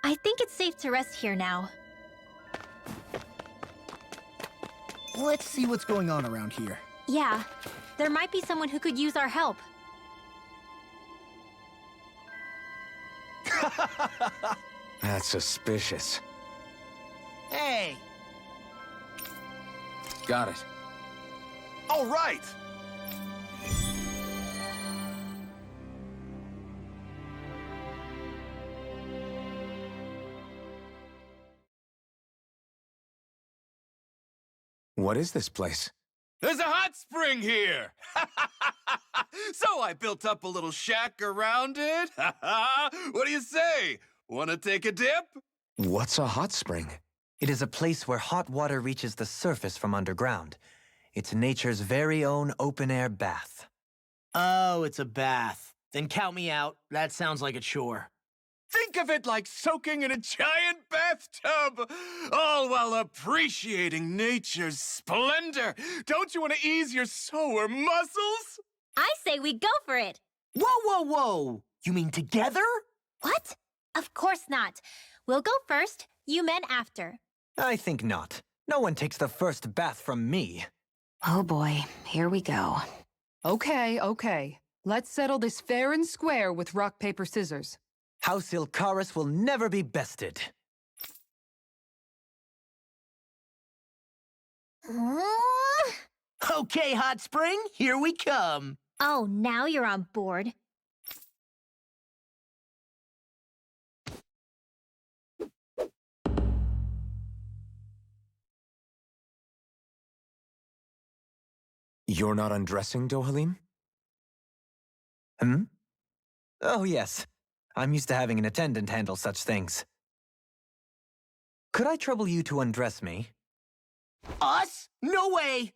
I think it's safe to rest here now. Let's see what's going on around here. Yeah, there might be someone who could use our help. That's suspicious. Hey! Got it. All right! What is this place? There's a hot spring here! So I built up a little shack around it. What do you say? Wanna take a dip? What's a hot spring? It is a place where hot water reaches the surface from underground. It's nature's very own open-air bath. Oh, it's a bath. Then count me out. That sounds like a chore. Think of it like soaking in a giant bathtub, all while appreciating nature's splendor. Don't you want to ease your sore muscles? I say we go for it! Whoa, whoa, whoa! You mean together? What? Of course not. We'll go first, you men after. I think not. No one takes the first bath from me. Oh boy, here we go. Okay. Let's settle this fair and square with rock, paper, scissors. House Ilkaris will never be bested. Okay, Hot Spring, here we come. Oh, now you're on board. You're not undressing, Dohalim? Hmm? Oh, yes. I'm used to having an attendant handle such things. Could I trouble you to undress me? Us? No way!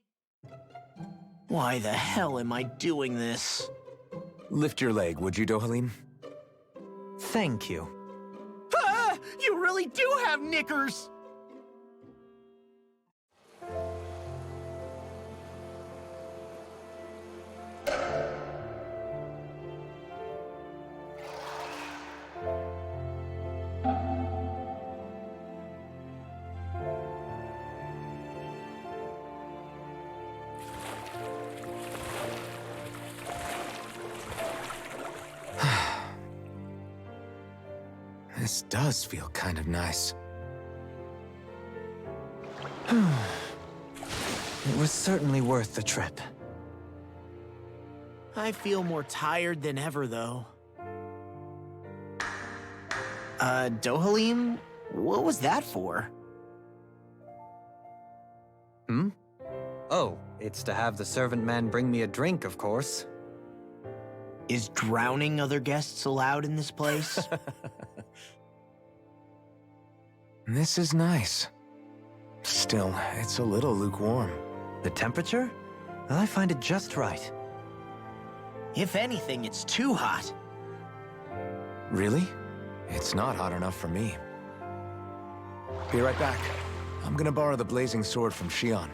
Why the hell am I doing this? Lift your leg, would you, Dohalim? Thank you. Ah! You really do have knickers! This does feel kind of nice. It was certainly worth the trip. I feel more tired than ever, though. Dohalim? What was that for? Hmm? Oh, it's to have the servant man bring me a drink, of course. Is drowning other guests allowed in this place? This is nice. Still, it's a little lukewarm. The temperature? I find it just right. If anything, it's too hot. Really? It's not hot enough for me. Be right back. I'm gonna borrow the blazing sword from Shion.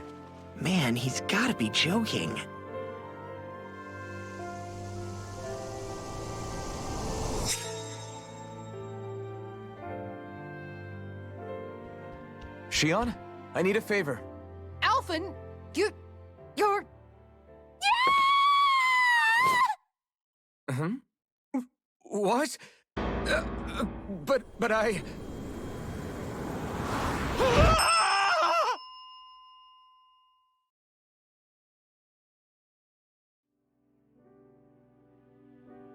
Man, he's gotta be joking. Shion, I need a favor. Alphen, you're... Hmm? What? But I...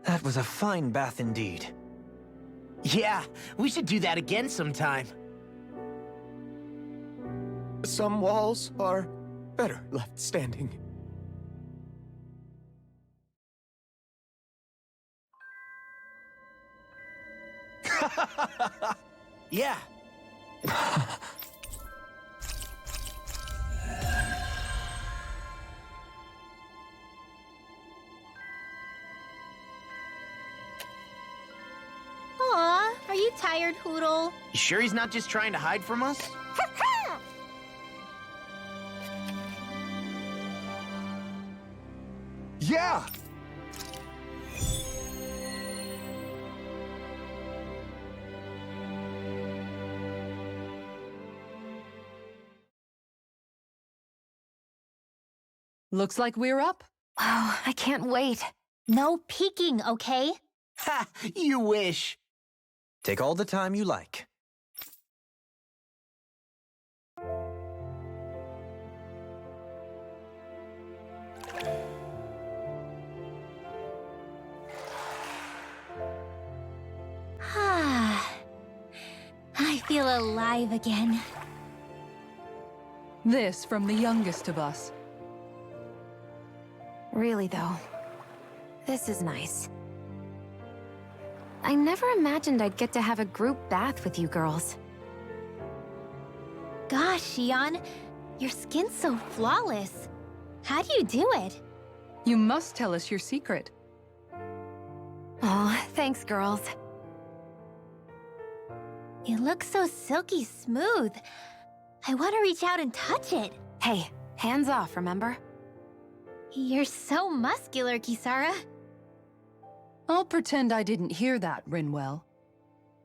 That was a fine bath indeed. Yeah, we should do that again sometime. Some walls are better left standing. Yeah. Aw, are you tired, Hoodle? You sure he's not just trying to hide from us? Yeah! Looks like we're up. Oh, I can't wait. No peeking, okay? Ha! You wish. Take all the time you like. I feel alive again. This from the youngest of us. Really, though. This is nice. I never imagined I'd get to have a group bath with you girls. Gosh, Xion, your skin's so flawless. How do you do it? You must tell us your secret. Oh, thanks, girls. It looks so silky smooth. I want to reach out and touch it. Hey, hands off, remember? You're so muscular, Kisara. I'll pretend I didn't hear that, Rinwell.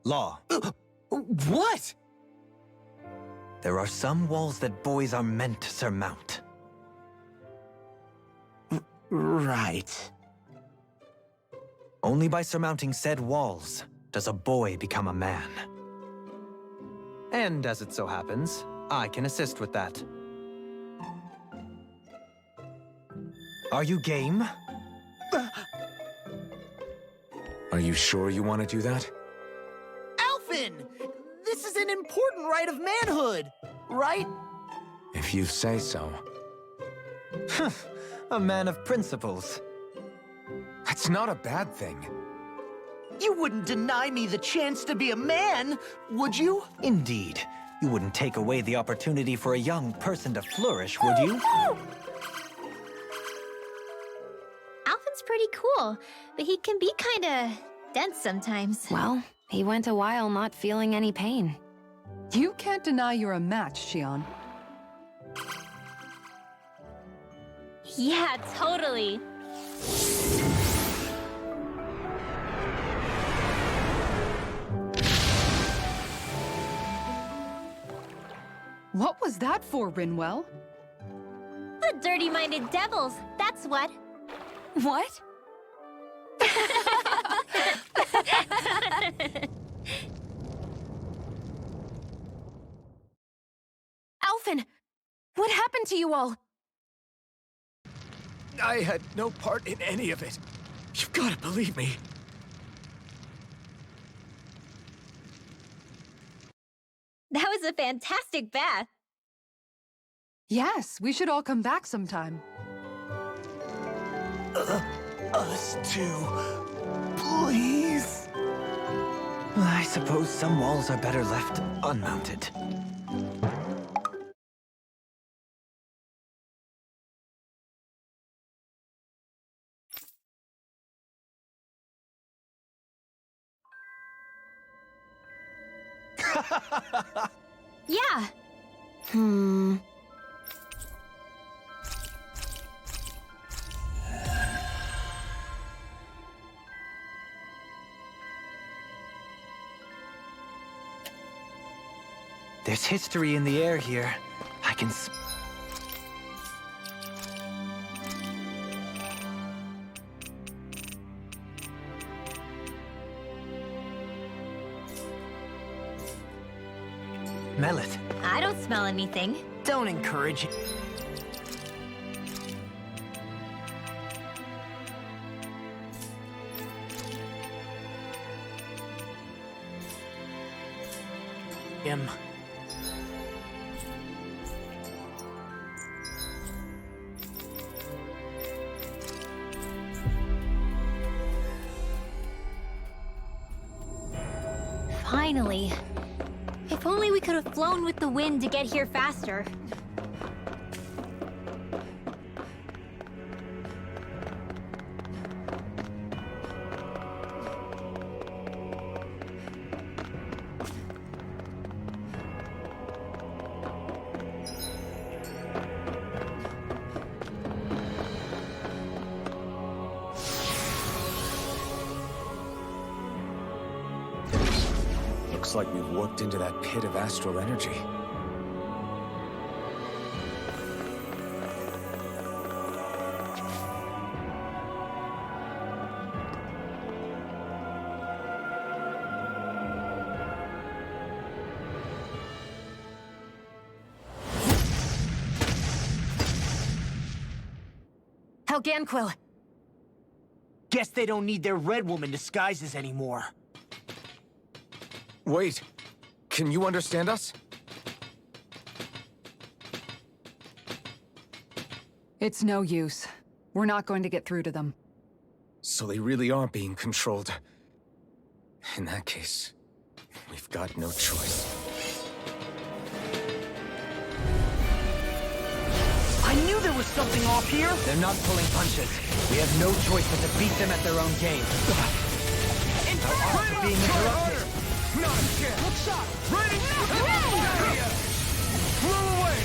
Law. What? There are some walls that boys are meant to surmount. Right. Only by surmounting said walls does a boy become a man. And as it so happens, I can assist with that. Are you game? Are you sure you want to do that? Alphen! This is an important rite of manhood, right? If you say so. A man of principles. That's not a bad thing. You wouldn't deny me the chance to be a man, would you? Indeed. You wouldn't take away the opportunity for a young person to flourish, would you? Alphen's pretty cool, but he can be kinda dense sometimes. Well, he went a while not feeling any pain. You can't deny you're a match, Xion. Yeah, totally. What was that for, Rinwell? The dirty-minded devils, that's what. What? Alphen! What happened to you all? I had no part in any of it. You've got to believe me. That was a fantastic bath. Yes, we should all come back sometime. Us too. Please. I suppose some walls are better left unmounted. Yeah. There's history in the air here. I can smell it. I don't smell anything. Don't encourage him. Finally. If only we could have flown with the wind to get here faster. Looks like we've warped into that pit of astral energy. Helganquil. Guess they don't need their Red Woman disguises anymore. Wait, can you understand us? It's no use. We're not going to get through to them. So they really are being controlled. In that case, we've got no choice. I knew there was something off here! They're not pulling punches. We have no choice but to beat them at their own game. Our arcs are being interrupted. Not a chance! Look shot! Raining! Flew away!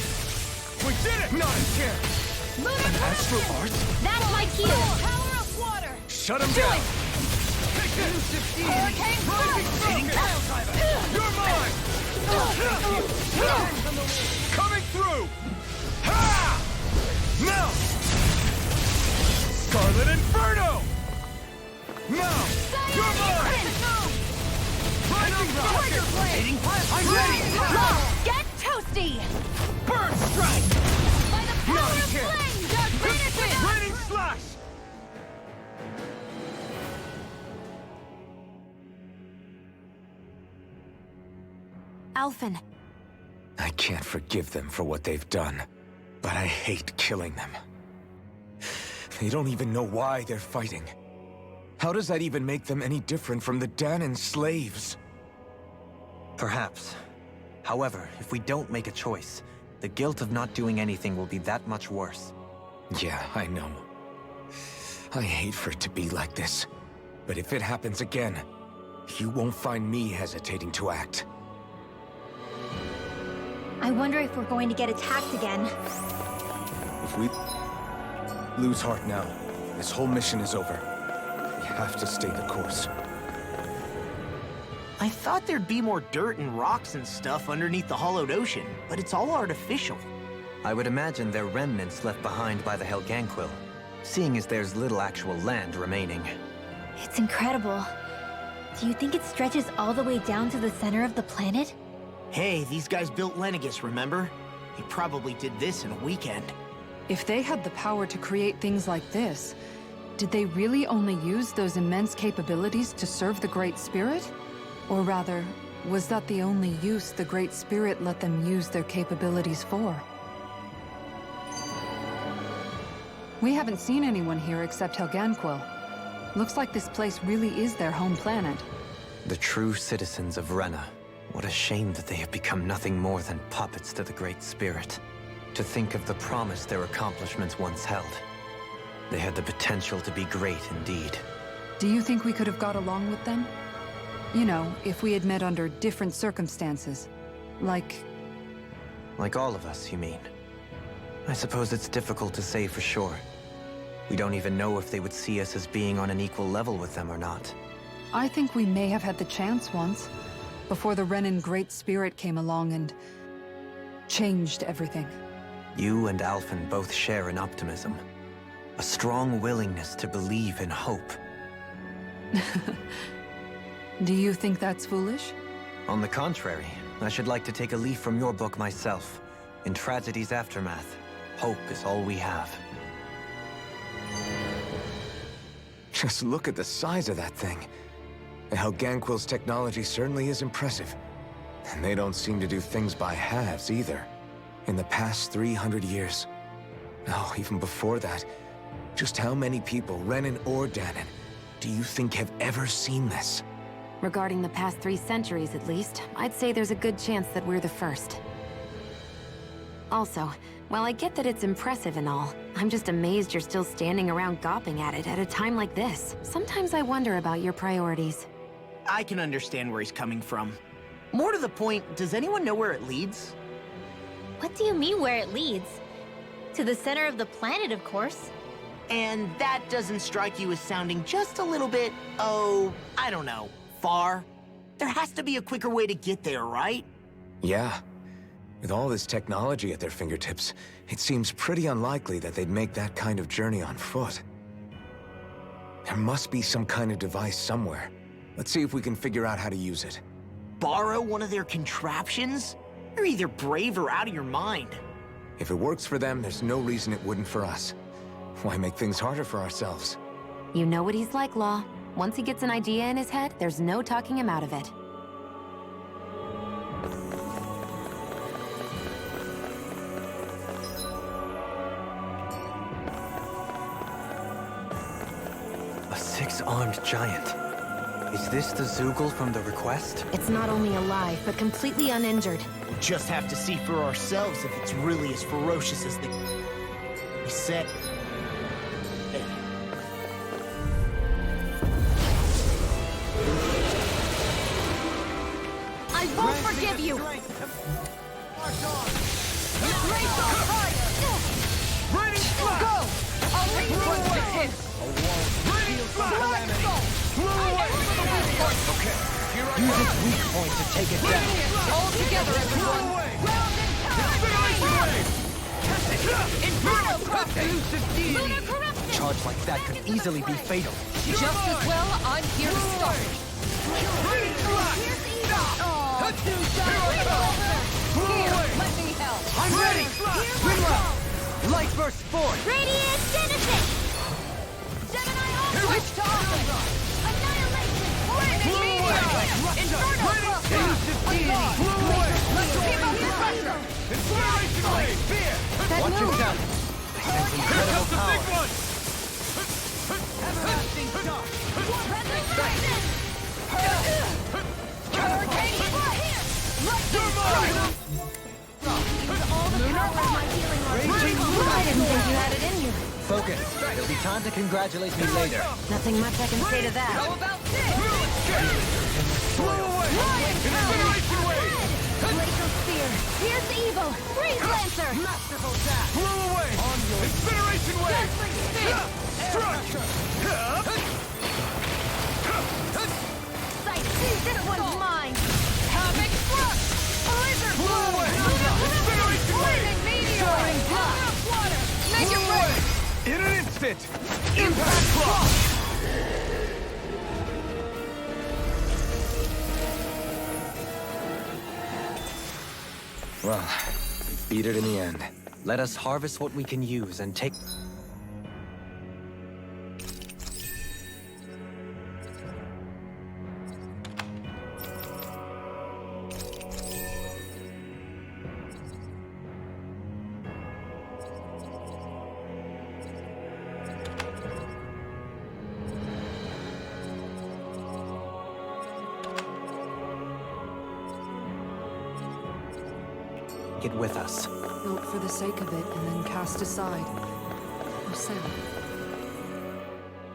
We did it! Not a chance! An astral art? That's my cue. Power of water! Shut him down! Hurricane You're mine! Coming through! Ha! Now! Scarlet Inferno! Now! You're mine! I'm ready! Get toasty! Burn strike! By the power Not a of chance! flame, Dark Vader! Raining slash! Alphen, I can't forgive them for what they've done, but I hate killing them. They don't even know why they're fighting. How does that even make them any different from the Danon slaves? Perhaps. However, if we don't make a choice, the guilt of not doing anything will be that much worse. Yeah, I know. I hate for it to be like this. But if it happens again, you won't find me hesitating to act. I wonder if we're going to get attacked again. If we lose heart now, this whole mission is over. We have to stay the course. I thought there'd be more dirt and rocks and stuff underneath the hollowed ocean, but it's all artificial. I would imagine they're remnants left behind by the Helganquil, seeing as there's little actual land remaining. It's incredible. Do you think it stretches all the way down to the center of the planet? Hey, these guys built Lenegus, remember? They probably did this in a weekend. If they had the power to create things like this, did they really only use those immense capabilities to serve the Great Spirit? Or rather, was that the only use the Great Spirit let them use their capabilities for? We haven't seen anyone here except Helganquil. Looks like this place really is their home planet. The true citizens of Renna. What a shame that they have become nothing more than puppets to the Great Spirit. To think of the promise their accomplishments once held. They had the potential to be great indeed. Do you think we could have got along with them? You know, if we had met under different circumstances. Like all of us, you mean? I suppose it's difficult to say for sure. We don't even know if they would see us as being on an equal level with them or not. I think we may have had the chance once, before the Renan Great Spirit came along and changed everything. You and Alphen both share an optimism. A strong willingness to believe in hope. Do you think that's foolish? On the contrary, I should like to take a leaf from your book myself. In tragedy's aftermath, hope is all we have. Just look at the size of that thing. The Helganquil's technology certainly is impressive. And they don't seem to do things by halves either. In the past 300 years. Oh, even before that. Just how many people, Renan or Danon, do you think have ever seen this? Regarding the past 3 centuries at least, I'd say there's a good chance that we're the first. Also, while I get that it's impressive and all, I'm just amazed you're still standing around gawping at it at a time like this. Sometimes I wonder about your priorities. I can understand where he's coming from. More to the point, does anyone know where it leads? What do you mean where it leads? To the center of the planet, of course. And that doesn't strike you as sounding just a little bit, oh, I don't know, far? There has to be a quicker way to get there, right? Yeah. With all this technology at their fingertips, it seems pretty unlikely that they'd make that kind of journey on foot. There must be some kind of device somewhere. Let's see if we can figure out how to use it. Borrow one of their contraptions? You're either brave or out of your mind. If it works for them, there's no reason it wouldn't for us. Why make things harder for ourselves? You know what he's like, Law. Once he gets an idea in his head, there's no talking him out of it. A six-armed giant. Is this the Zoogle from the request? It's not only alive, but completely uninjured. We'll just have to see for ourselves if it's really as ferocious as they said. I won't forgive you! Go! I'll lead you to hit! Use its weak point to take it down. All together, everyone! Inferno Corruption! Lunar Corruption! Charge like that could easily be fatal. Just as well, I'm here to start. Here, let me help. I'm ready! Light burst forth! Radiant Genesis! Gemini Switch to offense! Annihilation! Lightning Meteor! Inferno Cluster! Let's see about the pressure! That Watch move! yourself! Incredible power! Everlasting shock! Hurricane Strike! Lightning Strike! Lunar Raging I didn't think you had it in you. Focus. There'll be time to congratulate me later. Nothing much I can say to that. How about this? Glacial Spear! Pierce Evil! Freeze Lancer! Masterful dash! Blow away! Incineration wave! Struck! Sight! This one's mine! Havoc Thrust! Blizzard Blow Blow! away! Lunar Incineration wave! Lightning Meteor! Lunar Water! Make it rain! In an instant! Impact Clock! Well, we beat it in the end. Let us harvest what we can use and take... it with us. Built for the sake of it and then cast aside. How sad.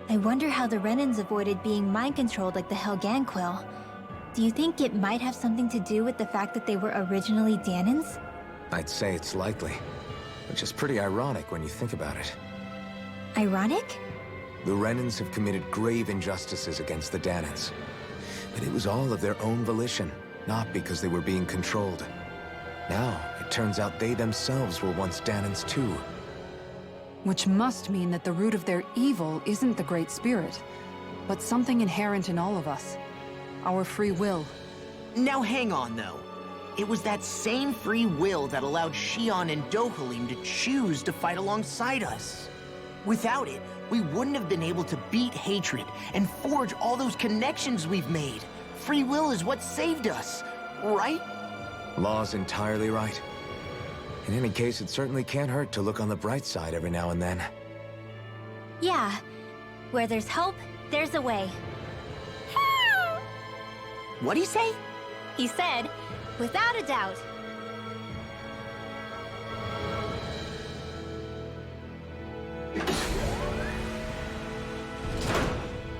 I wonder how the Renans avoided being mind-controlled like the Helganquil. Do you think it might have something to do with the fact that they were originally Danans? I'd say it's likely, which is pretty ironic when you think about it. Ironic? The Renans have committed grave injustices against the Danans. But it was all of their own volition, not because they were being controlled. Now, it turns out they themselves were once Danans too. Which must mean that the root of their evil isn't the Great Spirit, but something inherent in all of us. Our free will. Now hang on, though. It was that same free will that allowed Xion and Dohalim to choose to fight alongside us. Without it, we wouldn't have been able to beat hatred and forge all those connections we've made. Free will is what saved us, right? Law's entirely right. In any case, it certainly can't hurt to look on the bright side every now and then. Yeah. Where there's hope, there's a way. What'd he say? He said, without a doubt.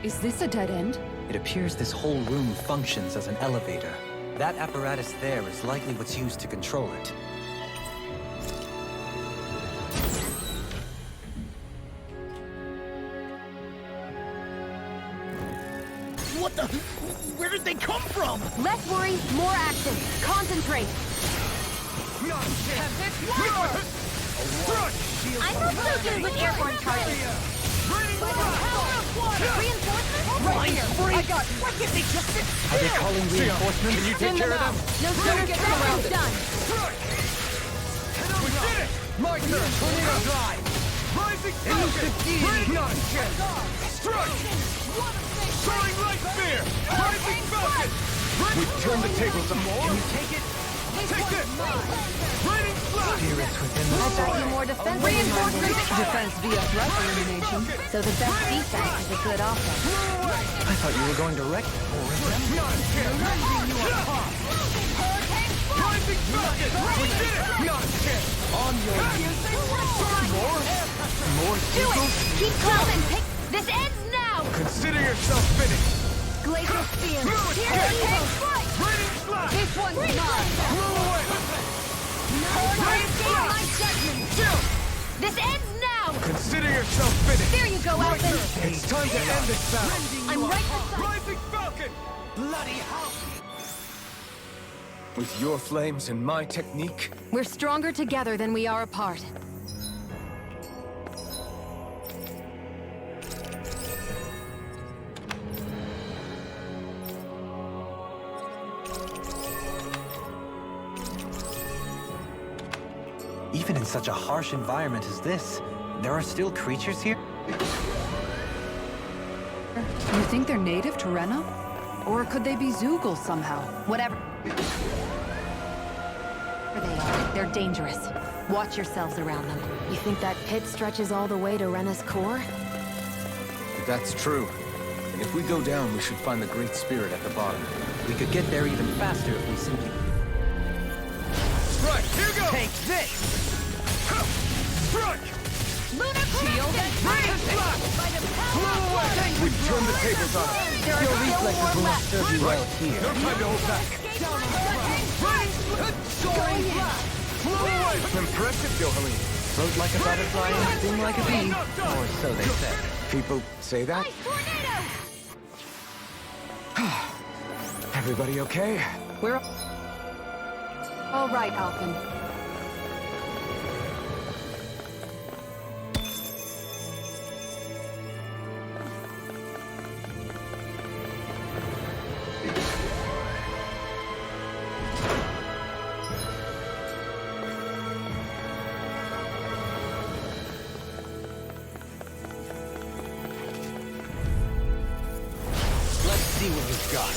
Is this a dead end? It appears this whole room functions as an elevator. That apparatus there is likely what's used to control it. What the? Where did they come from? Less worry, more action. Concentrate. I'm not so good with airborne charges. Reinforcements? Right here! I got you! Why can't they just sit Are they calling reinforcements? Can you take care of them? No sooner said than done. We did it! My turn! Tornado drive! Rising focus! Not a chance! Strike! Soaring light spear! Rising falcon! We've turned the tables on more. Can you take it? Take this! Raining slash! Spirits within the I thought you more defensive-minded. Defense via threat elimination. So the best defense is a good offense. I thought you were going to wreck it. Not a chance! Rising falcon! We did it! Not a chance! On your more? More Do it! sequels? Keep coming! This ends now! Consider yourself finished! Glacial Spear! Fluid Here's Kick! the strike! Raining slash! This one's mine! Blow away! Raining my judgment! Chill! This ends now! Consider yourself finished! There you go, Alvin! It's time to end this battle! I'm right beside Rising falcon! Bloody hell! With your flames and my technique, We're stronger together than we are apart. Even in such a harsh environment as this, there are still creatures here? You think they're native to Rena? Or could they be Zoogle somehow? Whatever they are, they're dangerous. Watch yourselves around them. You think that pit stretches all the way to Rena's core? if that's true, and if we go down, we should find the Great Spirit at the bottom. We could get there even faster if we simply... Strike! Here goes! Take this! Strike! Lunar Shield and Raining slash! Blow away! We've turned the tables on. There are still more left! serve you well here. No time to hold back! Raining slash! Soaring blast! Blow away! Impressive, Yohaline. Float like a butterfly and sting like a bee. Or so they say. People say that? Ice tornado! Everybody okay? We're... all right, Alvin. Let's see what we've got.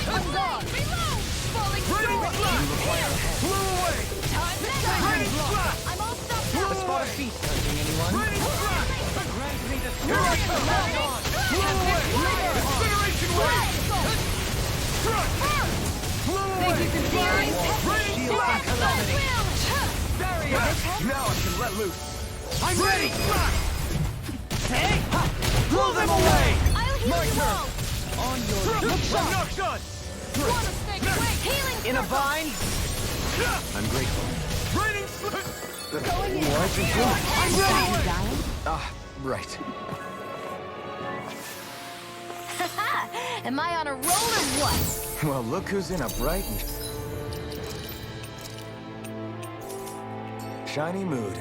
I'm gone! Reload! Falling Raining through! slash! Blow away! Time to Raining slash! I'm all stopped Blow now! A spot of feast hunting, anyone? Raining slash! Grant me the Here I come! Blow away! Incineration wave! Strike! Blow away! Raining slash! Now I can let loose. I'm ready! Hey! Blow them away! I'll heal My you turn. all! On your knock done! Wanna stay quick? Healing In a circle. vine? I'm grateful. Raining slash! Why'd you do it? I'm ready! Ah, right. Am I on a roll or what? Well, look who's in a bright and shiny mood.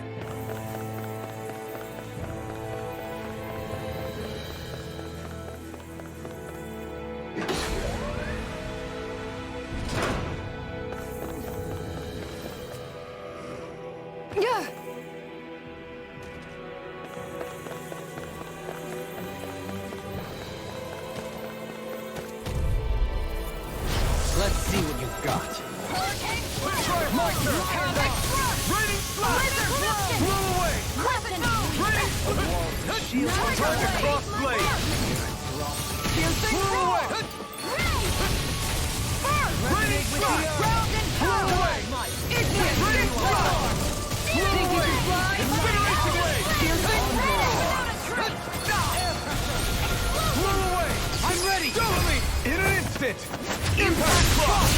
Yeah! Let's see what you've got. My turn! Raining slash! Blow away! Raining Time to cross blade! Blow away! Raining slash! Blow away! Raining slash! Blow away! Incineration wave! Blow away! I'm ready! Totally! In an instant! Impact cross!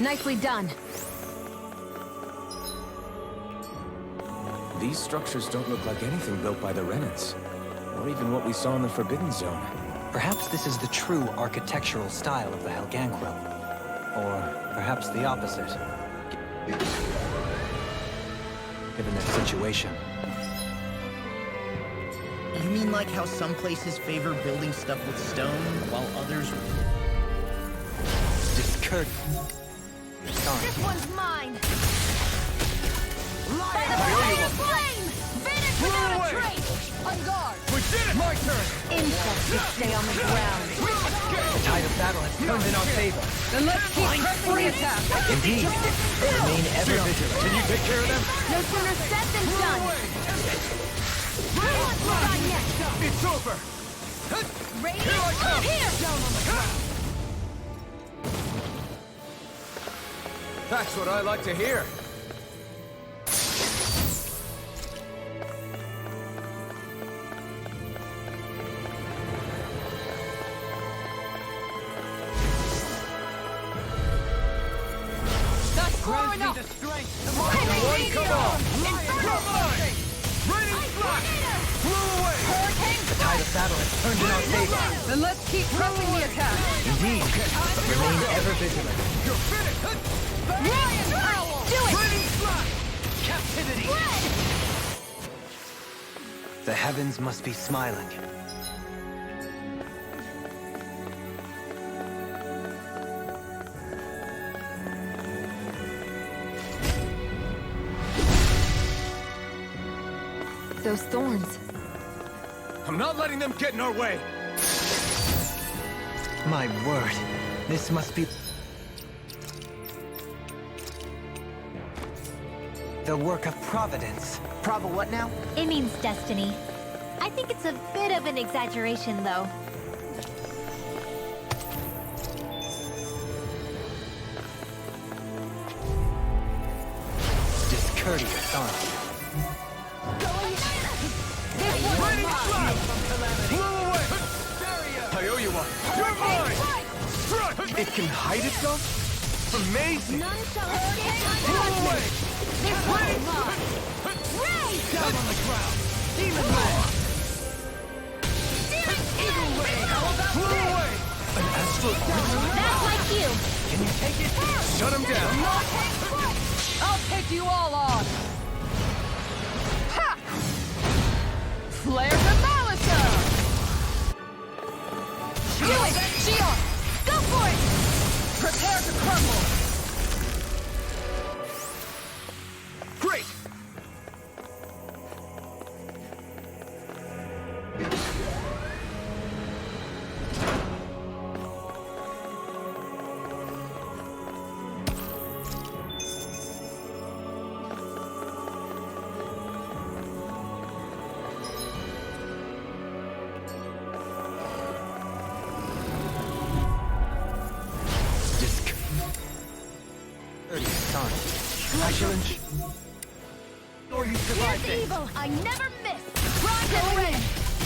Nicely done. These structures don't look like anything built by the Renans, or even what we saw in the Forbidden Zone. Perhaps this is the true architectural style of the Helganquil. Or perhaps the opposite. Given their situation. You mean like how some places favor building stuff with stone, while others... Discourteous. This one's mine! Feel you best to stay on the ground. The tide of battle has turned in our favor. Then let's keep pressing the attack. Indeed. Remain ever vigilant. Can you take care of them? No sooner said than done. It's over! Radiant, here! That's what I like to hear. That's far enough. The tide of battle has turned in our favor. Then let's keep pressing the attack. Indeed. Remain ever vigilant. Ryan Owl! Do it! Captivity! The heavens must be smiling. Those thorns. I'm not letting them get in our way. My word. This must be... the work of Providence. Prava what now? It means destiny. I think it's a bit of an exaggeration, though. Discourteous, aren't you? I owe you one. You're mine! It can hide itself? Amazing! None shall escape my judgment! This one is mine! Ray! Down on the ground! Demon Man! Evil Ray! Flew away! An astral creature? That's like you! Can you take it? Shut him down! I'll take you all on. Ha! Flare the Malisa! Do it! Shion! Go for it! Prepare to crumble! Great! I shall ensure you survive Here's this. evil! I never miss! Bronze and red!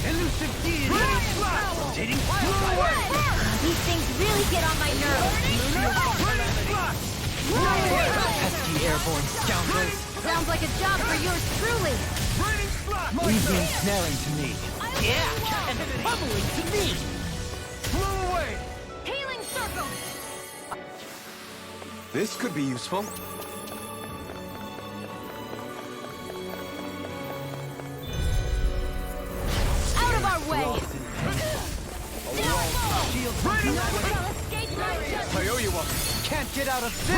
Elusive deity. Rotating These things really get on my nerves. pesky airborne scoundrels. Sounds like a job for yours truly. Leave the ensnaring to me. Yeah, and pummeling to me! Flew away! Healing circle! This could be useful. Out of our way! I owe you one. Can't get out of this.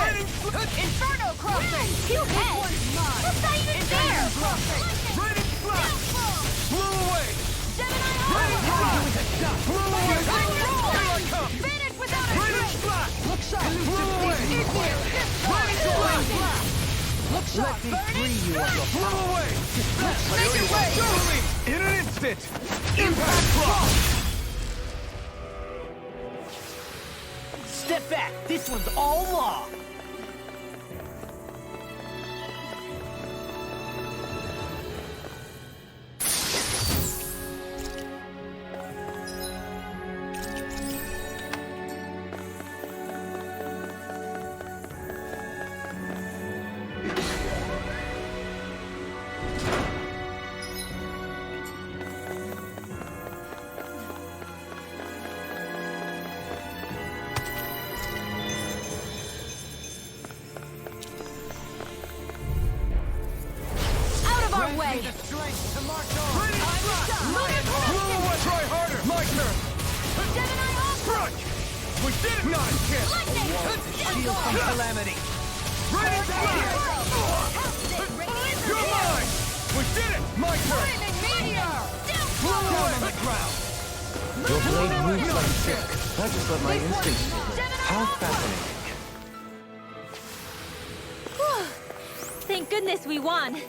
Inferno crossing! Two heads! What's not even there? Flew away! Finish without a break! Look sharp! Flew away! Let me free you of your Flew away! I owe you one. Surely! In an instant! Impact block! Step back! This one's all law! Way. Try harder! My turn! Gemini off! Front! We did it! Not a chance! shield from calamity. Ready to fire! You're mine! We did it! My turn! Meteor! Flew away! On the ground. Your blade moves like silk. I just let my instincts do it. How fascinating. Thank goodness we won.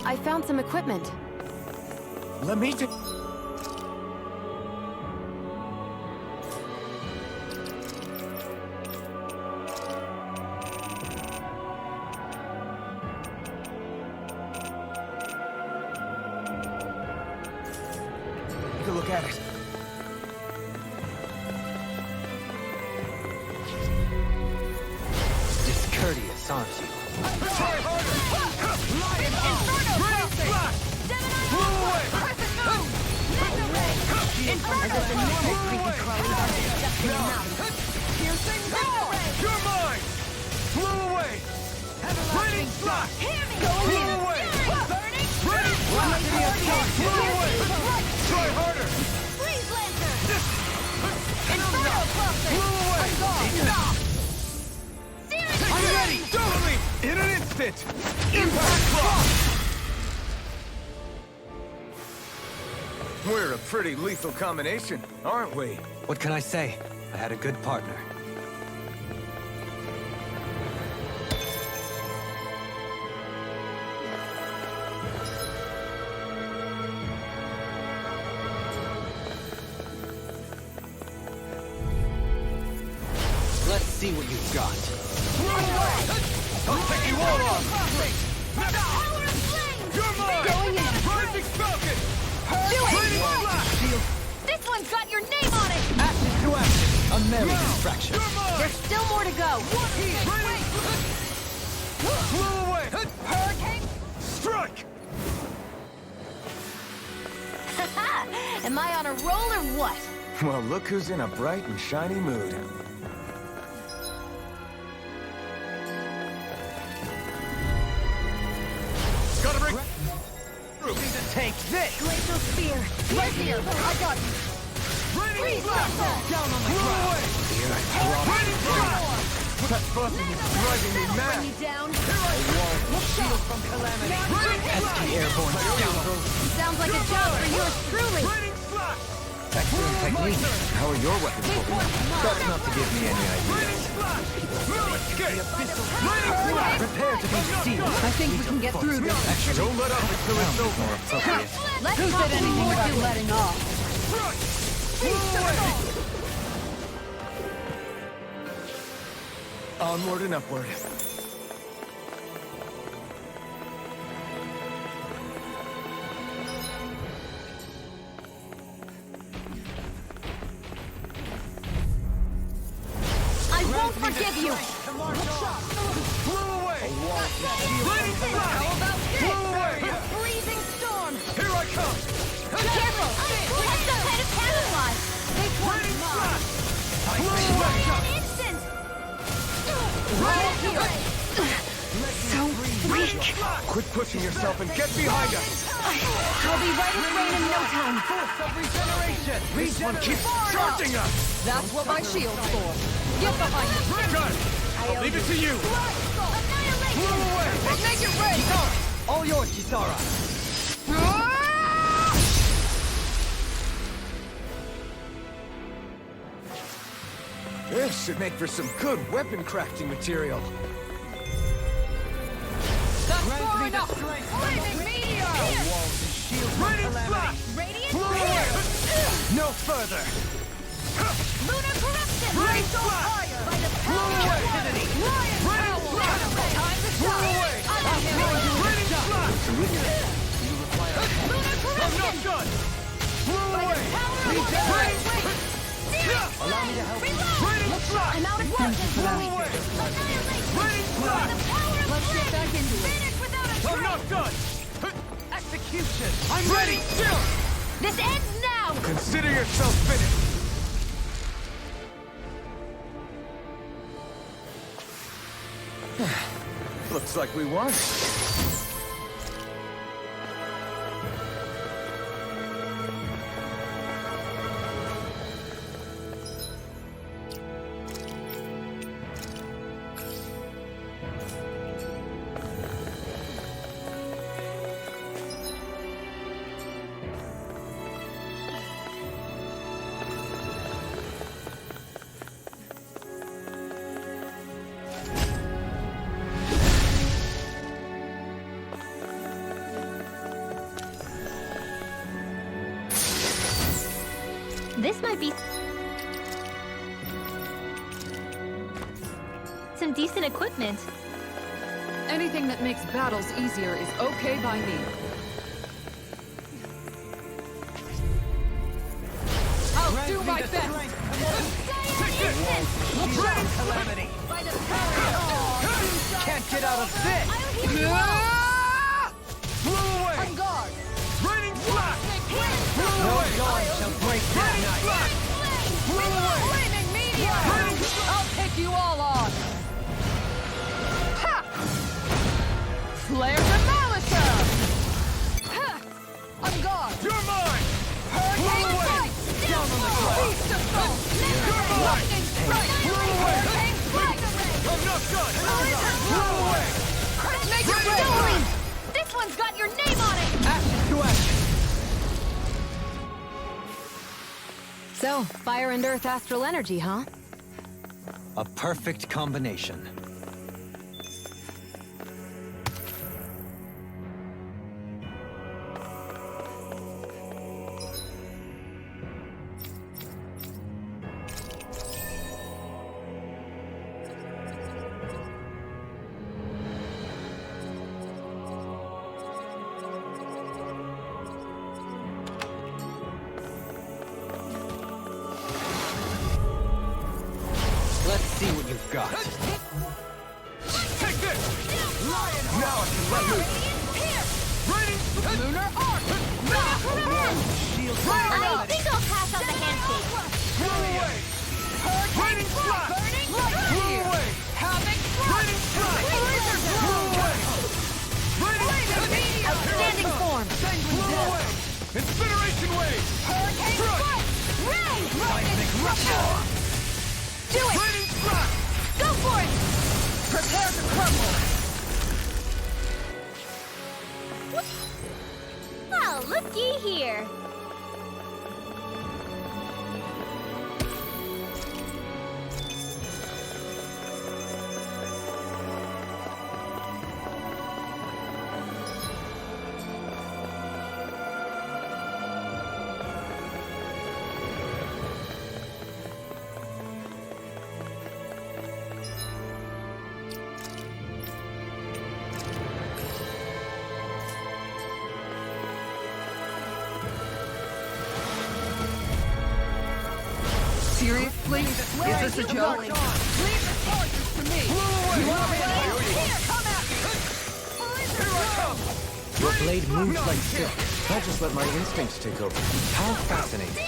I found some equipment. Let me take... Take a look at it. Discourteous, aren't you? Try harder! Lion Inferno crossing! Gemini perfect move! Laser ray! Inferno as if the normal creepy crawlies aren't disgusting enough. Piercing laser ray! You're mine! Flew away! Raining slash! Flew away! Burning Raining slash! Flew away! Try harder! freeze lancer! Inferno crossing! Flew away! Enough! I'm ready! Totally! In an instant! Impact clock! We're a pretty lethal combination, aren't we? What can I say? I had a good partner. Let's see what you've got. I'll take you all on! Power of flame! You're mine! Going in! Rising Falcon! Do it! Raining slash! This one's got your name on it! Action to action. A merry distraction. You're mine! There's still more to go! Flew away! Hurricane? Strike! Am I on a roll or what? Well, look who's in a bright and shiny mood. Gotta bring... Take this. Glacial spear! Right here! I got you! Raining Freeze slash! laser! Down on the Flew ground. away! Raining slash! That buzzing is driving me Bring mad! me down! Shield from calamity. Pesky airborne scoundrel. Sounds like a job for yours truly! Raining slash! Excellent technique. How are your weapons holding up? That's not to give me any idea. Raining slash! No escape! Raining slash! Prepare to be sealed. I think we can get through this. Don't let up until it's over! More appropriate. Let's Who said anything about letting off? Strike! Flew away! Onward and upward. I won't forgive you! Flew away! Raining slash! How about this? Flew away! A freezing storm! Here I come! Careful! That's some kind of camouflage! This one's Raining mine! slash! Flew away! In an instant! Right here! So weak. Quit pushing yourself and get behind us! I'll be right as rain in no time! This one keeps charging us! That's what my shield's for. Get behind me. Got it! I'll leave it to you! Annihilation! Flew away! Make it rain! All yours, Kisara. This should make for some good weapon crafting material. That's far enough! Flaming meteor! Raining slash! Radiant Flew away! No further! Lunar corruption! Raining slash! By the Flew power of away! Radiant Raining slash! Time to Flew shine! away! Raining slash! Lunar I'm not corruption! done! Flew away! Power of Raining Wait! Allow me to help you. I'm out of focus. Let's get back into it. I'm not done! Execution! I'm ready! This ends now! Consider yourself finished! Looks like we won. This might be some decent equipment. Anything that makes battles easier is okay by me. I'll do my best! Calamity! Can't get out of this! Blew away! On guard! Raining flash! No dawn shall break this night! Flaming meteor! I'll take you all on! Ha! Flare Demolisher! Ha! On guard! You're mine! Hurricane strike! Down on the ground! Beast assault! You're mine! Lightning strike! Hurricane strike! I'm not done! Blew away! Make it rain! This one's got your name on it! Action to action! So, fire and earth astral energy, huh? A perfect combination. Let's see what you've got. Take this! Now I can let loose! Raining! Lunar arc! Shield! I think I'll pass on the handshake. Blew away! Raining flash! Blew away! Havoc! Raining flash! Blew away! Raining Outstanding form! Blew away! Incineration wave! Hurricane Strike! strike! Rain! Lightning rupture! Do it! Raining flash! Go for it! Prepare to crumble! Well, looky here. Seriously? Is this a joke? Leave the torches to me! Here, come at me! Your blade moves like silk. I'll just let my instincts take over. How fascinating. You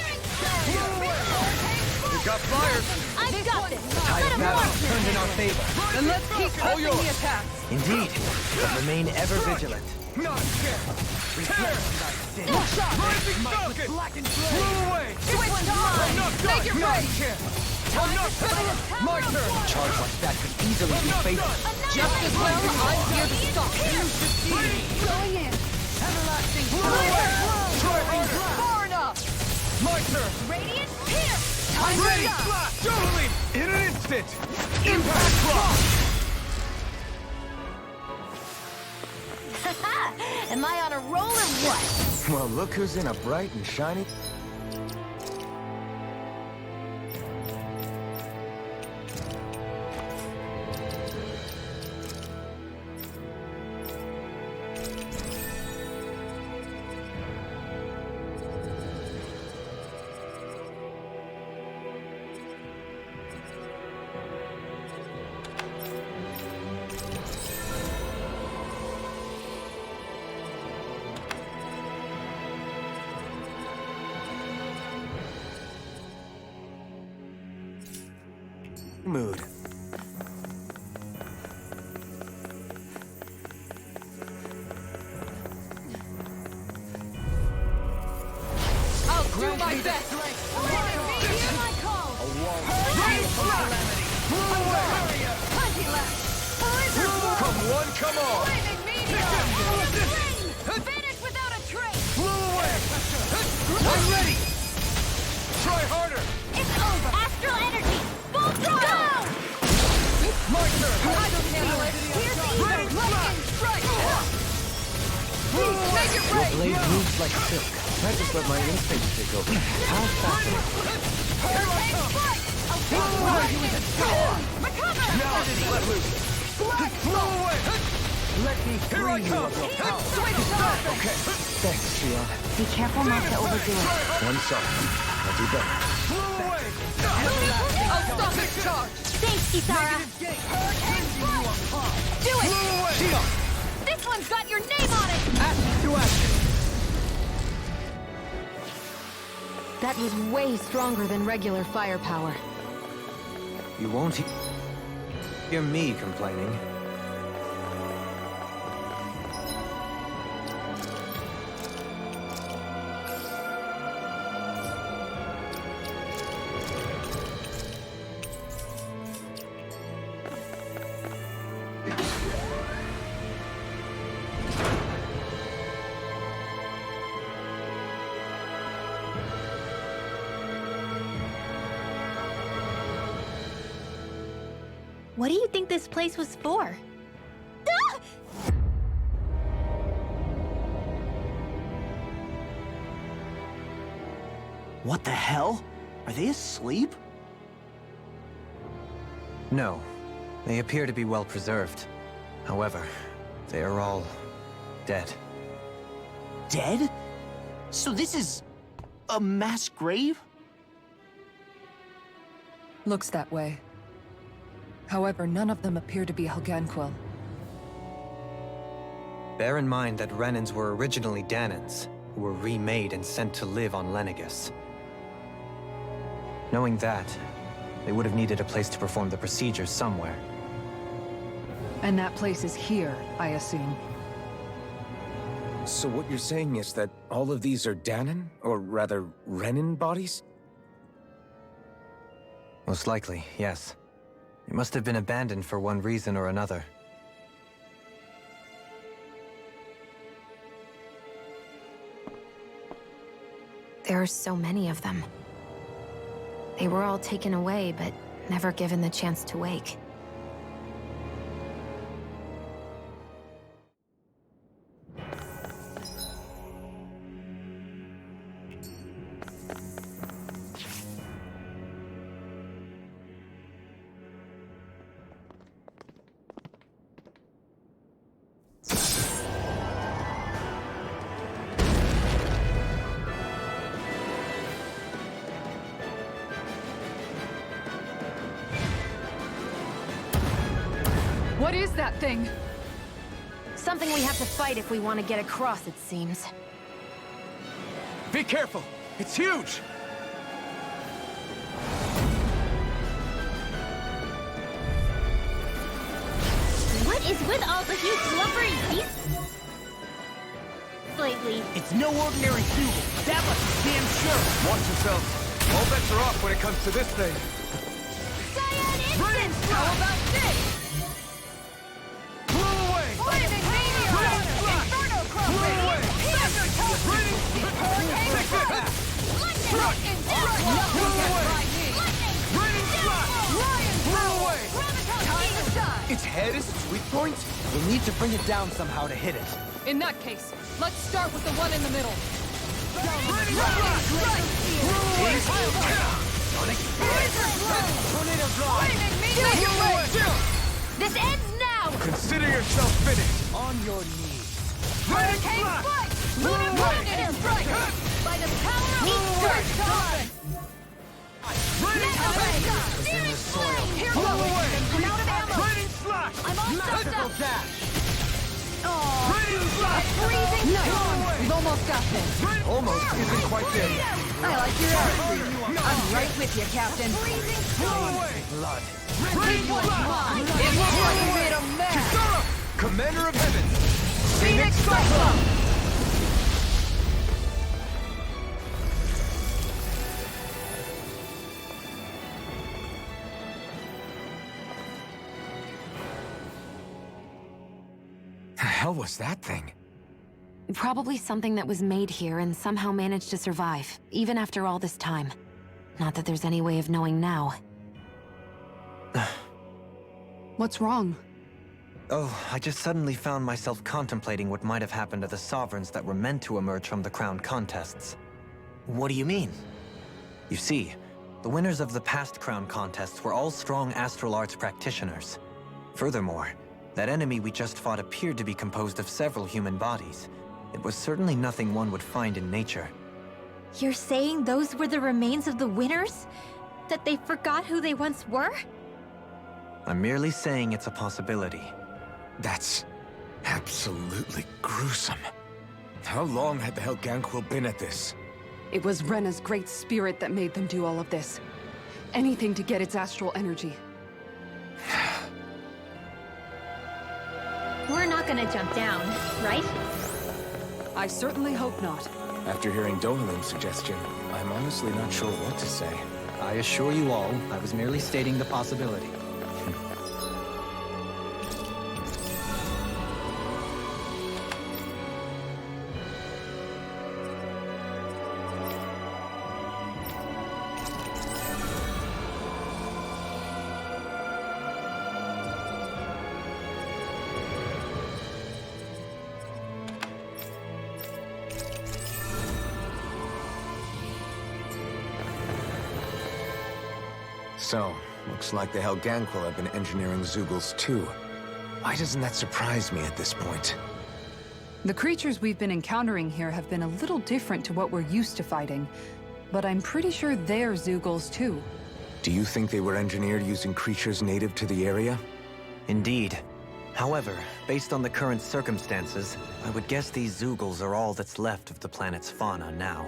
got flyers! I've got this. Tide of battle has turned in our favor. Then let's keep pressing yours. the attacks. Indeed, but remain ever vigilant. Not a chance! Tear! Rising Falcon! Blew away! Switch I'm time! not done! Make it Not a ready! chance! I'm not done! My turn! A charge like that could easily be fatal. Just as well, I'm here to stop. Going in! Everlasting Blew away! Try harder! Far enough! My turn! Radiant pierce! I'm ready! Totally! In an instant! Impact block! Am I on a roll or what? Well, look who's in a bright and shiny... mood. I'll do my best. Hear my call. Hunting left. Come one, come all! Flaming meteor. Finish without a trace. Blow away! I'm ready! Try harder! It's over. Astral energy. Full throttle. My turn! I can handle it. Here's the ether. Lightning strike. Make it rain. Blade moves like silk. I just let my instincts take over. How fascinating. Hurricane strike. I'll take recover. Let loose! Blow away! Let me Here I free you come! of your power. Switch off. Okay, Thanks, Shion. Be careful not to overdo it. One soft. I'll do better. blow away! I'll stop its charge. Thanks, Kisara. Hurricane strike. Do it. Blow away! This one's got your name on it. To action! That was way stronger than regular firepower. You won't hear me complaining. What do you think this place was for? What the hell? Are they asleep? No. They appear to be well preserved. However, they are all dead. Dead? So this is a mass grave? Looks that way. However, none of them appear to be Helganquil. Bear in mind that Renans were originally Danans, who were remade and sent to live on Lenegus. Knowing that, they would have needed a place to perform the procedure somewhere. And that place is here, I assume. So what you're saying is that all of these are Danan, or rather, Renan bodies? Most likely, yes. It must have been abandoned for one reason or another. There are so many of them. They were all taken away, but never given the chance to wake. What is that thing? Something we have to fight if we want to get across, it seems. Be careful! It's huge! What is with all the huge lumbering beasts lately? It's no ordinary Dougal. That much is damn sure. Watch yourselves. All bets are off when it comes to this thing. Cyan instant. How about this? Blow away! Flaming meteor. Inferno crawler. Thunder toast. Hurricane strike. Lightning strike. Nothing gets by me. Raining flash! Lion Blow away! Time to shine. Its head is its weak point? We'll need to bring it down somehow to hit it. In that case, let's start with the one in the middle. Raining flash! Blow away! Tornado drive! Flaming meteor. Blow away! This ends now. Consider yourself finished! On your knees. Hurricane strike. Lunar lightning strike. By the power of Earth God. Raining flash! Searing flame. Here Blow goes. away! I'm out of ammo. Raining flash! I'm all stuffed Magical up. dash! Aw. Raining flash! Freezing Nice! storm! We've almost got this. Almost isn't quite there yet. I like your attitude. I'm right with you, Captain. Freezing storm! Blood. It looks like you made a mess. Commander of Heaven! Phoenix Cyclone! The hell was that thing? Probably something that was made here and somehow managed to survive, even after all this time. Not that there's any way of knowing now. What's wrong? Oh, I just suddenly found myself contemplating what might have happened to the sovereigns that were meant to emerge from the crown contests. What do you mean? You see, the winners of the past crown contests were all strong astral arts practitioners. Furthermore, that enemy we just fought appeared to be composed of several human bodies. It was certainly nothing one would find in nature. You're saying those were the remains of the winners? That they forgot who they once were? I'm merely saying it's a possibility. That's absolutely gruesome. How long had the Helganquil been at this? It was Rena's great spirit that made them do all of this. Anything to get its astral energy. We're not gonna jump down, right? I certainly hope not. After hearing Dohalim's suggestion, I'm honestly not sure what to say. I assure you all, I was merely stating the possibility. So, looks like the Helganquil have been engineering Zeugles too. Why doesn't that surprise me at this point? The creatures we've been encountering here have been a little different to what we're used to fighting, but I'm pretty sure they're Zeugles too. Do you think they were engineered using creatures native to the area? Indeed. However, based on the current circumstances, I would guess these Zeugles are all that's left of the planet's fauna now.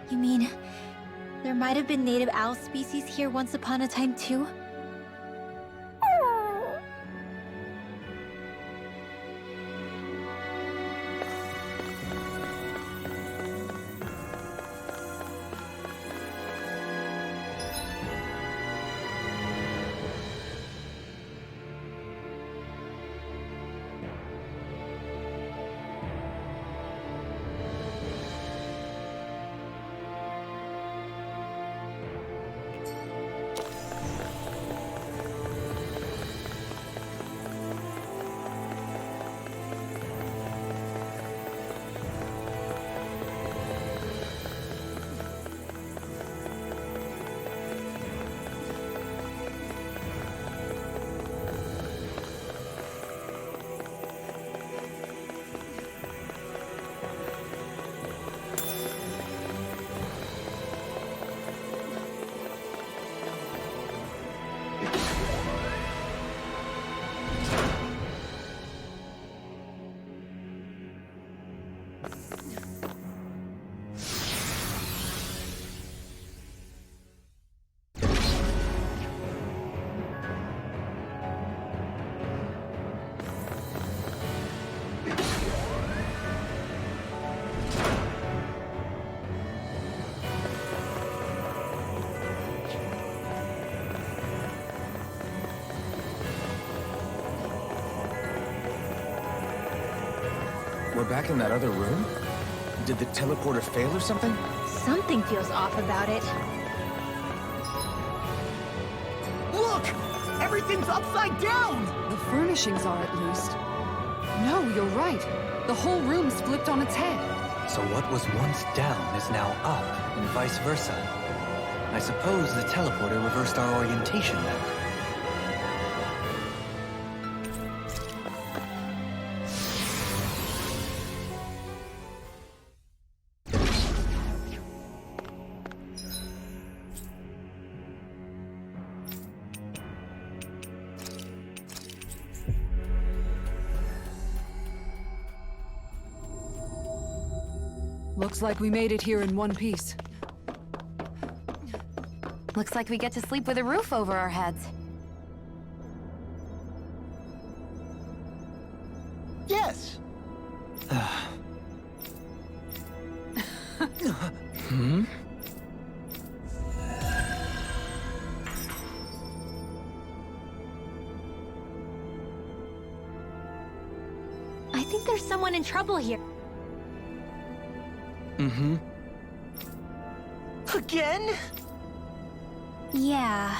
You mean, there might have been native owl species here once upon a time too? We're back in that other room? Did the teleporter fail or something? Something feels off about it. Look! Everything's upside down! The furnishings are, at least. No, you're right. The whole room's flipped on its head. So what was once down is now up, and vice versa. I suppose the teleporter reversed our orientation then. Looks like we made it here in one piece. Looks like we get to sleep with a roof over our heads. Yes. Hmm? I think there's someone in trouble here. Mm-hmm. Again? Yeah.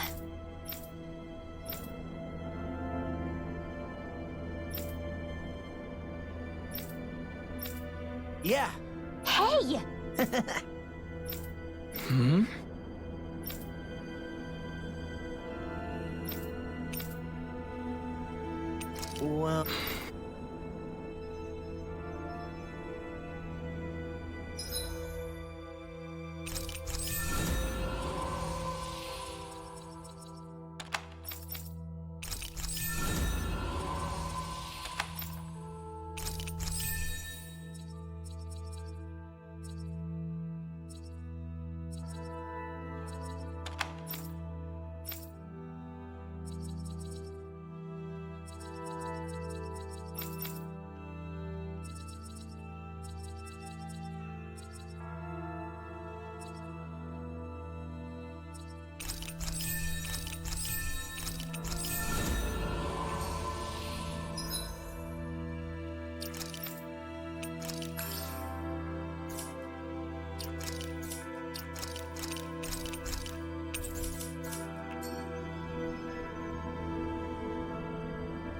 Yeah. Hey! Hmm? Well...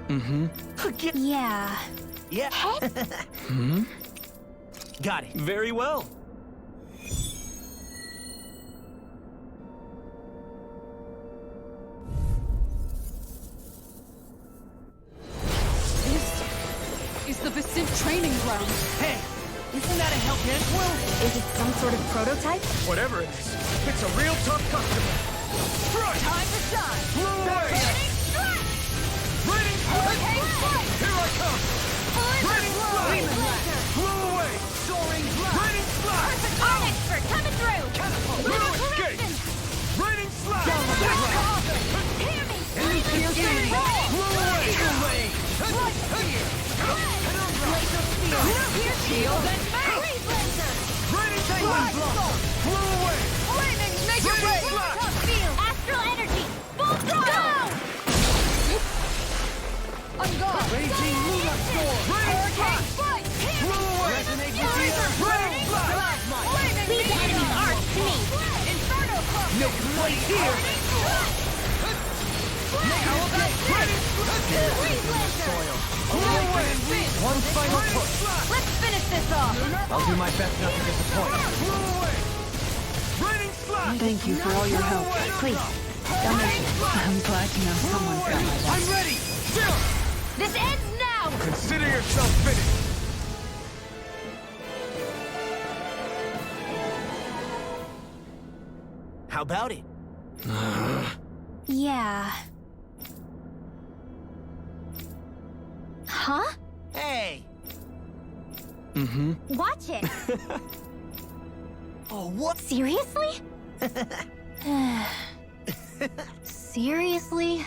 Mm-hmm. Again? Yeah. Yeah. Hmm? Got it. Very well. This is the Vicent training ground. Hey! Isn't that a Hellcat? Well, Is it some sort of prototype? Whatever it is, it's a real tough customer. Time to shine! Raining Strike! Raining Hurricane strike! Here I come! Raining slide! Demon Blaster! Blow away! Soaring blast! Raining slide! Art expert coming through! Catapult! No escape! Raining slide! Hear me! Piercing! Blow away! Blood spear! Laser spear! Shield and mace! Freeze laser! Raining Blood soul! Blow away! Flaming mega ray! Tough field! Astral energy! Full throttle! On guard! Raging Luna Storm! Hurricane strike! Blow away! Resonating spear! Raining slide! Plasma! Flaming Leave the enemy's arc to me! Inferno cluster! no place here! Freeze laser! One final push. Let's finish this off! I'll do my best not to disappoint. Blow away! Raining slide! Thank you for all your help. Please, don't mention it. I'm glad to know someone's got my back. I'm ready! Still! This ends now! Consider yourself finished! How about it? Yeah. Huh? Hey! Mm-hmm. Watch it! Oh, what? Seriously? Seriously?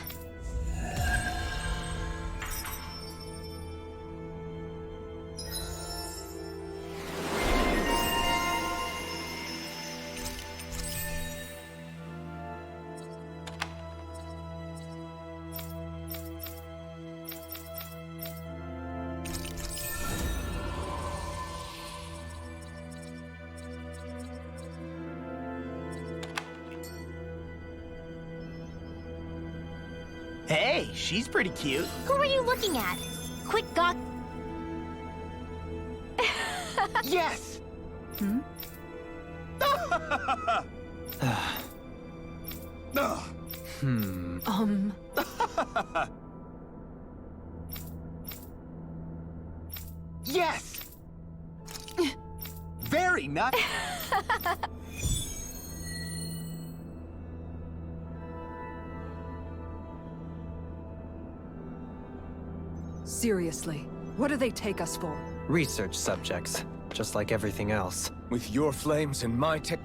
Hey, she's pretty cute. Who are you looking at? Quick gawk. Yes! Yes! Very nice. Seriously, what do they take us for? Research subjects. just like everything else. With your flames and my tech...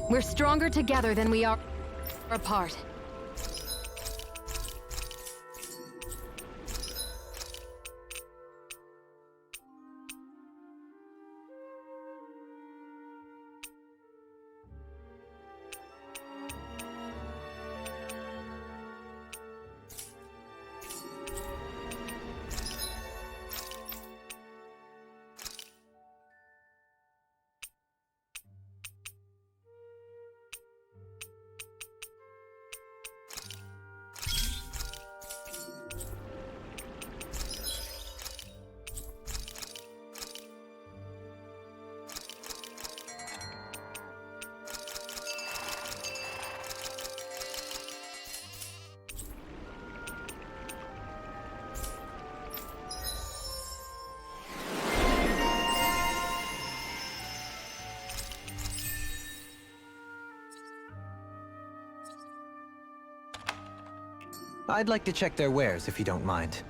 We're stronger together than we are apart. I'd like to check their wares, if you don't mind.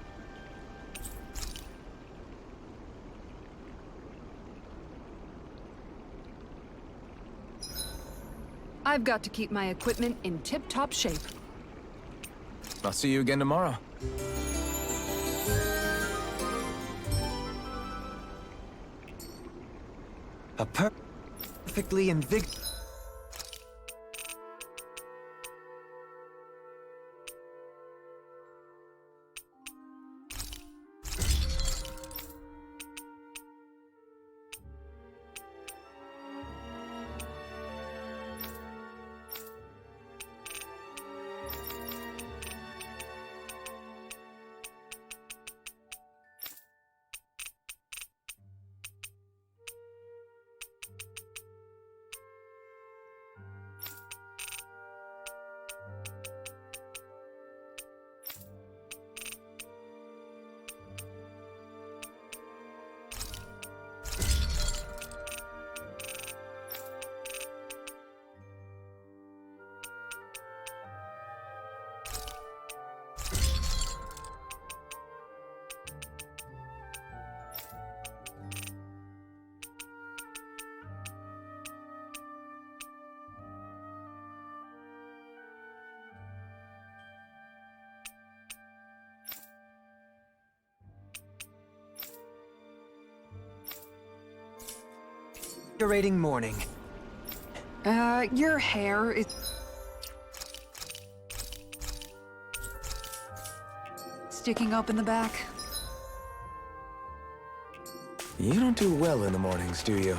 I've got to keep my equipment in tip-top shape. I'll see you again tomorrow. A perfectly invig... Invigorating morning. Your hair is... sticking up in the back. You don't do well in the mornings, do you?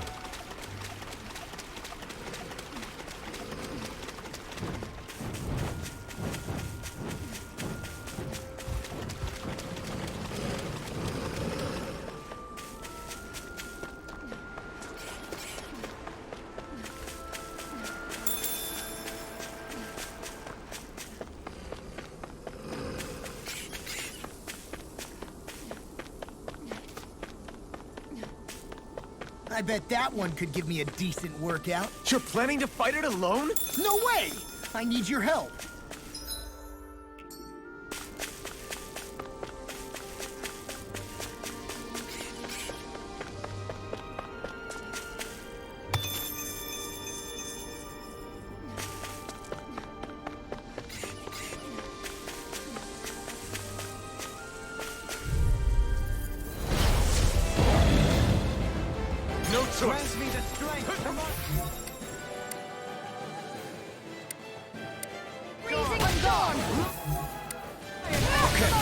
I bet that one could give me a decent workout. You're planning to fight it alone? No way! I need your help. No choice. Grant me the strength. Come on. Freezing storm! Okay.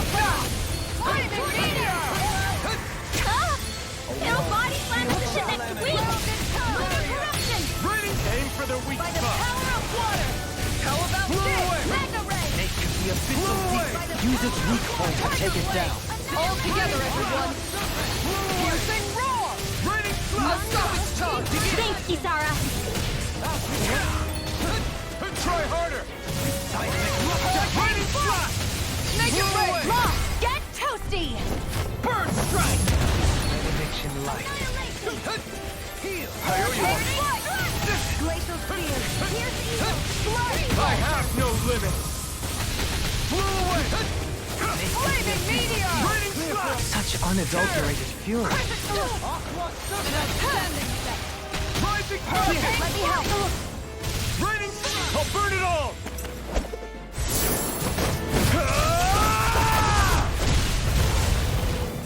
Flaming meteor! Huh? It'll body slam position next week! Lunar corruption! Aim for the weak By the spot. power of water! How about this? Mega ray! It could be a bit so deep. Use its weak point to take it down. All together, everyone! Piercing roar! Let's go. It's time to get Thanks, Kisara. Try harder. Lightning blast! Mega ray! Lost! Get toasty! Burn strike. Benediction light. Annihilation! Heal. I owe you one. Glacial spear! Here's evil! Blood! I have no limits! Blew away! Flaming meteor! Raining slash! Such unadulterated fury. Rising Here, fire! let me help! Raining slash! I'll burn it all!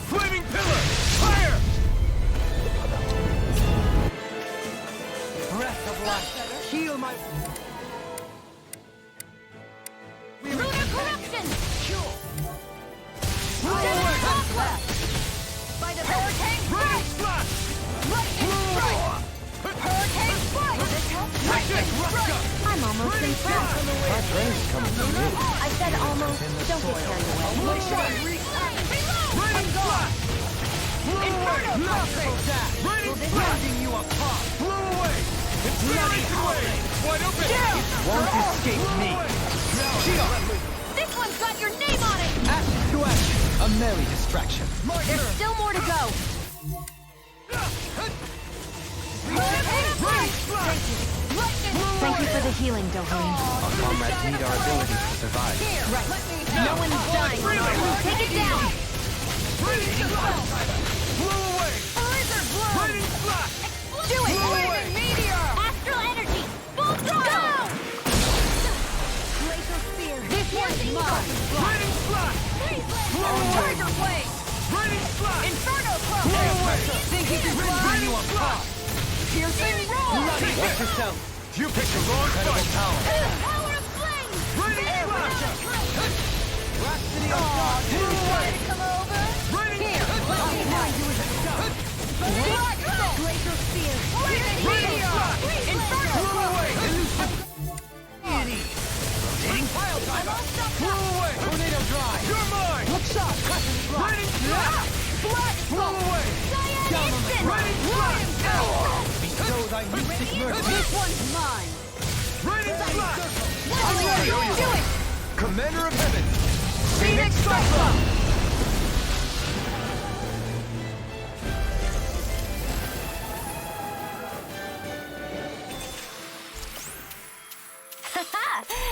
Flaming pillar! Fire! Breath of life, heal my... Lunar corruption! Blow away! By the hurricane Raining strike! slash! Lightning strike! Hurricane strike! Will this help? Lightning strike! I'm almost Raining impressed. slash! My train's coming from you. I said almost. Don't get carried away. Raining slash! Inferno crossing! Raining slash! you apart! Blew away! Incineration wave! Wide open! Won't escape me. This one's got your name on it! Action to action. A merry distraction. There's still more to go. Raining slash! Thank you for the healing, Dohalim. Our comrades need our abilities to survive. Right. No one's dying. Take it down. Raining slash! Blew away! Blizzard blow. Raining slash! Do it. Flaming meteor. Astral energy. Full throttle. Go. Glacial spear. This one's mine. Raining slash! Tiger blade. Raining slash! Inferno Blow crossing. away! Think you can fly? Raining slash! Piercing roar. Watch yourself. You picked the wrong fight! Power of flames. Raining slash! You ready to come over? Raining Here, let me help you with a shot. Glacial spear. Raining Meteor. slash! Inferno Blew away! I'm all stopped Blew up. away! Tornado drive. You're mine! Hook shot. Raining slash! Blood. Blew away! Cyan instant. Raining Let him go. Bestow thy mystic mercy. This one's mine. Raining slash! Do it. Commander of Heaven! Phoenix Cyclone.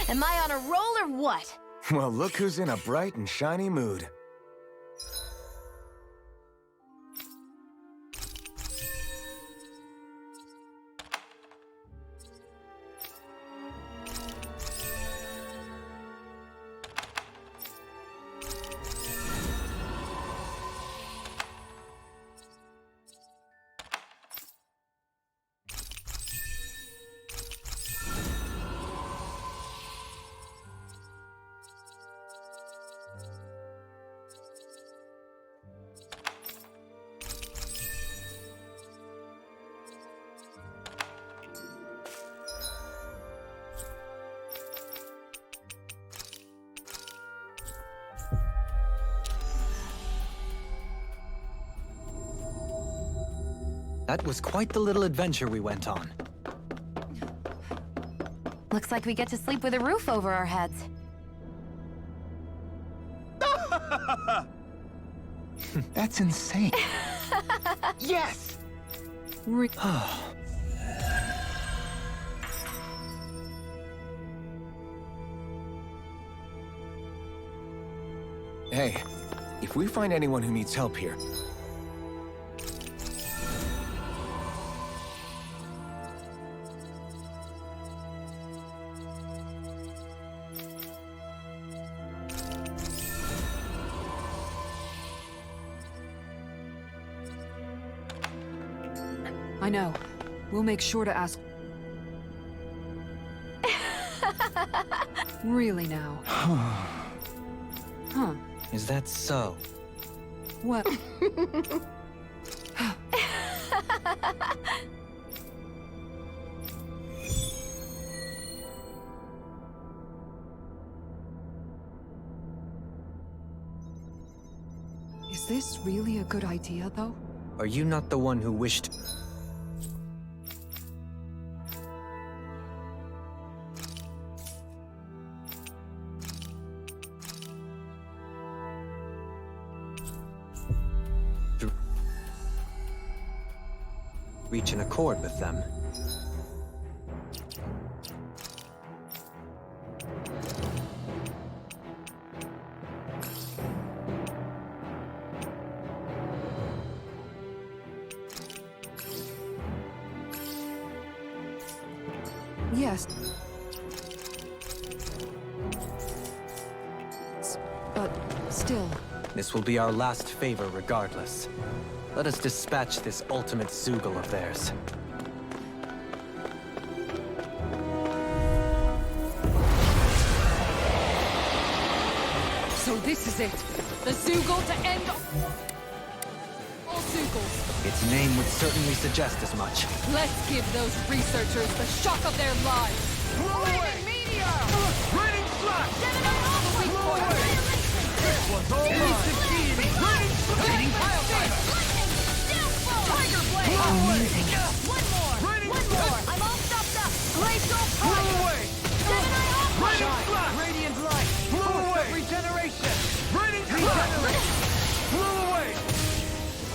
Am I on a roll or what? Well, look who's in a bright and shiny mood. That was quite the little adventure we went on. Looks like we get to sleep with a roof over our heads. That's insane. Yes! Hey, if we find anyone who needs help here, I know. We'll make sure to ask... Really now. Huh. Is that so? What? Is this really a good idea, though? Are you not the one who wished... to reach an accord with them? Yes. But still... This will be our last favor regardless. Let us dispatch this ultimate Zoogle of theirs. So this is it. The Zoogle to end all Zoogles. Its name would certainly suggest as much. Let's give those researchers the shock of their lives. Flaming meteor! Raining flash! This one's all mine! Raining firefighter! Tiger blade! One more! I'm all stopped up! Glacial Blow punch! away! Gemini off! Raining flash! Radiant light! Blow away! Regeneration! Raining flash! Blow away!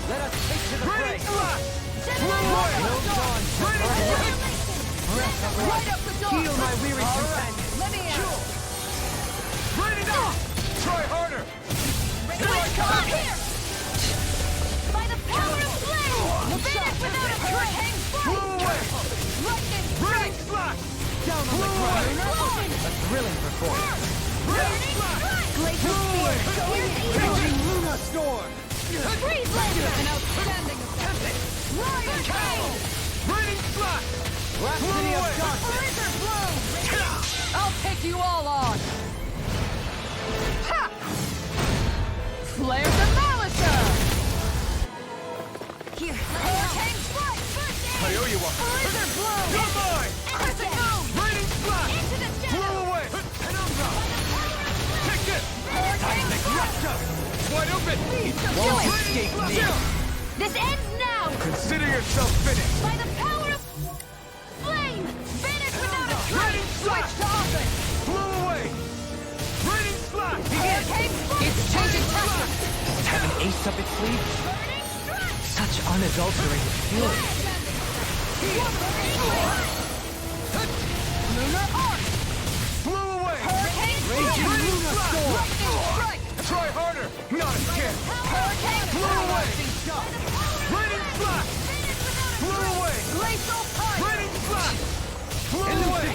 Let us take to the Raining flash! Gemini Blow away! off! Raining flash! Right up the door! Heal my weary companion! Let me out! Raining off! Try harder! Let's come on here! By the power of flame! Finish without a trace! Blow away! Lightning Raining strike! flash! Down on the Blow ground! away! A thrilling performance. Raining flash! Glacial Blow away! spear! Here's Raging evil! Luna Storm! Freeze laser! An outstanding effect. Riot King! Raining flash! Rhapsody of Darkness! Blizzard blow! I'll take you all on. Ha! Flare Demolisher! Here! Hurricane strike! First aid! I owe you one! Blizzard blow! You're mine! Crescent moon! Raining flash! Into the Blow shadow! away! Penumbra! Take this! Hurricane Raptor! It's wide open! Won't escape me! This ends now! Consider yourself finished! By the power of flame! Vanish without a trace! Raining flash! Switch to offense! Blow away! Raining flash! Hurricane strike! It's changing tactics. Have an ace up its sleeve? Burning strike! Such unadulterated fury. Lunar arc! Blow away! Hurricane Raging strike! Luna Storm! Lightning strike! Try harder! Not again! Hurricane Blow away! strike! Raining flash! Blow away! Glacial punch! Raining flash! Blow away!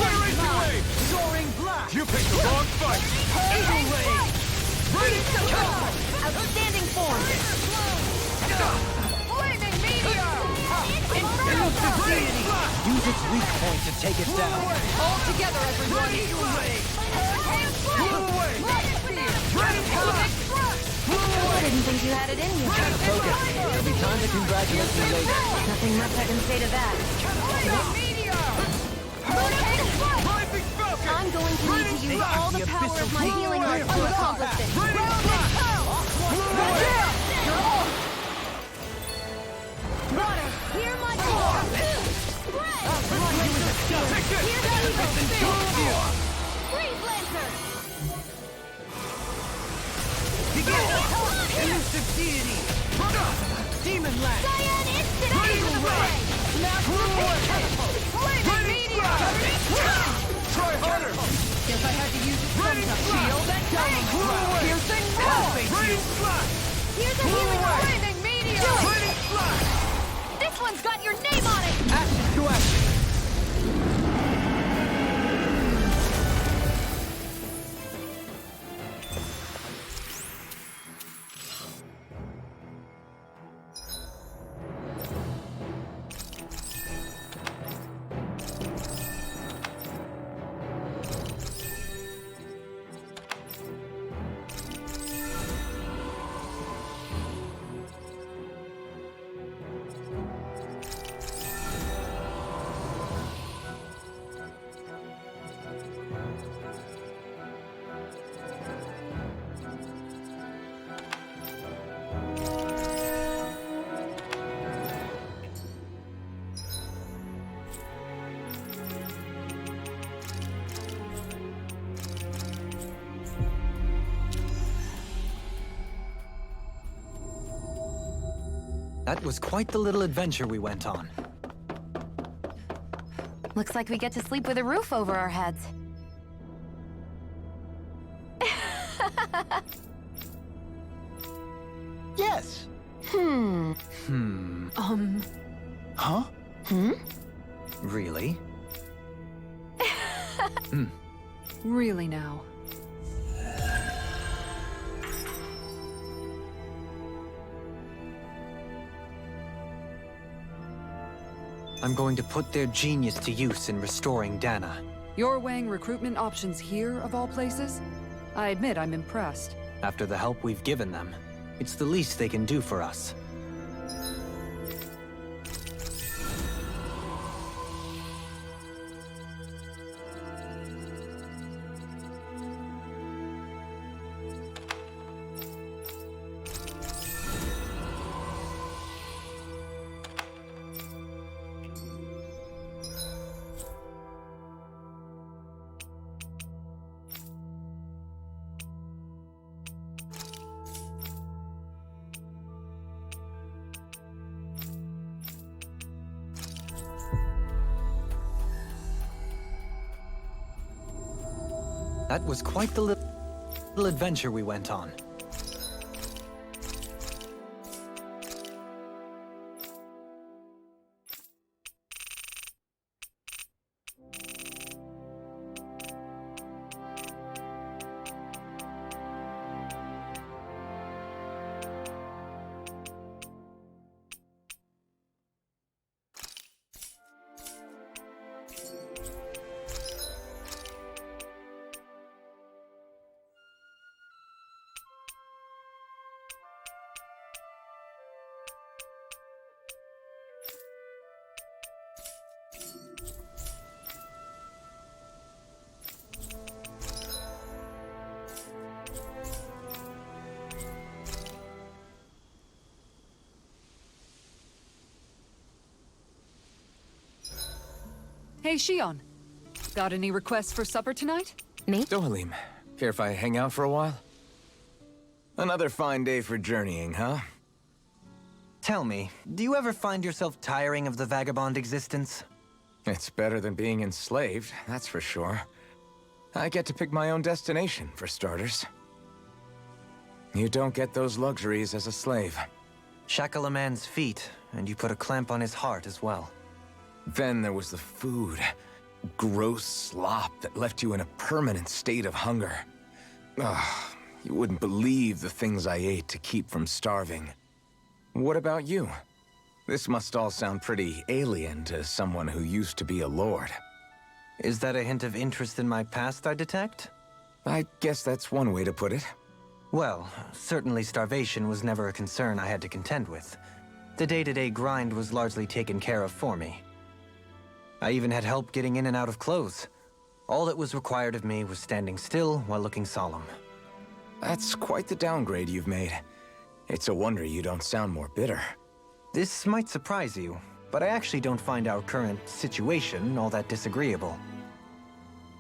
Federation wave! Soaring blast! You picked the wrong fight! Hurricane strike! Raining flash! Outstanding form! Flaming meteor! Inferno! Raining flash! Use its weak point to take it Blow down. away! All together, everyone. Raining flash! Hurricane Blow strike! away! Raining flash! Blow I away! didn't think you had it in you. Focus. There'll be time to congratulate me later. Nothing much I can say to that. Hurricane strike! Rising Falcon! I'm going to need to use all the power of my healing art to accomplish this. Raining flash! Blow away! Water, hear my call! Spread! Take this! Hear the evil Blow! Freeze Lancer! Elusive deity! Demon Land! Cyan Instant Eagle Ray! Flaming meteor! Try harder! Guess I had to use it Raining sometime. flash! Shield and Blow away! piercing roar! Raining flash! Here's a Blow healing away! flaming meteor! Raining flash! This one's got your name on it! Ashes to ashes! That was quite the little adventure we went on. Looks like we get to sleep with a roof over our heads. Yes! Hmm. Huh? Really? Really now. I'm going to put their genius to use in restoring Dana. You're weighing recruitment options here, of all places? I admit I'm impressed. After the help we've given them, it's the least they can do for us. That was quite the little adventure we went on. Hey, Shion. Got any requests for supper tonight? Me? Dohalim, care if I hang out for a while? Another fine day for journeying, huh? Tell me, do you ever find yourself tiring of the vagabond existence? It's better than being enslaved, that's for sure. I get to pick my own destination, for starters. You don't get those luxuries as a slave. Shackle a man's feet, and you put a clamp on his heart as well. Then there was the food. Gross slop that left you in a permanent state of hunger. Ugh, you wouldn't believe the things I ate to keep from starving. What about you? This must all sound pretty alien to someone who used to be a lord. Is that a hint of interest in my past I detect? I guess that's one way to put it. Well, certainly starvation was never a concern I had to contend with. The day-to-day grind was largely taken care of for me. I even had help getting in and out of clothes. All that was required of me was standing still while looking solemn. That's quite the downgrade you've made. It's a wonder you don't sound more bitter. This might surprise you, but I actually don't find our current situation all that disagreeable.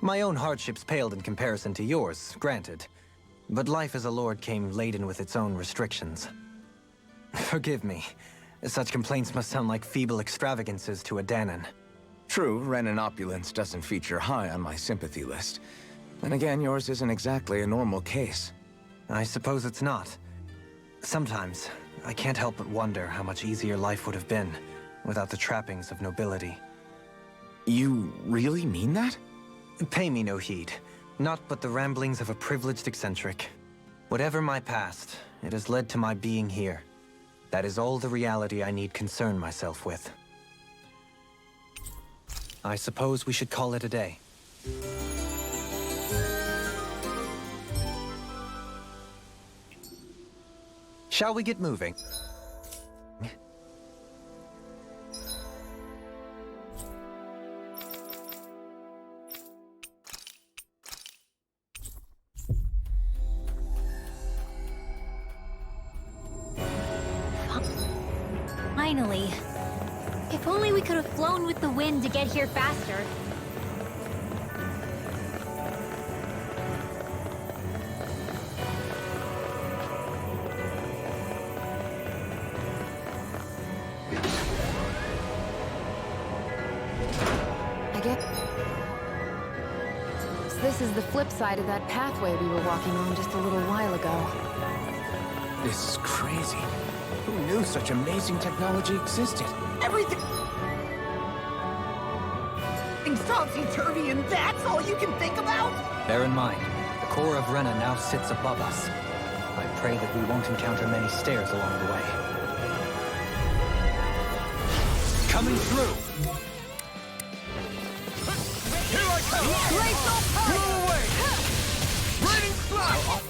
My own hardships paled in comparison to yours, granted. But life as a lord came laden with its own restrictions. Forgive me. Such complaints must sound like feeble extravagances to a Danon. True, Renan opulence doesn't feature high on my sympathy list. And again, yours isn't exactly a normal case. I suppose it's not. Sometimes, I can't help but wonder how much easier life would have been without the trappings of nobility. You really mean that? Pay me no heed. Not but the ramblings of a privileged eccentric. Whatever my past, it has led to my being here. That is all the reality I need concern myself with. I suppose we should call it a day. Shall we get moving? Finally. If only we could have flown with the wind to get here faster. I get... So this is the flip side of that pathway we were walking on just a little while ago. This is crazy. Who knew such amazing technology existed? Everything's topsy-turvy and that's all you can think about? Bear in mind, the core of Rena now sits above us. I pray that we won't encounter many stairs along the way. Coming through! Here I come! Blow away! Raining slash!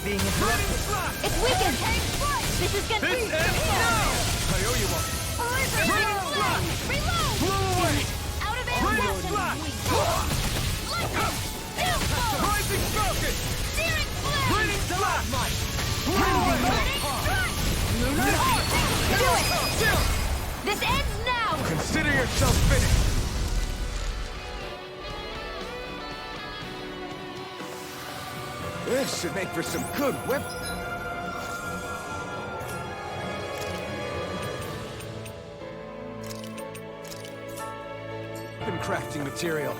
Being Raining interrupted. slash! It's weakened! This is gonna This be... ends now! I owe you one. Raining slash! Reload! Blow away! Out of Raining ammunition! slash! Lightning! Steel pole! Rising falcon! Searing flare! Raining slash! Blow away! Do it! This ends now! Consider yourself finished! This should make for some good whip. Been crafting material.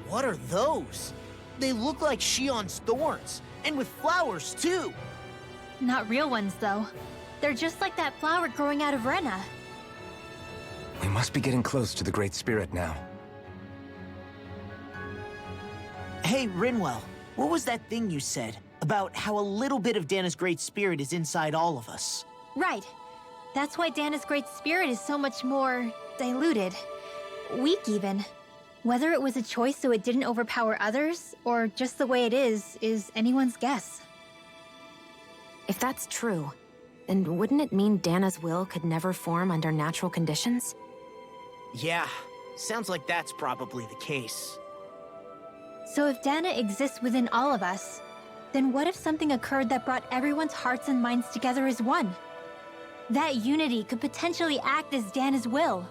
What are those? They look like Shion's thorns, and with flowers too. Not real ones, though. They're just like that flower growing out of Rena. We must be getting close to the Great Spirit now. Hey, Rinwell, what was that thing you said about how a little bit of Dana's Great Spirit is inside all of us? Right. That's why Dana's Great Spirit is so much more... diluted. Weak, even. Whether it was a choice so it didn't overpower others, or just the way it is anyone's guess. If that's true, then wouldn't it mean Dana's will could never form under natural conditions? Yeah, sounds like that's probably the case. So if Dana exists within all of us, then what if something occurred that brought everyone's hearts and minds together as one? That unity could potentially act as Dana's will.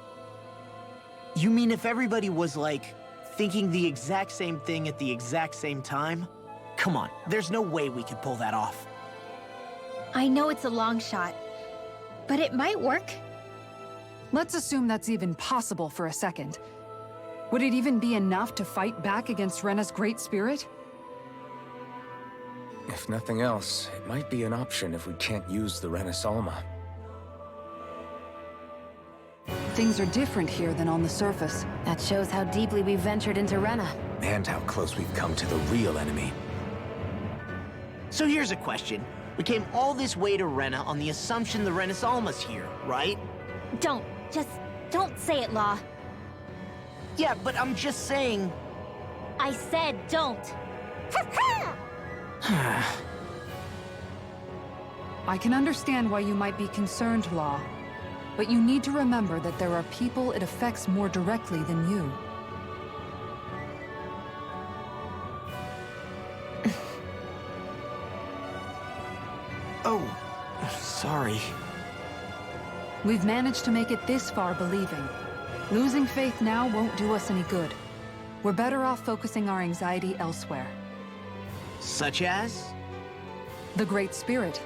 You mean if everybody was, like, thinking the exact same thing at the exact same time? Come on, there's no way we could pull that off. I know it's a long shot, but it might work. Let's assume that's even possible for a second. Would it even be enough to fight back against Rena's Great Spirit? If nothing else, it might be an option if we can't use the Renasalma. Things are different here than on the surface. That shows how deeply we've ventured into Rena. And how close we've come to the real enemy. So here's a question. We came all this way to Rena on the assumption the Renasalma's here, right? Just don't say it, Law. Yeah, but I'm just saying... I said don't. I can understand why you might be concerned, Law. But you need to remember that there are people it affects more directly than you. Oh, sorry. We've managed to make it this far believing. Losing faith now won't do us any good. We're better off focusing our anxiety elsewhere. Such as? The Great Spirit.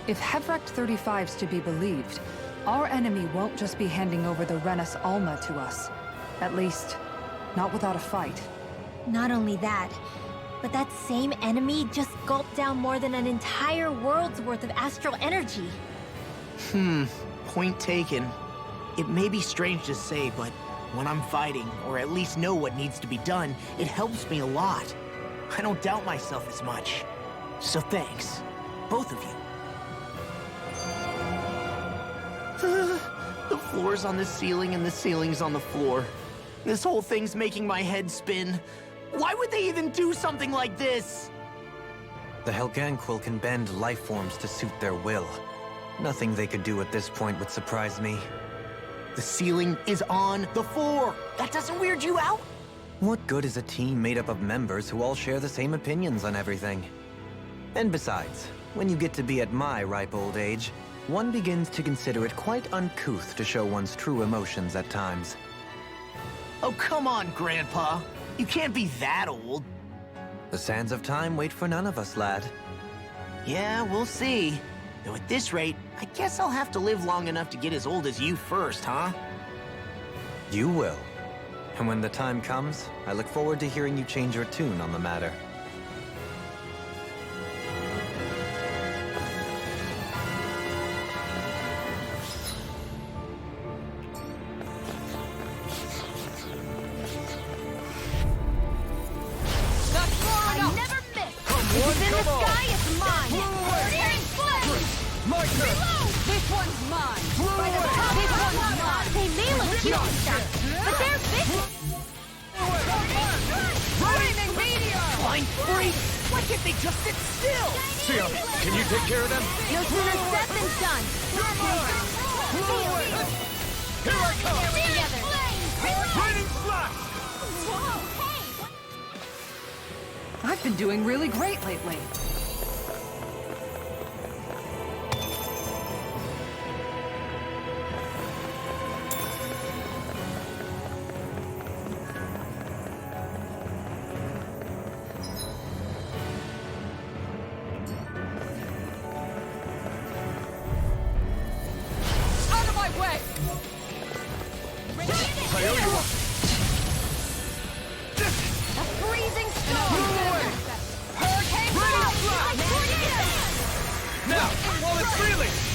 If Hevrecht 35's to be believed, our enemy won't just be handing over the Renas Alma to us. At least, not without a fight. Not only that, but that same enemy just gulped down more than an entire world's worth of astral energy. Point taken. It may be strange to say, but when I'm fighting, or at least know what needs to be done, it helps me a lot. I don't doubt myself as much. So thanks, both of you. The floor's on the ceiling and the ceiling's on the floor. This whole thing's making my head spin. Why would they even do something like this? The Helganquil can bend life forms to suit their will. Nothing they could do at this point would surprise me. The ceiling is on the floor. That doesn't weird you out? What good is a team made up of members who all share the same opinions on everything? And besides, when you get to be at my ripe old age, one begins to consider it quite uncouth to show one's true emotions at times. Oh, come on, Grandpa. You can't be that old. The sands of time wait for none of us, lad. Yeah, we'll see. Though at this rate, I guess I'll have to live long enough to get as old as you first, huh? You will. And when the time comes, I look forward to hearing you change your tune on the matter. Can you take care of them? No sooner said than done. Here I come! Together. Raining slash! I've been doing really great lately.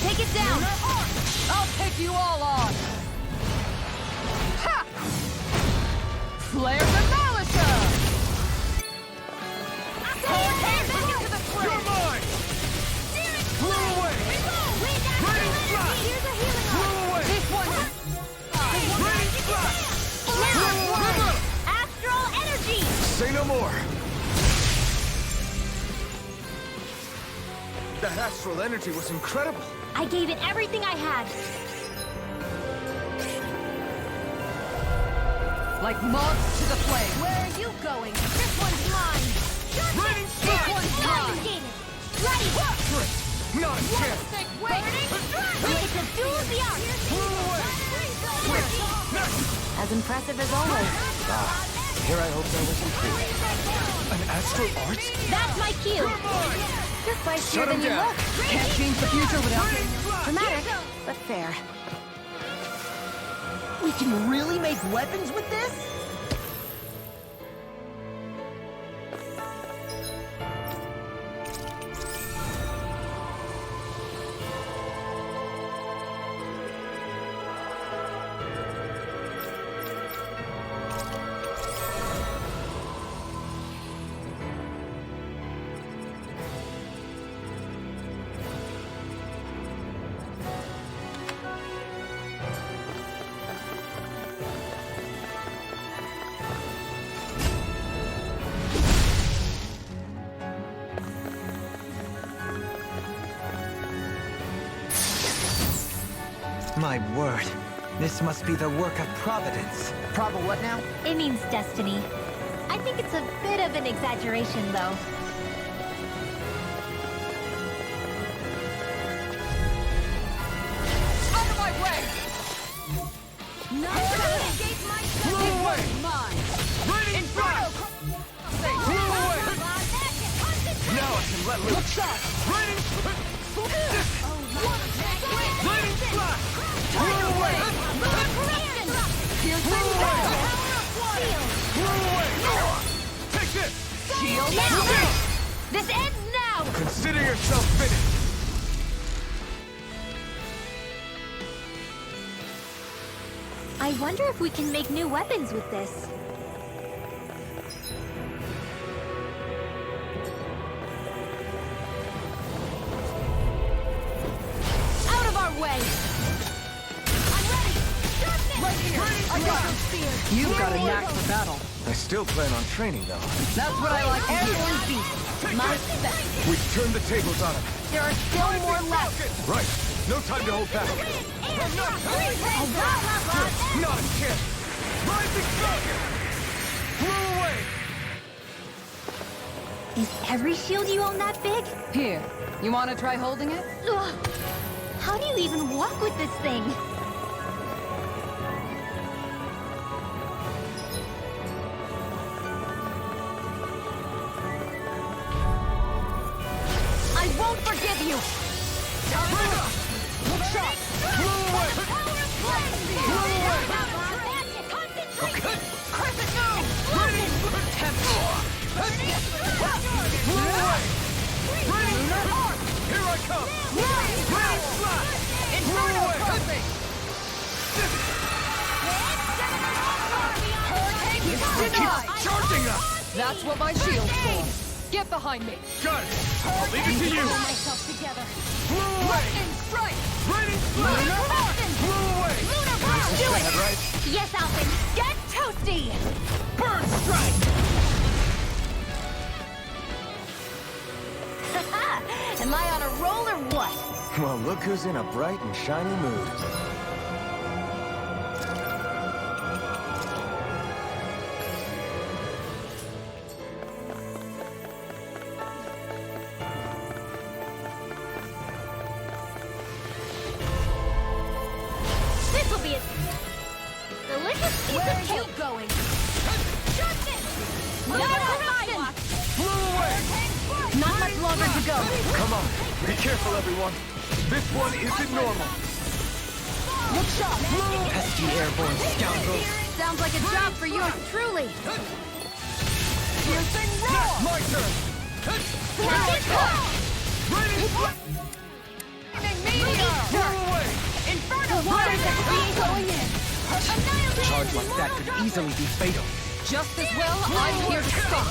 Take it down! I'll take you all on! Ha! Flare the Militia! Hurricane back into the fray! You're mine! Blew away! Raining slash! Blew away! This one! Raining slash! Now! Astral energy! Say no more! That astral energy was incredible! I gave it everything I had. Like moths to the flame! Where are you going? This one's mine! Raining This slash! one's mine! Ready! Not a chance! Burning strike! Like a duel of the arts! Blew away! As impressive as always. Here I hope there wasn't true. An astral art? That's my cue! You're spicier Shut than him you down. look. Can't change the future without it. Dramatic, but fair. We can really make weapons with this? My word, this must be the work of Providence. Probably what now? It means destiny. I think it's a bit of an exaggeration, though. Out of my way! No! Blew away! Raining slash! Blew away! Now I can let loose! Raining Raining slash! Blew away! Blew away! Take this! Shield Now! This ends now! Consider yourself finished! I wonder if we can make new weapons with this. Out of our way! I'm ready! Sharpness! right here! I got him! You've got a knack for battle. I still plan on training, though. That's what I like to hear. Airborne beast! My spec! We've turned the tables on him. There are still more left! Right. No time to hold back. Not a chance! Rising Falcon! Blew away! Is every shield you own that big? Here, you want to try holding it? Ugh. How do you even walk with this thing? I won't forgive you! Radiant arc! Here I come! Radiant slash! Inferno perfect! Keep charging us! That's what my shield's for. Get behind me. Got it! I'll leave it to you! myself together. Blew away! Strike! Radiant slash! Blew away! Lunar blast! Do it! Right? Yes, Alvin. Get toasty! Burn strike! Am I on a roll or what? Well, look who's in a bright and shiny mood. This will be a delicious piece of cake. Where are you going? Sharpness! Blew away! Not much longer to go. Come on, be careful, everyone. This one isn't normal. Look sharp. Pesky airborne scoundrels. Sounds like a job for yours truly. Piercing roar! My turn! Radiant slash! Blew away! Inferno waters are going in. A charge like that could easily be fatal. Just as well, I'm here to stop.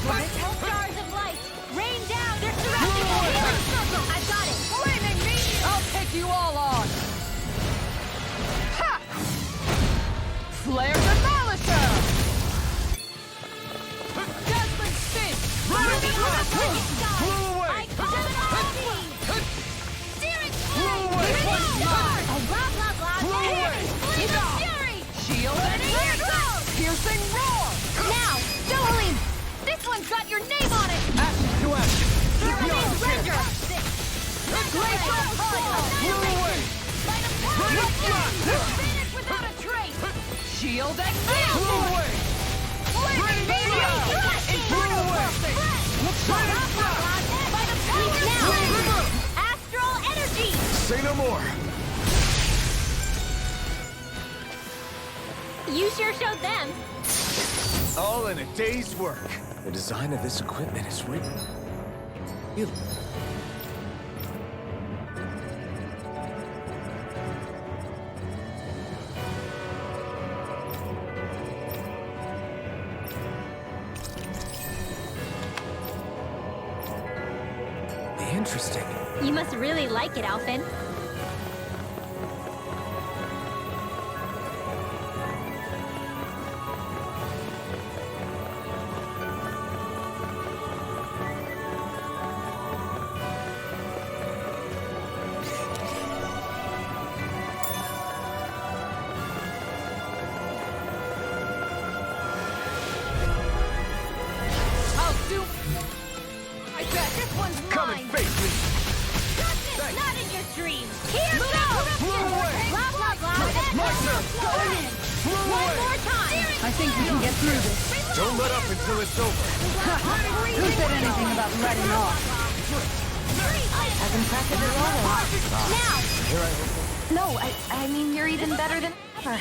Stars of light, rain down. They're surrounding the healing circle. I've got it. Flaming meteor! I'll take you all on. Ha! Flare demolisher! Dazzling spin! Blew away! Shield and piercing roar! Now, Dohalim! This one's got your name on it! Ashes to ashes! Render! Blew away! Finish without a trace! Shield and Blew away! flaming meteor! Blew away! Now! Astral energy! Say no more. You sure showed them. All in a day's work. The design of this equipment is really... Interesting. You must really like it, Alphen. I'll do... I bet this one's Come mine! and face me! Darkness, not in your dreams. Here Blew away! Blah, blah, blah. My turn! Going in. Blew One away! more time. I think we can get through this. Don't let up until it's over. Who said anything about letting off? As impressive as always. Now, No, I mean, you're even better than ever.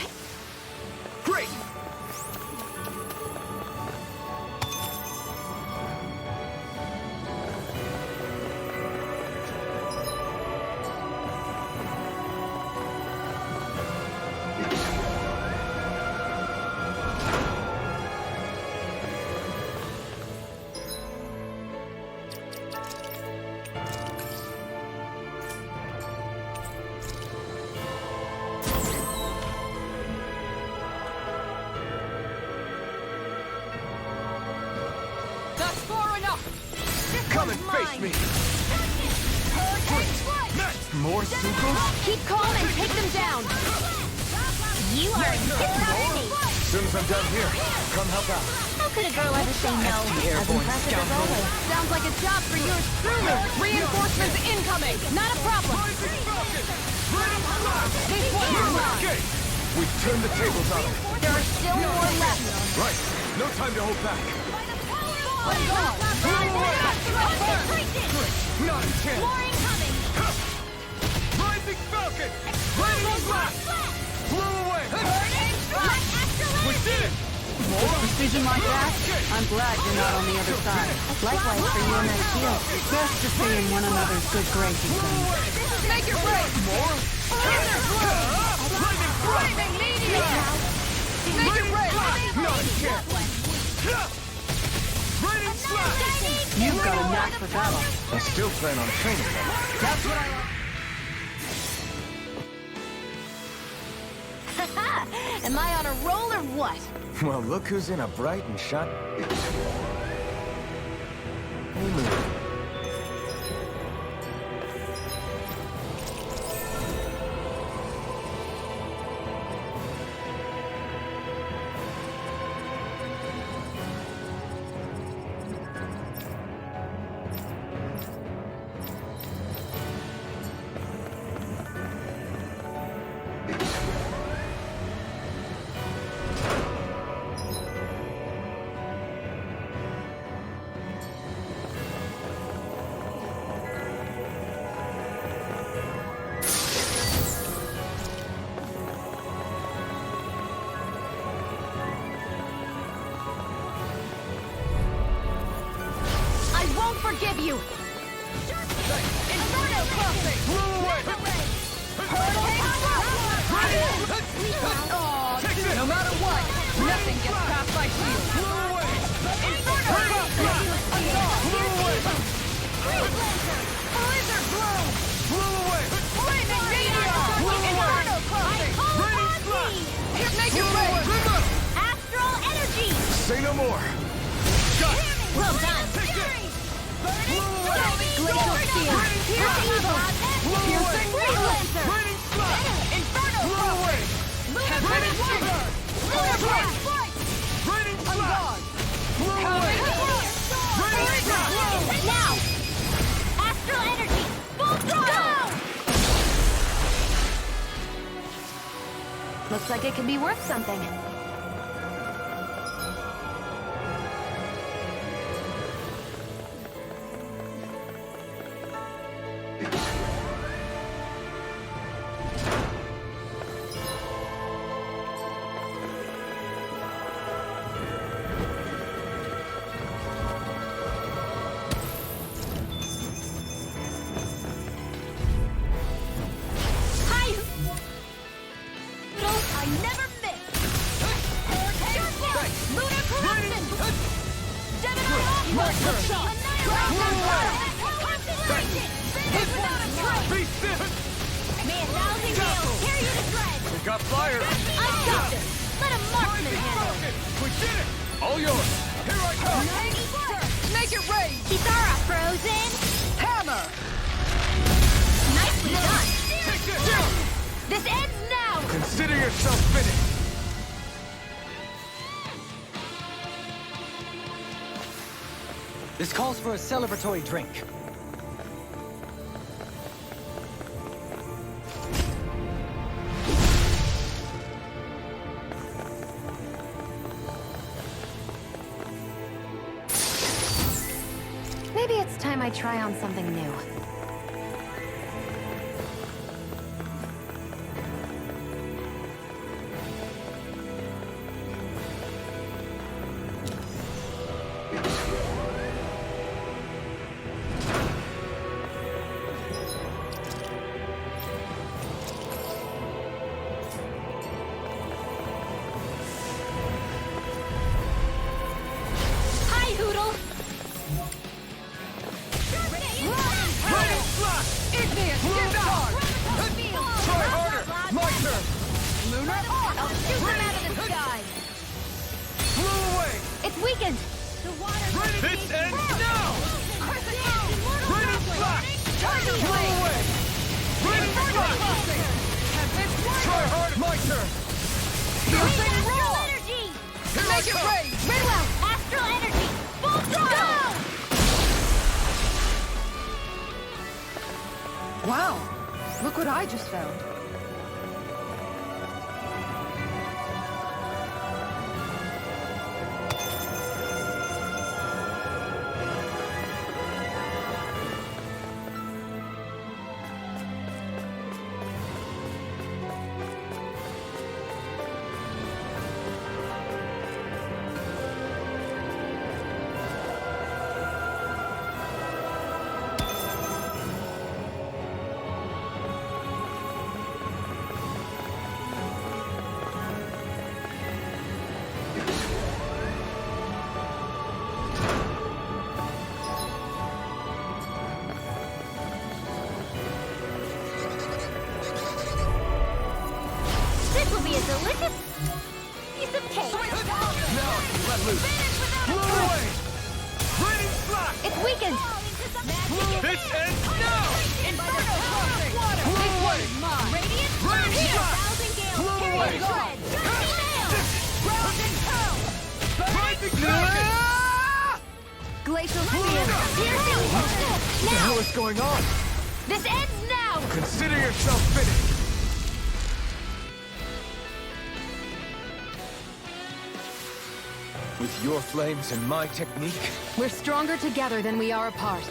Great! That's far enough! Come and face me! More Sucos? Keep calm and take them down. you are a hit. As soon as I'm done here, come help out. How could a girl ever say no? Pesky airborne scoundrels. Sounds like a job for yours truly! Reinforcements incoming! Not a problem! This one is mine! Okay! We've turned the tables on them. There are still more left. Right. No time to hold back. Not a chance. More incoming. Rising Falcon! Radiant blast! Blew away! We did it! With precision like that, I'm glad you're not on the other side. Likewise for you and that shield. Best to stay in one another's good graces then. Make it break! More! Laser blow! Flaming meteor! Make it break! Not a chance! Raining slap! You've got a knack for battle. I still plan on training them. That's what I like. Am I on a roll or what? Well, look who's in a bright and shot. Hey, Moon. Forgive you! Inferno crossing! No matter what, nothing gets past my shield! Inferno crossing! Blizzard blow! Flaming meteor! Inferno crossing! Make it rain! Astral energy! Say no more. Well done! Glacial steel! Pierce evil! Piercing lancer! Inferno crossing! Heavenly trigger! Lunar blast! I'm gone! Now! Astral energy! Full throttle! Looks like it could be worth something. I never miss! Lunar corruption! Gemini Annihilation! Concentration! Finish without a trace! Be still! May a thousand gales tear you to shreds! We got fire! I've got this! Let a marksman handle it! We did it! All yours! Here I come! Make it rain! Kisara frozen! Hammer! Nicely done! Take this! This ends now! Consider yourself finished! This calls for a celebratory drink. Maybe it's time I try on something new. Hi, Hoodle! Igneous, get hard! Try harder! My turn! Lunar, I'll shoot them out of the sky! Blew away! It's weakened! The water... This ends now! Raining flash! Tidal Blew wave! away! Raining flash! Try hard! My turn! Piercing roar! Energy! Make it rain! Very well! Astral energy! Full throttle! Wow! Look what I just found. end! This ends now! Inferno crossing! This one is mine! Radiant Radiant Here! strike! Thousand Gale! Blow Period away! Dread! Dirty Nail! Frozen Toe! Rising Dragon! Glacial Spear! Piercing Pulse! What the hell Now! is going on? This ends now! Consider yourself finished! With your flames and my technique, We're stronger together than we are apart.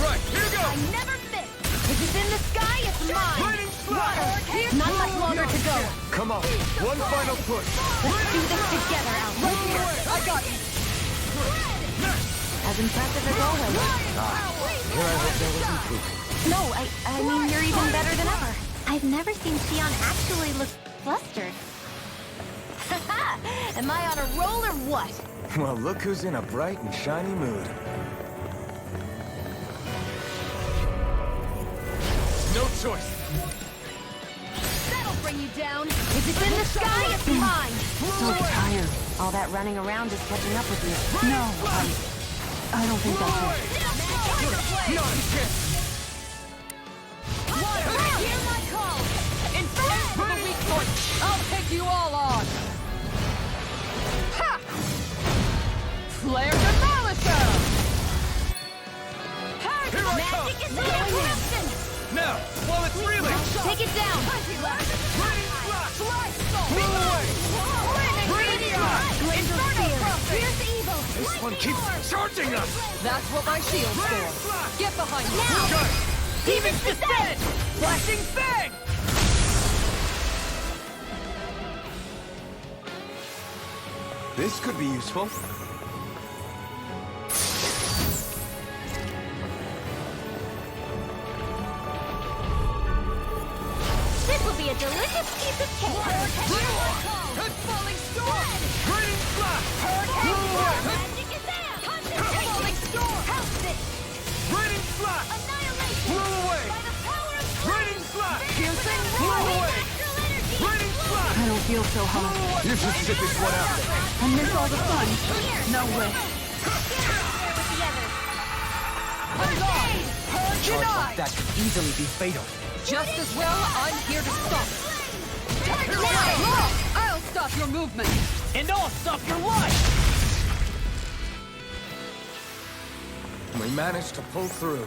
Right, here I goes! never miss! If it's in the sky, it's mine! Lightning Slash! Water! Not much longer to go! come on, one final push. Let's do this together, Outlaw! I got you! As impressive as always. Here I hope there was improvement. No, I mean, you're even better than ever. I've never seen Xion actually look flustered. Haha! Am I on a roll or what? Well, look who's in a bright and shiny mood. No choice! That'll bring you down! If it's in the sky, it's mine! So tired. All that running around is catching up with you. No, I don't think that's it. Not a chance! Water! Hear my call! Inferno for the weak point! I'll take you all on! Ha! Flare Demolisher! Here I come! Magic is in eruption! Now, while it's reeling! Take it down! Lightning Slash! Blow away! Inferno crossing! Fierce evil! This one keeps charging us! That's what my shield's for. Get behind me! Now! Demon's Descent! Flashing Fang! This could be useful. This will be a delicious piece of cake! Falling Storm! Raining Slash! Magic is there! Falling storm! House it! Raining Slash! Annihilation! Blow away! By the power of Raining Slash! piercing Blow away! astral energy! Raining Slash! I don't feel so hot. You should sit this one out there. And miss all the fun. No way. There with the others! Charge like that could easily be fatal. Just as well, I'm here to stop it. I'll stop your movement. And I'll stop your life! We managed to pull through.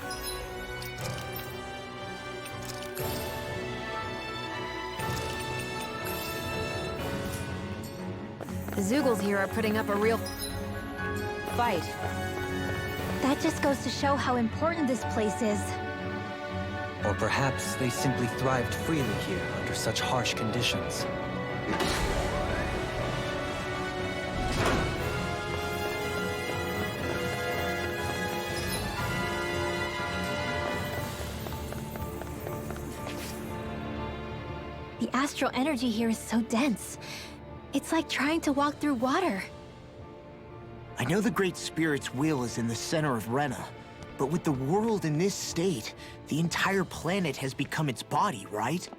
The Zoogles here are putting up a real fight. That just goes to show how important this place is. Or perhaps they simply thrived freely here under such harsh conditions. The astral energy here is so dense. It's like trying to walk through water. I know the Great Spirit's will is in the center of Rena, but with the world in this state, the entire planet has become its body, right?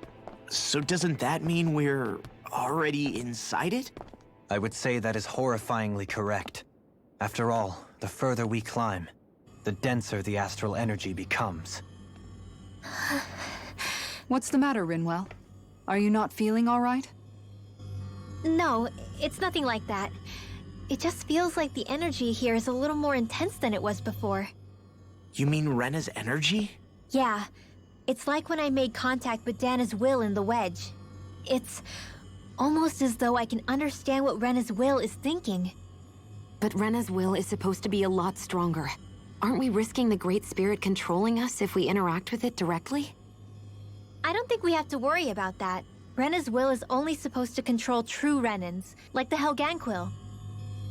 So doesn't that mean we're already inside it? I would say that is horrifyingly correct. After all, the further we climb, the denser the astral energy becomes. What's the matter, Rinwell? Are you not feeling all right? No, it's nothing like that. It just feels like the energy here is a little more intense than it was before. You mean Rena's energy? Yeah. It's like when I made contact with Dana's will in the wedge. It's almost as though I can understand what Rena's will is thinking. But Rena's will is supposed to be a lot stronger. Aren't we risking the Great Spirit controlling us if we interact with it directly? I don't think we have to worry about that. Rena's will is only supposed to control true Renans, like the Helganquil.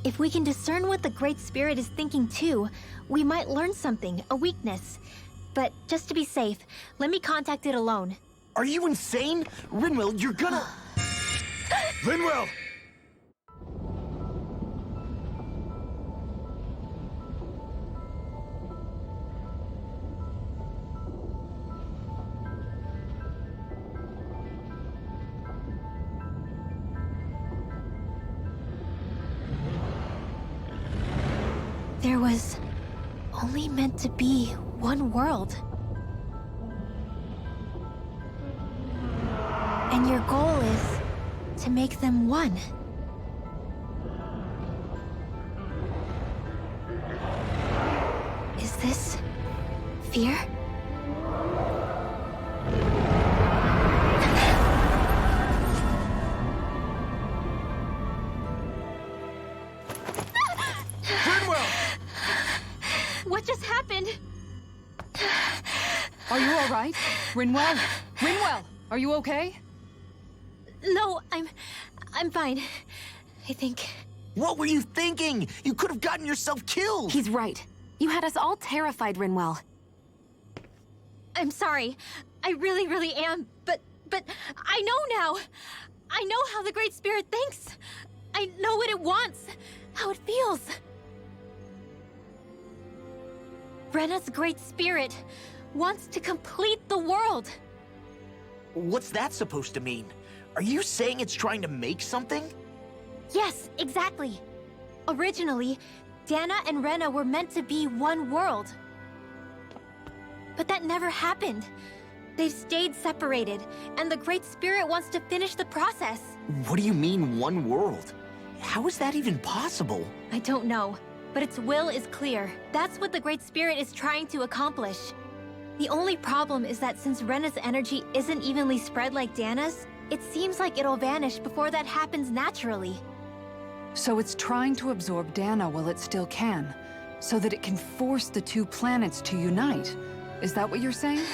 If we can discern what the Great Spirit is thinking too, we might learn something, a weakness. But just to be safe, let me contact it alone. Are you insane? Rinwell, you're gonna... Linwell! There was only meant to be one world. And your goal is to make them one. Is this fear? What just happened? Are you all right? Rinwell? Rinwell, are you okay? No, I'm fine. I think. What were you thinking? You could have gotten yourself killed! He's right. You had us all terrified, Rinwell. I'm sorry. I really am. But I know now. I know how the Great Spirit thinks. I know what it wants, how it feels. Rena's Great Spirit wants to complete the world. What's that supposed to mean? Are you saying it's trying to make something? Yes, exactly. Originally, Dana and Rena were meant to be one world. But that never happened. They've stayed separated, and the Great Spirit wants to finish the process. What do you mean, one world? How is that even possible? I don't know, but its will is clear. That's what the Great Spirit is trying to accomplish. The only problem is that since Rena's energy isn't evenly spread like Dana's, it seems like it'll vanish before that happens naturally. So it's trying to absorb Dana while it still can, so that it can force the two planets to unite. Is that what you're saying?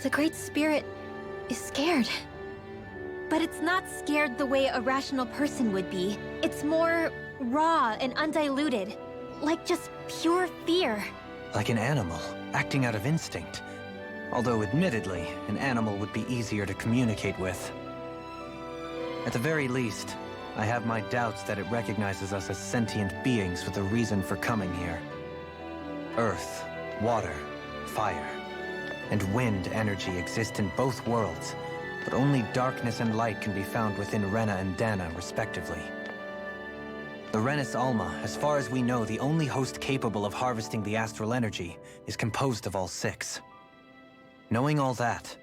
The Great Spirit is scared. But it's not scared the way a rational person would be. It's more raw and undiluted, like just pure fear. Like an animal, acting out of instinct. Although admittedly, an animal would be easier to communicate with. At the very least, I have my doubts that it recognizes us as sentient beings with a reason for coming here. Earth, water, fire, and wind energy exist in both worlds, but only darkness and light can be found within Rena and Dana, respectively. The Renis Alma, as far as we know, the only host capable of harvesting the astral energy, is composed of all six. Knowing all that,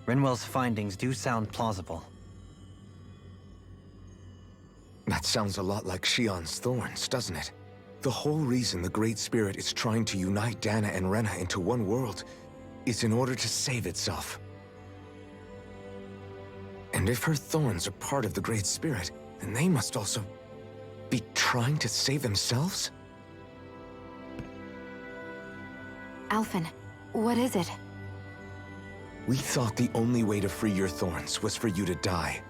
Rinwell's findings do sound plausible. That sounds a lot like Shion's thorns, doesn't it? The whole reason the Great Spirit is trying to unite Dana and Rena into one world is in order to save itself. And if her thorns are part of the Great Spirit, then they must also be trying to save themselves? Alphen, what is it? We thought the only way to free your thorns was for you to die.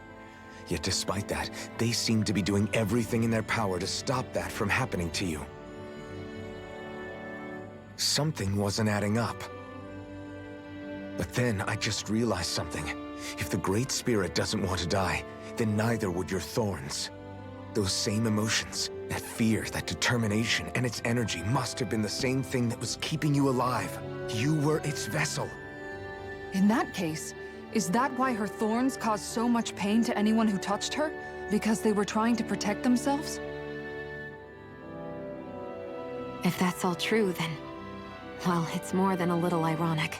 Yet despite that, they seem to be doing everything in their power to stop that from happening to you. Something wasn't adding up. But then I just realized something. If the Great Spirit doesn't want to die, then neither would your thorns. Those same emotions, that fear, that determination, and its energy must have been the same thing that was keeping you alive. You were its vessel. In that case, is that why her thorns caused so much pain to anyone who touched her? Because they were trying to protect themselves? If that's all true, then... well, it's more than a little ironic.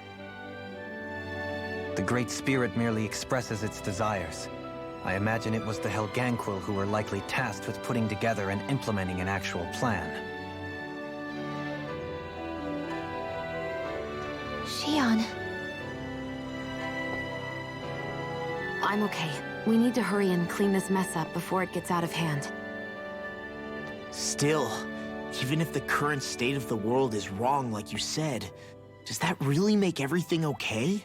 The Great Spirit merely expresses its desires. I imagine it was the Helganquil who were likely tasked with putting together and implementing an actual plan. Shion, I'm okay. We need to hurry and clean this mess up before it gets out of hand. Still, even if the current state of the world is wrong like you said, does that really make everything okay?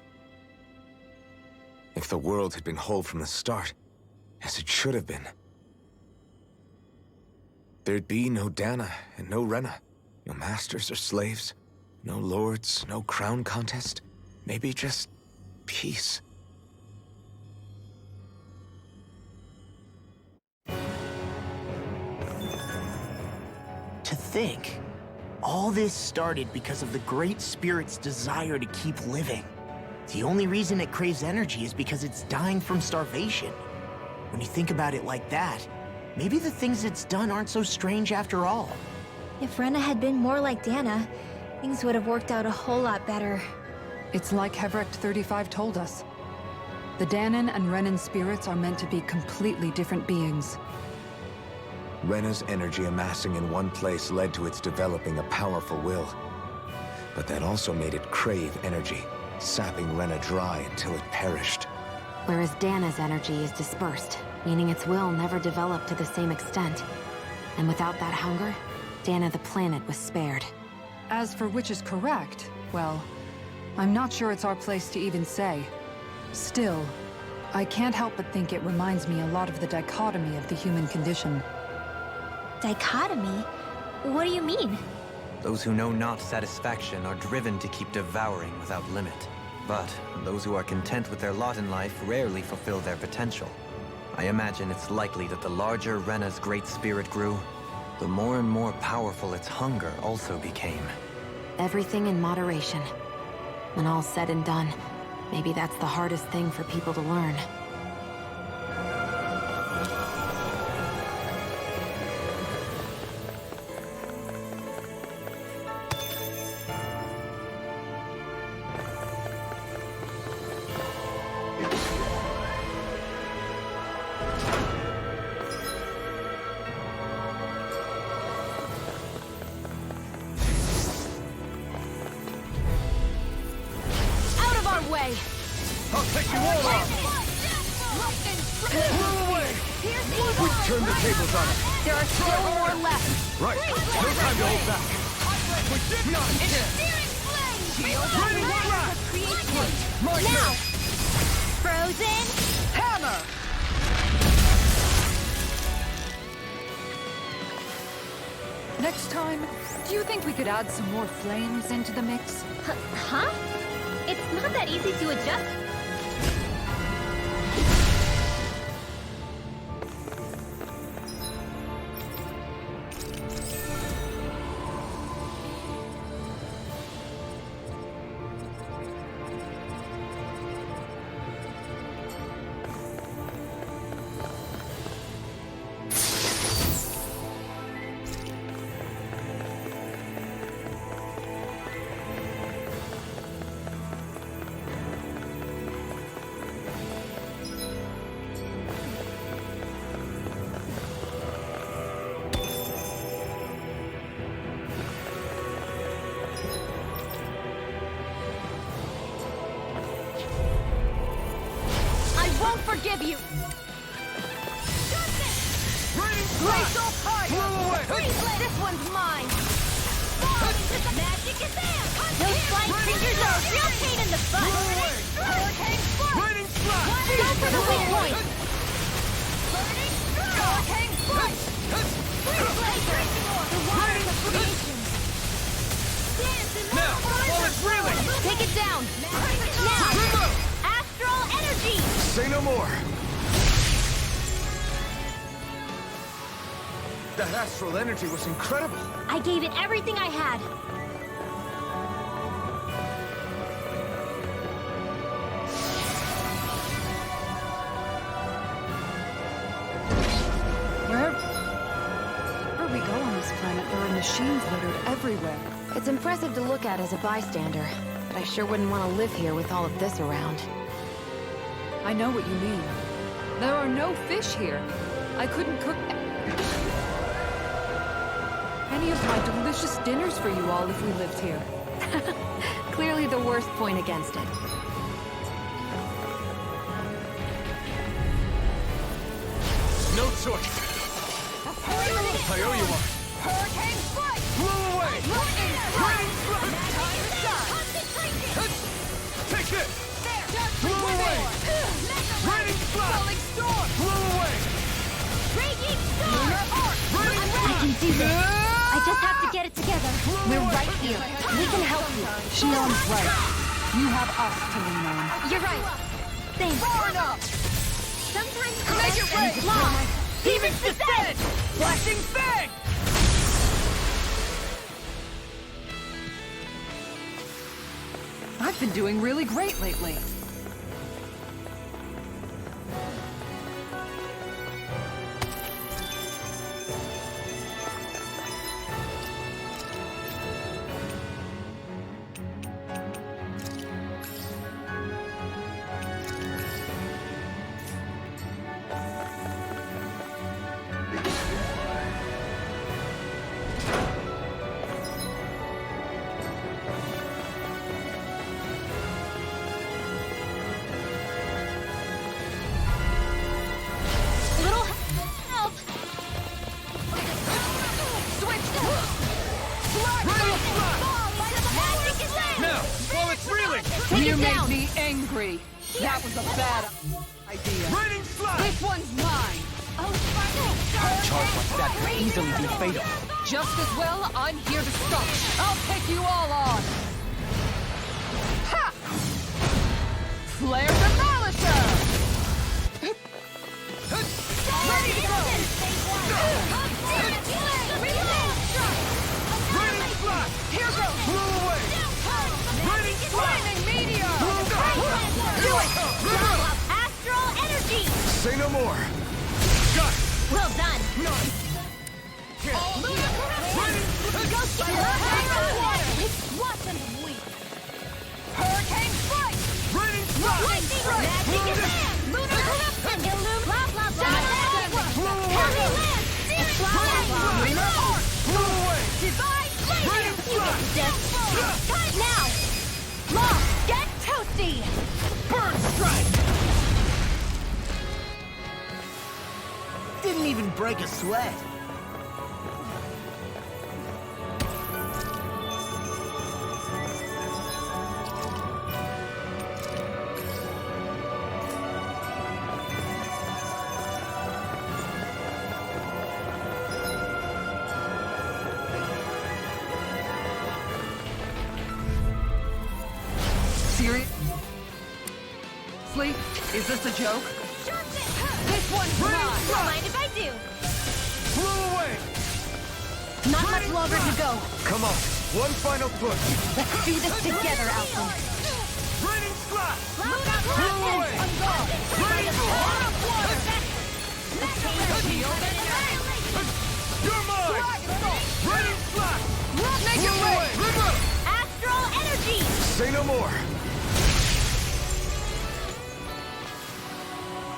If the world had been whole from the start, as it should have been, there'd be no Dana and no Rena, no masters or slaves, no lords, no crown contest, maybe just peace. To think, all this started because of the Great Spirit's desire to keep living. The only reason it craves energy is because it's dying from starvation. When you think about it like that, maybe the things it's done aren't so strange after all. If Rena had been more like Dana, things would have worked out a whole lot better. It's like Hevrecht 35 told us. The Danan and Renan spirits are meant to be completely different beings. Rena's energy amassing in one place led to its developing a powerful will. But that also made it crave energy, sapping Rena dry until it perished. Whereas Dana's energy is dispersed, meaning its will never developed to the same extent. And without that hunger, Dana the planet was spared. As for which is correct, well, I'm not sure it's our place to even say. Still, I can't help but think it reminds me a lot of the dichotomy of the human condition. Dichotomy? What do you mean? Those who know not satisfaction are driven to keep devouring without limit. But those who are content with their lot in life rarely fulfill their potential. I imagine it's likely that the larger Rena's great spirit grew, the more and more powerful its hunger also became. Everything in moderation. When all's said and done, maybe that's the hardest thing for people to learn. Way. I'll take you all on! Move away! We've turned the tables on it. There are still more left. Right, no time to hold back. We did not Ready, now! Frozen hammer! Next time, do you think we could add some more flames into the mix? Huh? It's not that easy to adjust. Forgive you! Blaze off high! Blow away! This one's mine! Magic is there! Those flying creatures are a real pain in the butt! Hurricane Spark! Lightning Slash! Go for the weak point! Hurricane Spark! Freeze Laser! The waters of creation! Now, while it's reeling! Take it down! Now! Astral Energy! Say no more! That astral energy was incredible! I gave it everything I had. Wherever we go on this planet, there are machines littered everywhere. It's impressive to look at as a bystander, but I sure wouldn't want to live here with all of this around. I know what you mean. There are no fish here. I couldn't cook any of my delicious dinners for you all if we lived here. Clearly the worst point against it. No choice. I owe you one. Hurricane strike! Blow away! Lightning strike! Take this! There! Just Blow away! Raining slap! Rolling storm! Blow away! Raging storm! Raining I can do this. I just have to get it together. We're right here. We can help you. Shion's right. You have us to lean on. You're right. Thanks. Far enough! Sometimes Make it correct rain! is long. Demons descend! Flashing fang! I've been doing really great lately. Little help. Switch! Magic is in! Now, while it's reeling! Take You it made down. me angry. That was a bad idea. Raining slap! This one's mine. Charge like that could easily be fatal. Just as well, I'm here to stop. I'll take you all on. Ha! Flare Demolition! Ready to go! Raining slap! Here goes! Blow away! Raining slap! Flaming Meteor! Do it! Astral energy! Say no more. Got it! Well done. Watch them weep. Hurricane strike! Raining slap! Magic is in! Lunar corruption! Blah, blah, blah. Heavy land! Searing flame! Remote! Blow away! Divine Raining flame! slap! Cut now! Lost! Get toasty! Burn strike! Didn't even break a sweat. Seriously? Is this a joke? This one's mine! Don't mind if I do. Blow away! Not much longer to go. Come on, one final push. Let's do this together, Alpha. Raining slap! Lunar Blow corruption! away! Raining slap! You're mine! Raining slap! Make it Blow away! rain! Remote! Astral energy! Say no more.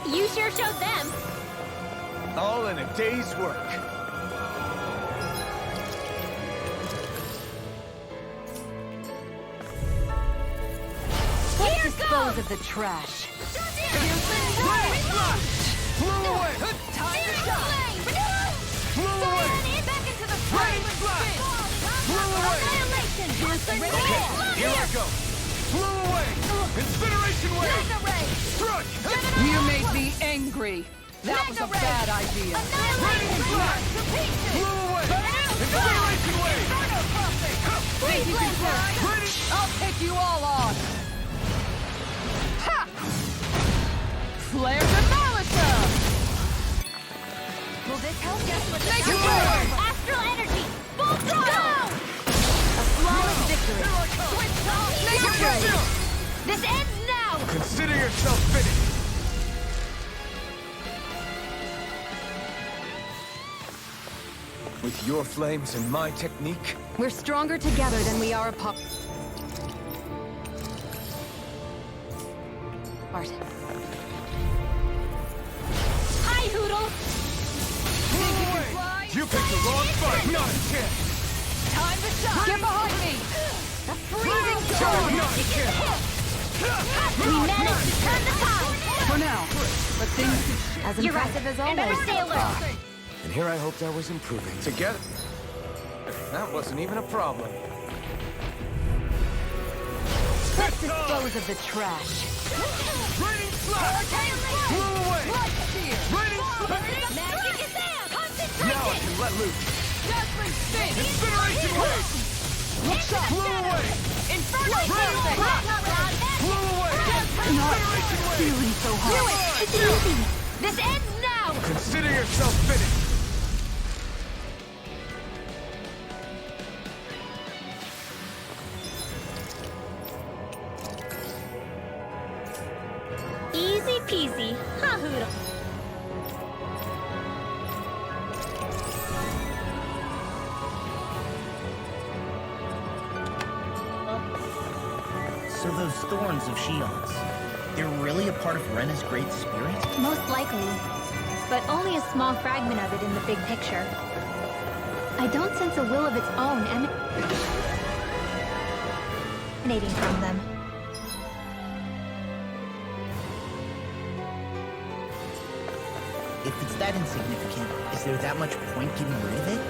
You sure showed them. All in a day's work. Here Dispose goes! of the trash. Blow away! Time to shine! Blow away! Back into the Raining slap! Blow away! Annihilation! Here I go! Blow away! Incineration wave! Mega ray! Struck! You made me angry. That was a bad idea. Annihilation! Blow away! Incineration wave! Think you can work? Raining... I'll take you all on. Ha! Flare Demolisher! Will this help? Guess what? Make it rain! Astral energy! Full throttle! A flawless victory! Make it rain! This ends now! Consider yourself finished. With your flames and my technique, We're stronger together than we are apart. Hi, Hoodle! You picked the wrong fight! Not a chance! Time to shine! Get behind me! A freezing Not storm! a chance! We managed to turn the tide! For now. but things... As You're right. impressive as Remember, always. stay alert. And here I hoped I was improving. Together? That wasn't even a problem. Let's dispose of the trash. Raining flash! Blow away! Raining flash! Magic is there. Concentration. Now I can let loose. Dazzling spin! Incineration wave! Blow away! Inferno Raining something. flash! Blow away! Incineration wave! Feeling so Do hot. it. It's easy. This ends now. Consider yourself finished. Easy peasy. Ha hoodle. So those thorns of Shion's, they're really a part of Rena's great spirit? Most likely. But only a small fragment of it in the big picture. I don't sense a will of its own emanating from them. If it's that insignificant, is there that much point getting rid of it?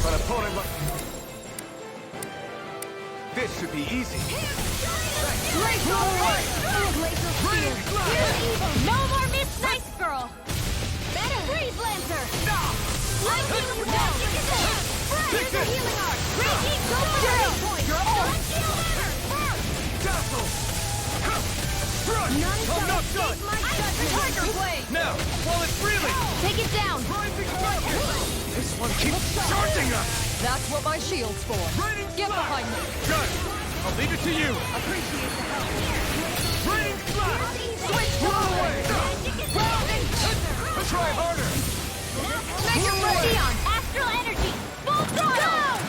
But opponent like... This should be easy. Laser away! Laser spear! Here's evil! No more Miss Nice Girl! Better! Freeze Lancer! Lightning down! Here's the healing art! Great heat! Go for the point! You're all! Dazzle! Crush! None I'm shall not escape done! my judgment! Tiger Blade! Now, while it's reeling! Take it down! Rising fire! This one keeps charging us! That's what my shield's for. Raining Get flash! behind me. Good! I'll leave it to you! Appreciate the help. Raining flash! Switch Blow away! Try harder! Make your Xion! Astral energy! Full throttle!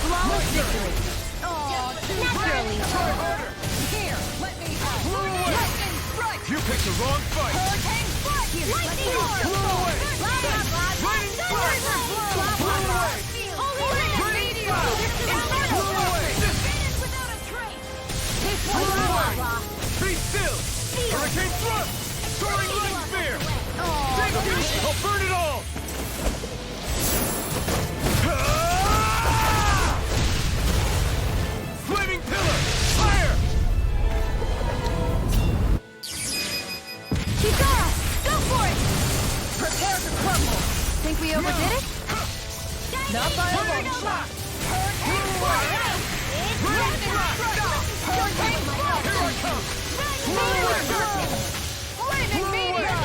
Flawless victory. Naturally! Try harder! Here, let me help. Blow away! Lightning strike. You picked the wrong fight! Hurricane strike. Lightning orb! Blow away! Blah, blah, blah, Raining blah, flash! blah, blah, Blow blah. away! Holy Land! Raining flash! Inferno! Blow away! Finish without a trace! This Blow one, blah, away! blah. Be still! Hurricane thrust! Soaring light spear! Take this! I'll burn it all! Ah! Flaming pillar! Fire! Kikara! Go for it! Prepare to crumble. Think we overdid it? Not by a long shot. Hurricane flash! Hurricane strike. Here I come! Flaming meteor.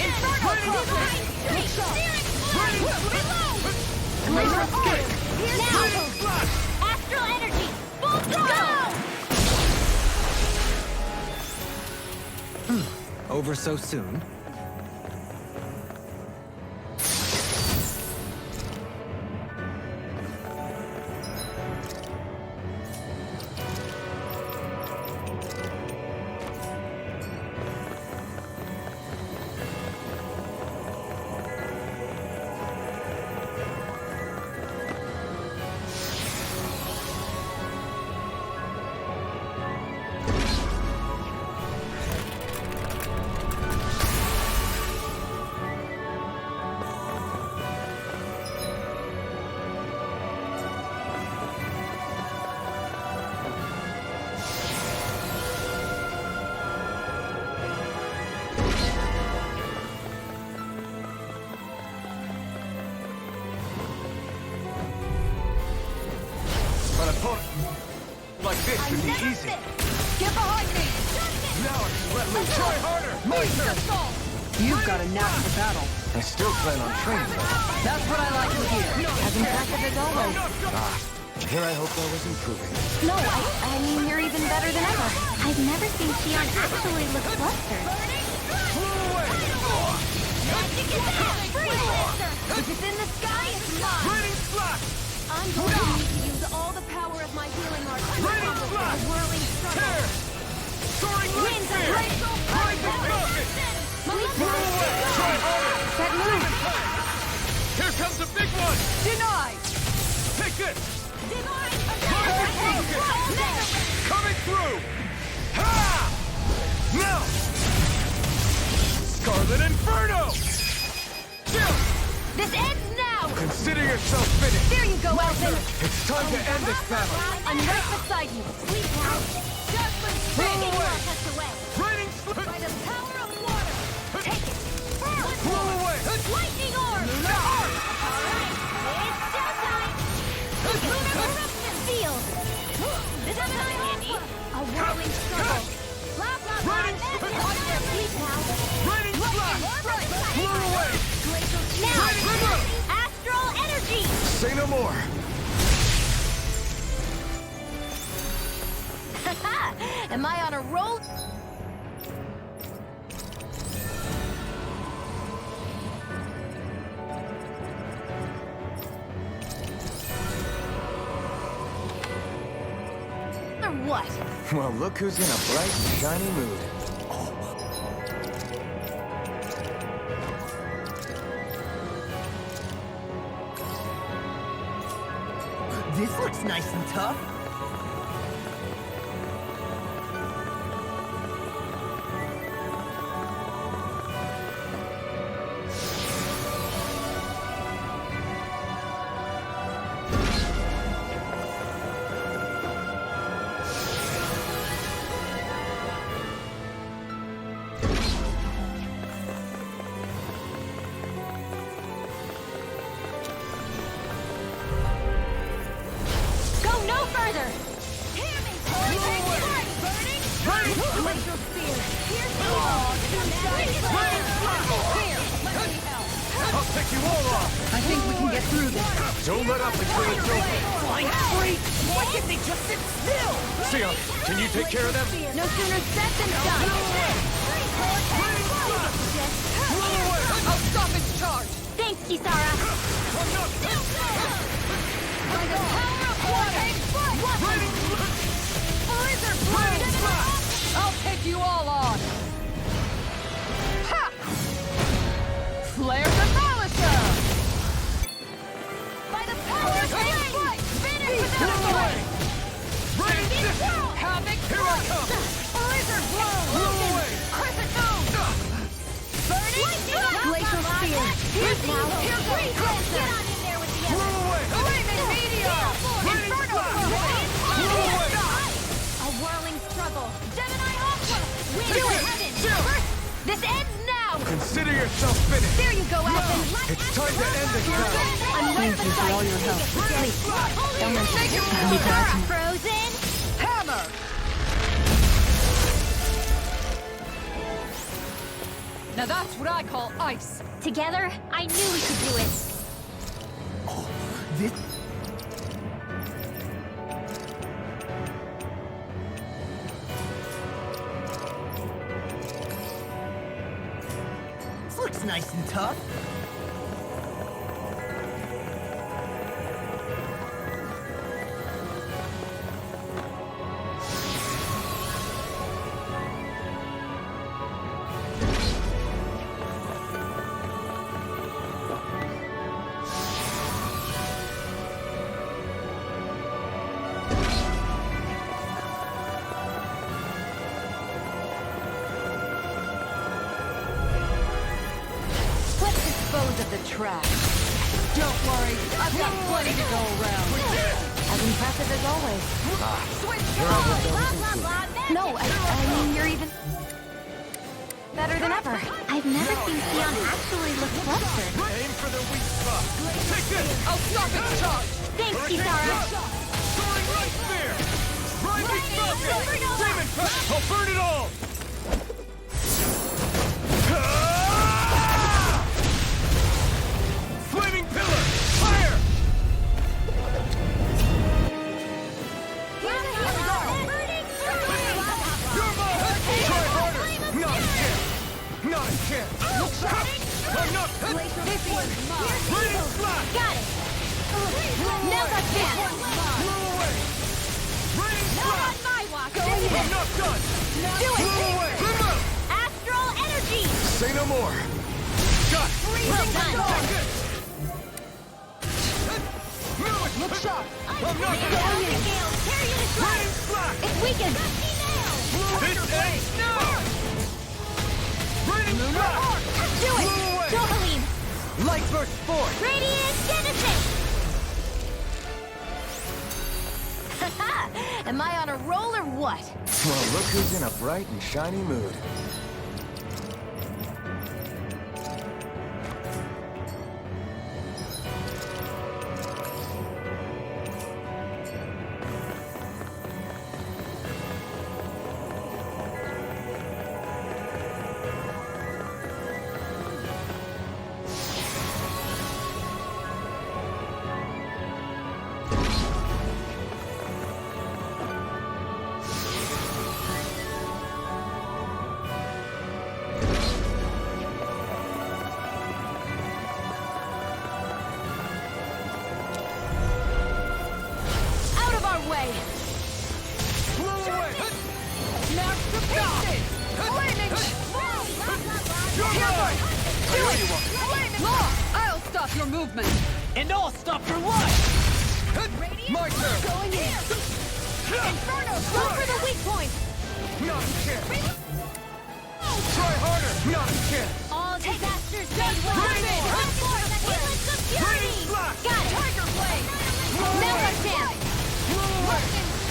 Inferno crossing. Laser Escape! Now! Flash! Astral energy! Full throttle! Over so soon? But opponent like this should be easy. Get behind me. Now I can let loose. Try harder! Monster assault. You've got a knack for battle. I still plan on training, though. That's what I like to hear. As impressive as always. Here I hoped I was improving. No, I mean, you're even better than ever. I've never seen Xion actually look flustered. Blow away! Magic is out! Freeze Lancer! I'm going to need to use all the power of my healing arts to accomplish a whirling struggle. Soaring light Winds of spear! glacial Rising falcon! Try harder! That move! Here comes a big one! Denied! Take this! Divine Coming through! Ha! Now! Scarlet Inferno! Chill! This ends now! Consider yourself finished. There you go, Elton! It's time to end this battle. I'm right beside you. Sleep now. Judgment Spring away. us away. Raining By the power of water. Take it. Blow away! Lightning orb! Alright, it's showtime! Lunar eruption field! This is not handy. A whirling struggle. Blah, blah, blah. Watch their feet now. Raining flash! Blow away! Now, astral energy! Say no more. Am I on a roll? Or what? Well, look who's in a bright and shiny mood. This looks nice and tough. Go no further! Hear me! Burning! Glacial spear! Here's the wall! I'll take you all off! I think we can get through this. Don't let up until it's over. Flying freak! Why can't they just sit still? Sion, can you take care of them? No sooner said than done! I'll stop its charge! Thanks, Kisara! By the power of water! Blizzard blade! I'll take you all on! Ha! Flare the Malicer! By the power of flame! Finish without a fight! Havoc! Blizzard blow! Crescent moon! Burning! Glacial spear! Here's now! Get on in there with the others! Flaming meteor! Inferno! A whirling struggle! Gemini Aqua! Wind of heaven! This ends now! Consider yourself finished. There you go, Alvin! It's time to end this battle. I'm right Thank you for all your help. Frozen! Hammer! Now that's what I call ice. Together, I knew we could do it. This... This looks nice and tough. Let's dispose of the trash. Don't worry, I've got plenty to go around. As impressive as always. Switch Blah, blah, blah, No, I mean, you're even better than ever. I've never seen Sion actually look flustered. Aim for the weak spot! Take this! I'll stop its charge. Thanks, Kisara! Soaring light spear! Rising falcon! Demon cut! I'll burn it all! Flaming pillar! Fire! You're mine! Try harder! Not a chance! Not a chance! I'm not... This one's mine. Raining flash! Got it! Now's our chance! Blow away! Raining Not on blast! my watch! I'm not done! Do it! Blow away! Come out! Astral energy! Say no more. Got it! Well done! Take this! Move it! Look sharp! I'm not Nail done! the gale! Carry it to Raining blast! It's weakened! Rusty nail! This ends now! Raining blast! Do it! Blow away! Dohaline! Light burst forth! Radiant Genesis! Haha! Am I on a roll or what? Well, look who's in a bright and shiny mood. Out of our way! Blow away! Smash to pieces! Flaming! Hammer! Do it! Law! I'll stop your movement! And I'll stop your life! My turn! Going in! Inferno! Go for the weak point! Not a chance! Try harder! Not a chance! All disasters made well! Come for the healers of purity! Raining blast! Got it! Tiger blade! Now's our chance! Blow away!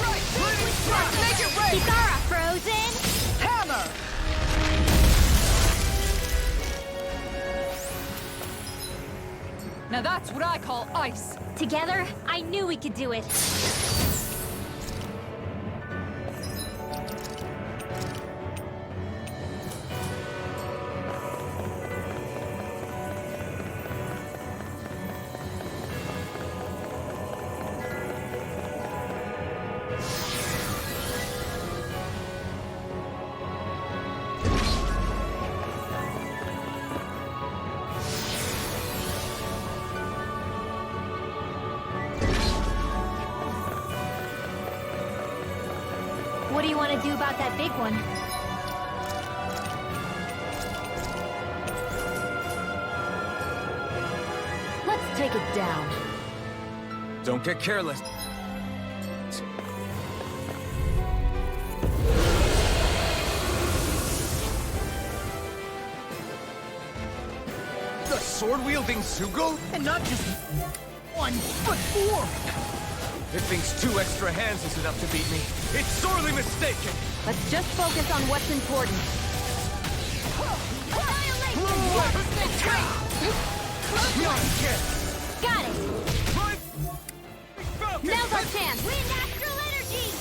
Raining blast! Make it rain! Kitara frozen! Hammer! Now that's what I call ice. Together, I knew we could do it. What do you want to do about that big one? Let's take it down. Don't get careless. The sword-wielding Sugol? And not just one, but four! It thinks 2 extra hands is enough to beat me. It's sorely mistaken! Let's just focus on what's important. Blow away! Not a chance! Got it! Right! Falcon! Now's our chance! Wind astral energy!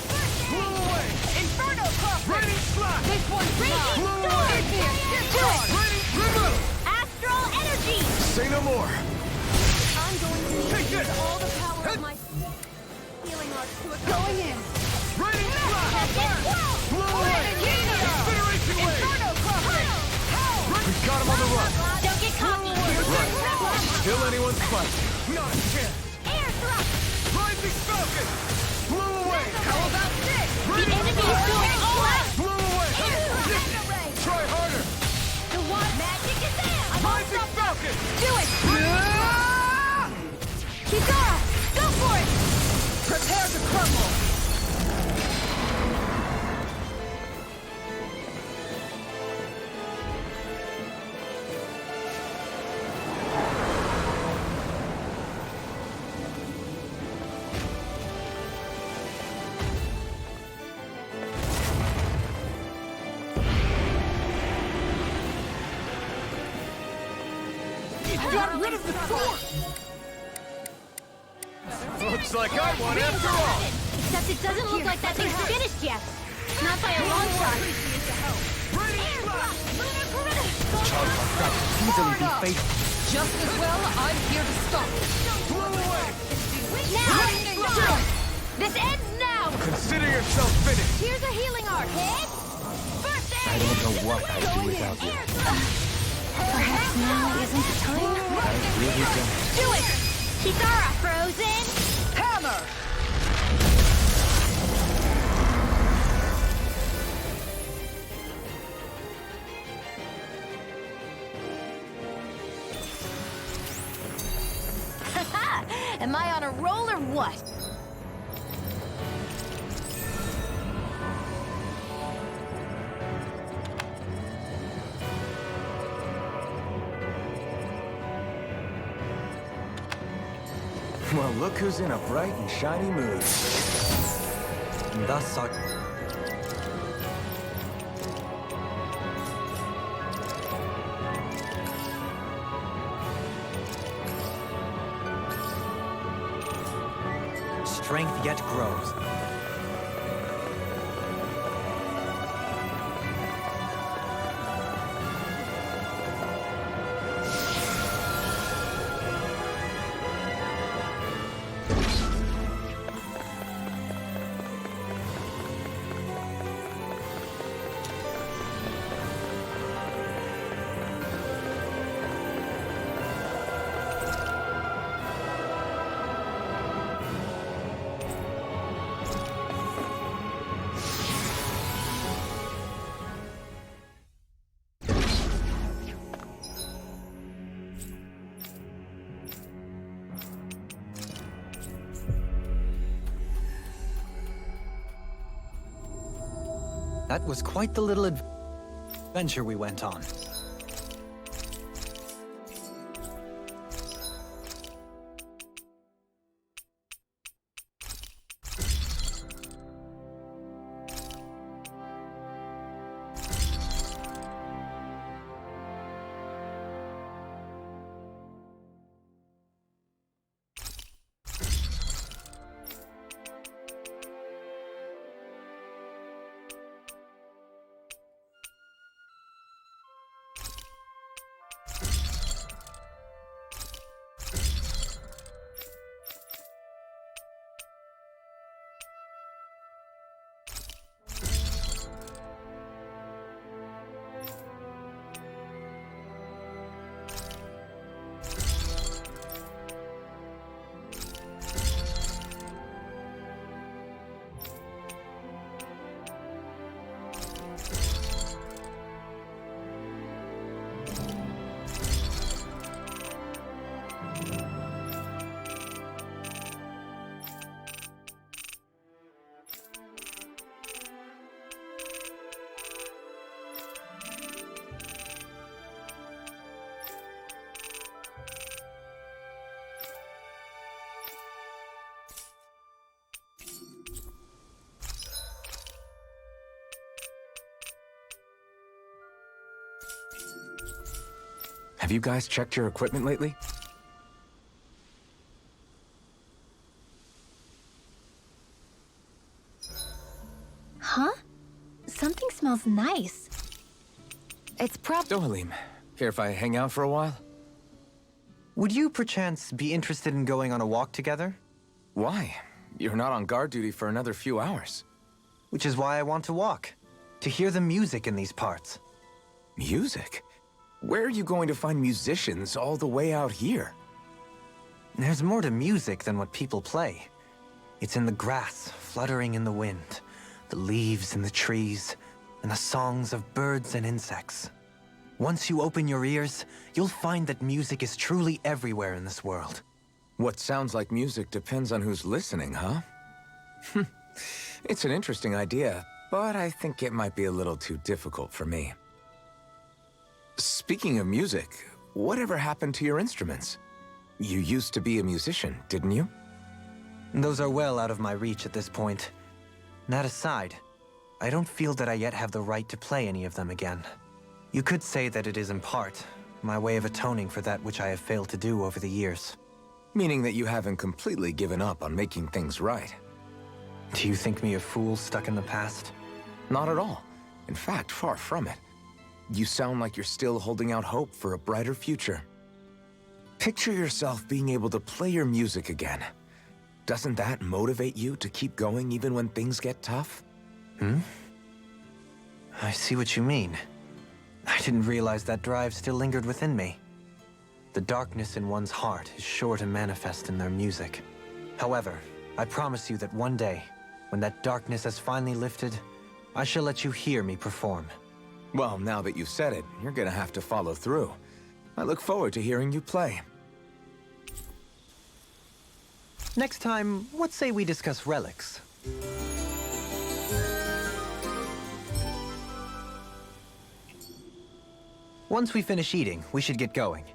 Blow away! Inferno Crop! Raining slash! This one's Raging Blow mine! away! Get here! Get to it! Raining remove! Astral energy! Say no more. I'm going to Take this! all the power of my healing arts to Going in! Raining slash! Blow away! Incineration wave! Inferno Crop! We've got him on the run. Don't get cocky! Still anyone's fight. Not a chance! Air thrust! Rising Falcon! Blow away! How about this? The enemy is going all out! Blow away! Try harder! The one magic is there! Rising Falcon! Do it! Kitara! Go for it! Prepare to crumble! Got rid of the sword! Looks like I won after all! Except it doesn't look like that thing's finished yet. Not by a long shot. Raining slash! Easily be faced. Just as well, I'm here to stop it. Blow away! Now! Lightning Do strike! it! This ends now! Consider yourself finished. Here's a healing arc. Hit! First aid! I don't know what I'd do without you. Perhaps now isn't the time? I really don't. Do it! Kitara frozen! Hammer! Haha! Am I on a roll or what? Well, look who's in a bright and shiny mood. And thus our... strength yet grows. That was quite the little adventure we went on. Have you guys checked your equipment lately? Huh? Something smells nice. It's Dohalim, care if I hang out for a while? Would you perchance be interested in going on a walk together? Why? You're not on guard duty for another few hours. Which is why I want to walk. To hear the music in these parts. Music? Where are you going to find musicians all the way out here? There's more to music than what people play. It's in the grass, fluttering in the wind, the leaves in the trees, and the songs of birds and insects. Once you open your ears, you'll find that music is truly everywhere in this world. What sounds like music depends on who's listening, huh? It's an interesting idea, but I think it might be a little too difficult for me. Speaking of music, whatever happened to your instruments? You used to be a musician, didn't you? Those are well out of my reach at this point. That aside, I don't feel that I yet have the right to play any of them again. You could say that it is in part my way of atoning for that which I have failed to do over the years. Meaning that you haven't completely given up on making things right. Do you think me a fool stuck in the past? Not at all. In fact, far from it. You sound like you're still holding out hope for a brighter future. Picture yourself being able to play your music again. Doesn't that motivate you to keep going even when things get tough? I see what you mean. I didn't realize that drive still lingered within me. The darkness in one's heart is sure to manifest in their music. However, I promise you that one day, when that darkness has finally lifted, I shall let you hear me perform. Well, now that you've said it, you're gonna have to follow through. I look forward to hearing you play. Next time, what say we discuss relics? Once we finish eating, we should get going.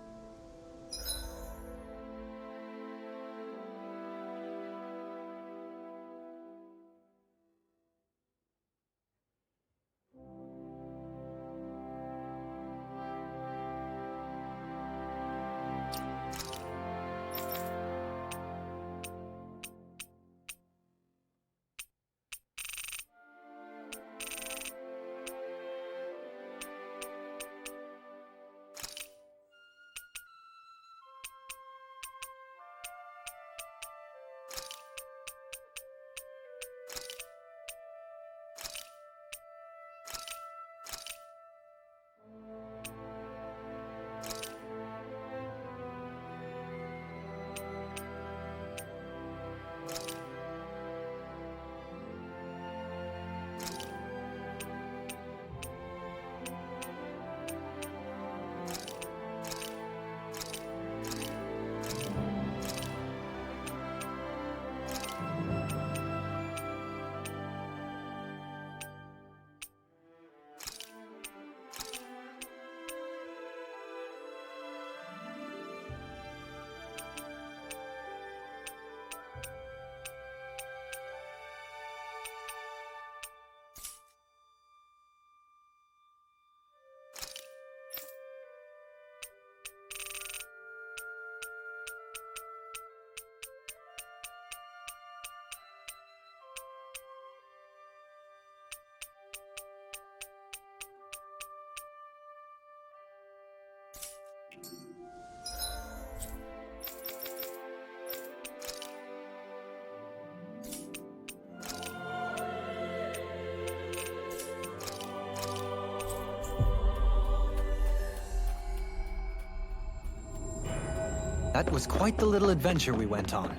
That was quite the little adventure we went on.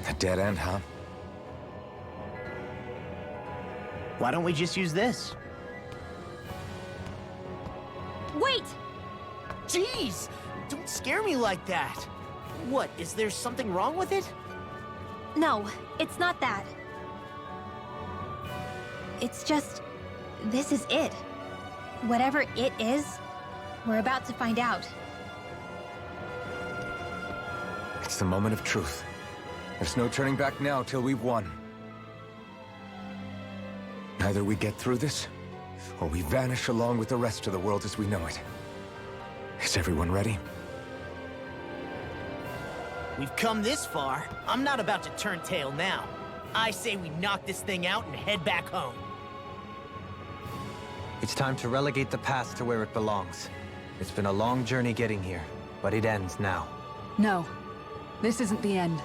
A dead end, huh? Why don't we just use this? Wait! Jeez! Don't scare me like that! What, is there something wrong with it? No, it's not that. It's just... this is it. Whatever it is, we're about to find out. It's the moment of truth. There's no turning back now till we've won. Either we get through this, or we vanish along with the rest of the world as we know it. Is everyone ready? We've come this far. I'm not about to turn tail now. I say we knock this thing out and head back home. It's time to relegate the past to where it belongs. It's been a long journey getting here, but it ends now. No, this isn't the end.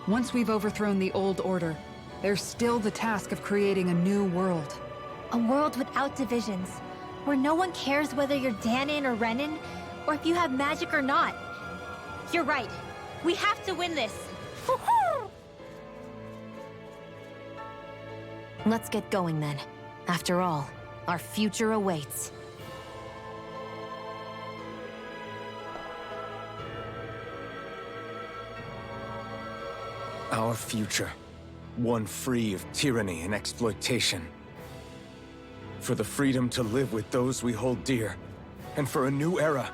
Once we've overthrown the old order, there's still the task of creating a new world. A world without divisions, where no one cares whether you're Danon or Renan, or if you have magic or not. You're right. We have to win this. Let's get going then. After all, our future awaits. Our future. One free of tyranny and exploitation. For the freedom to live with those we hold dear. And for a new era.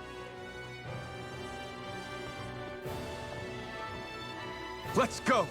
Let's go!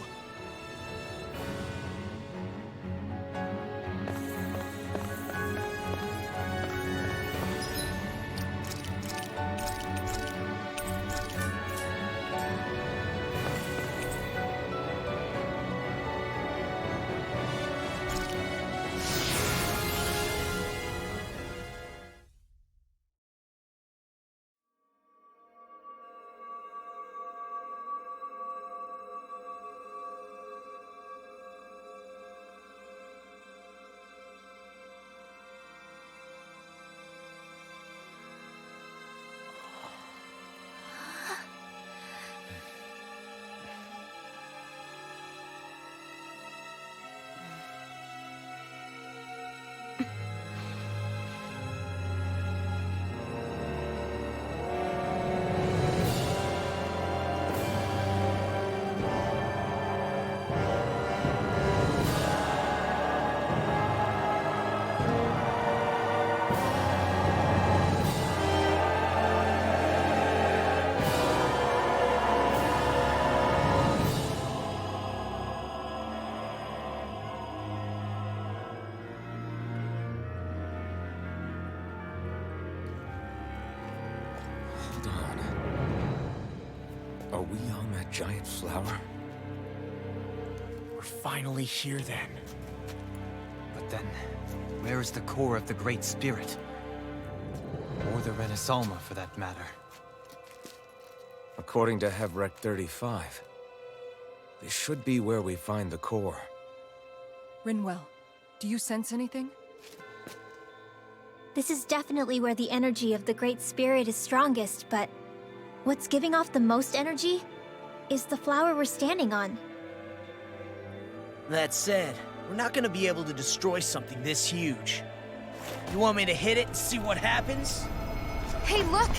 Are we on that giant flower? We're finally here then. But then, where is the core of the Great Spirit? Or the Renaissance, for that matter. According to Hevrek 35, this should be where we find the core. Rinwell, do you sense anything? This is definitely where the energy of the Great Spirit is strongest, but what's giving off the most energy is the flower we're standing on. That said, we're not gonna be able to destroy something this huge. You want me to hit it and see what happens? Hey, look!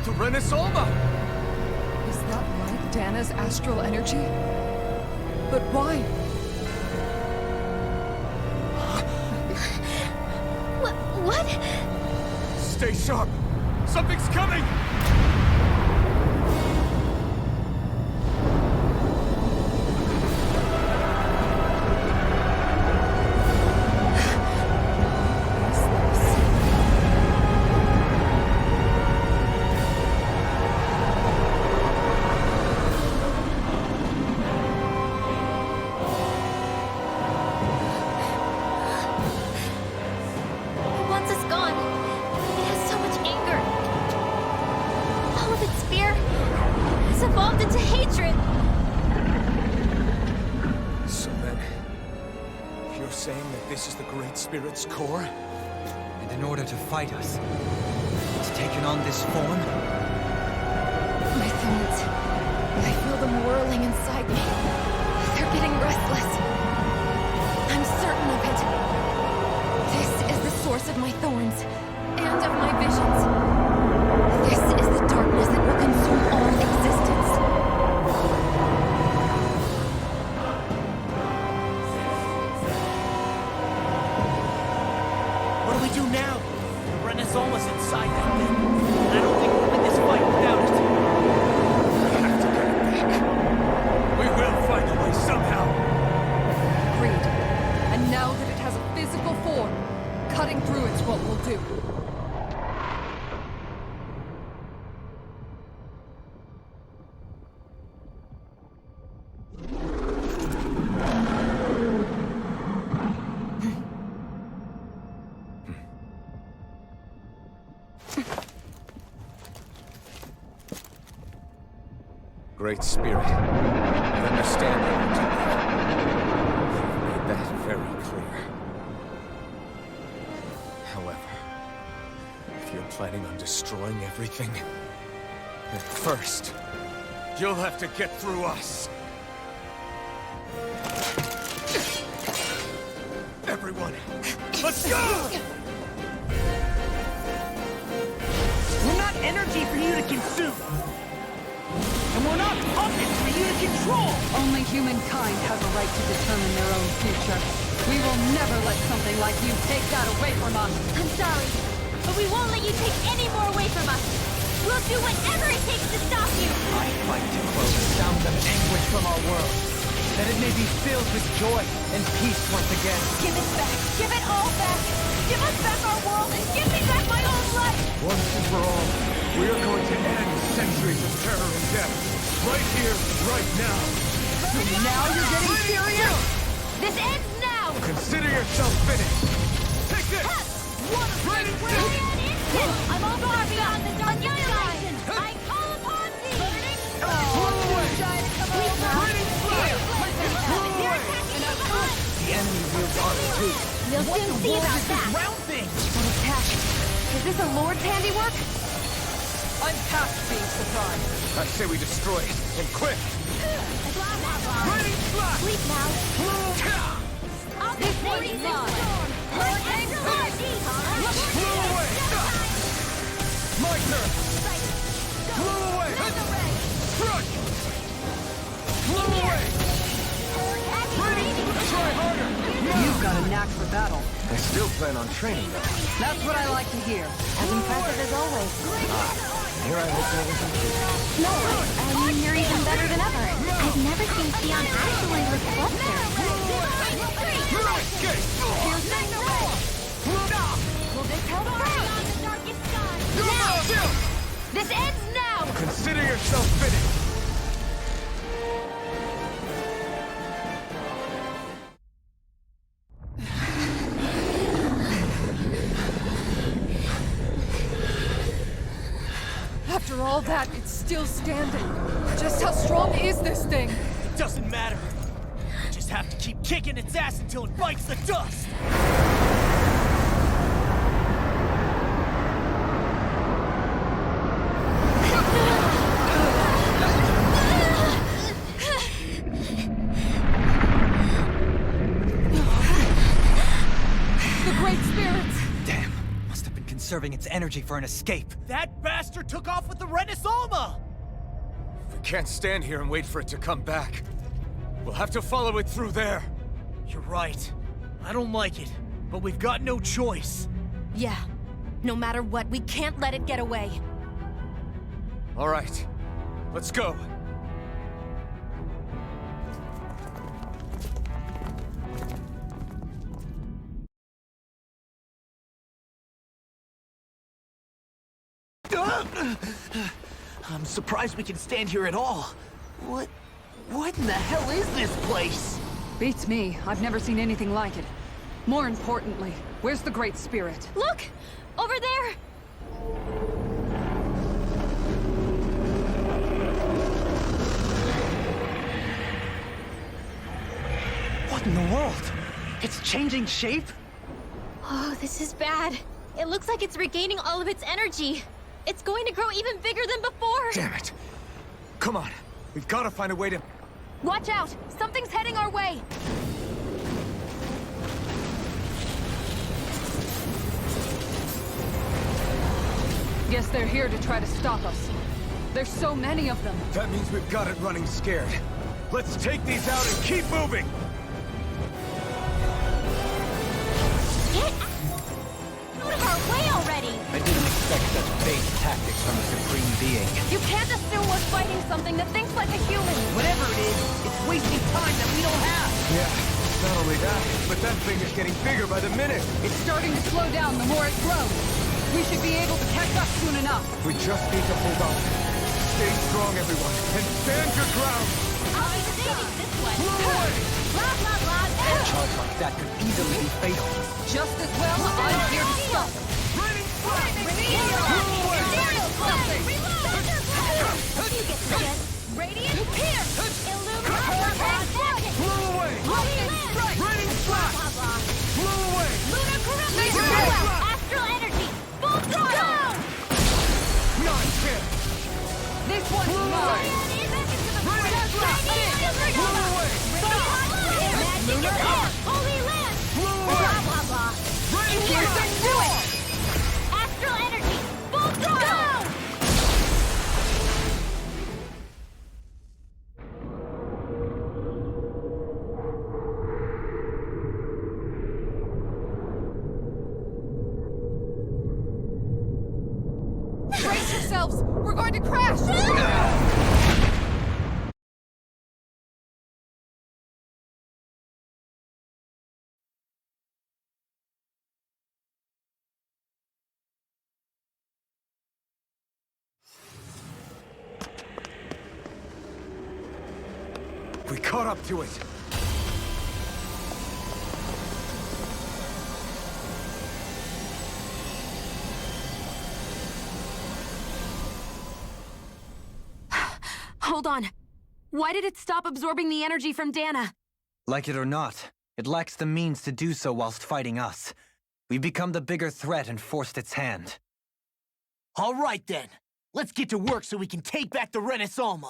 The Renaissance! Is that like Dana's astral energy? But why? What? Stay sharp! Something's coming! It wants us gone. It has so much anger. All of its fear has evolved into hatred. So then, you're saying that this is the Great Spirit's core? And in order to fight us, it's taken on this form? My thorns. I feel them whirling inside me. They're getting restless. I'm certain of it. This is the source of my thorns, and of my visions. This is the darkness that will consume all existence. What do we do now? The Renaissance was inside that thing. I don't think we'll win this fight without it. We will find a way somehow! Agreed. And now that it has a physical form, cutting through it's what we'll do. Great Spirit, I understand you want to live. You've made that very clear. However, if you're planning on destroying everything, then first, You'll have to get through us! Everyone, let's go! We're not energy for you to consume. And we're not puppets for you to control. Only humankind has a right to determine their own future. We will never let something like you take that away from us. I'm sorry, but we won't let you take any more away from us. We'll do whatever it takes to stop you. I fight to close the sounds of anguish from our world, that it may be filled with joy and peace once again. Give it back. Give it all back. Give us back our world and give me back my own life. Once and for all, we are going to end centuries of terror and death. Right here, right now. Now you're getting serious? This ends now. Consider yourself finished. Take this! Right in I'm all far beyond the dark side. I call upon thee. Blow away! Raining fire! They're attacking from behind. The enemy wields armor too. We'll soon see about that. Round thing. An attack. Is this a Lord's handiwork? I'm past being surprised. I say we destroy it, and quick! Raining flash! Sleep now. I'll be waiting for Lord Angel. Blow away! My turn! Blow away! Crush! Blow away! Raining! Try hard! got a knack for battle. I still plan on training, though. That's what I like to hear. As impressive as always. Here I hope that was improved. No, I mean, you're even better than ever. I've never seen Sion actually look flustered. Will this help first? Now! This ends now! Consider yourself finished! After all that, it's still standing. Just how strong is this thing? It doesn't matter. We just have to keep kicking its ass until it bites the dust. The Great Spirits! Damn. Must have been conserving its energy for an escape. That bastard took off with the Renaissance! We can't stand here and wait for it to come back. We'll have to follow it through there. You're right. I don't like it, but we've got no choice. Yeah. No matter what, we can't let it get away. All right, let's go. I'm surprised we can stand here at all. What in the hell is this place? Beats me. I've never seen anything like it. More importantly, where's the Great Spirit? Look! Over there! What in the world? It's changing shape? Oh, this is bad. It looks like it's regaining all of its energy. It's going to grow even bigger than before. Damn it. Come on, we've got to find a way to... Watch out! Something's heading our way! Guess they're here to try to stop us. There's so many of them. That means we've got it running scared. Let's take these out and keep moving! Get out of our way already! I didn't expect such base tactics from a supreme being. You can't assume we're fighting something that thinks like a human! Whatever it is, it's wasting time that we don't have. Yeah, not only that, but that thing is getting bigger by the minute. It's starting to slow down the more it grows. We should be able to catch up soon enough. We just need to hold on. Stay strong, everyone, and stand your ground! I'll be saving this one! Blah, blah, blah! A charge like that could easily be fatal. Just as well, I'm here to stop it. Radiant Pierce! Illuminate! Blow away! Raining Slash! Blow away! Lunar Corruption! Astral Energy! Full throttle! Not hit! This one's mine. Blow away! Lunar Air! Holy Land! Blah, blah, blah! Raining Here, Slash! do it! Astral Energy! Full throttle! Brace yourselves! We're going to crash! We caught up to it. Hold on. Why did it stop absorbing the energy from Dana? Like it or not, it lacks the means to do so whilst fighting us. We've become the bigger threat and forced its hand. All right then. Let's get to work so we can take back the Renaissance.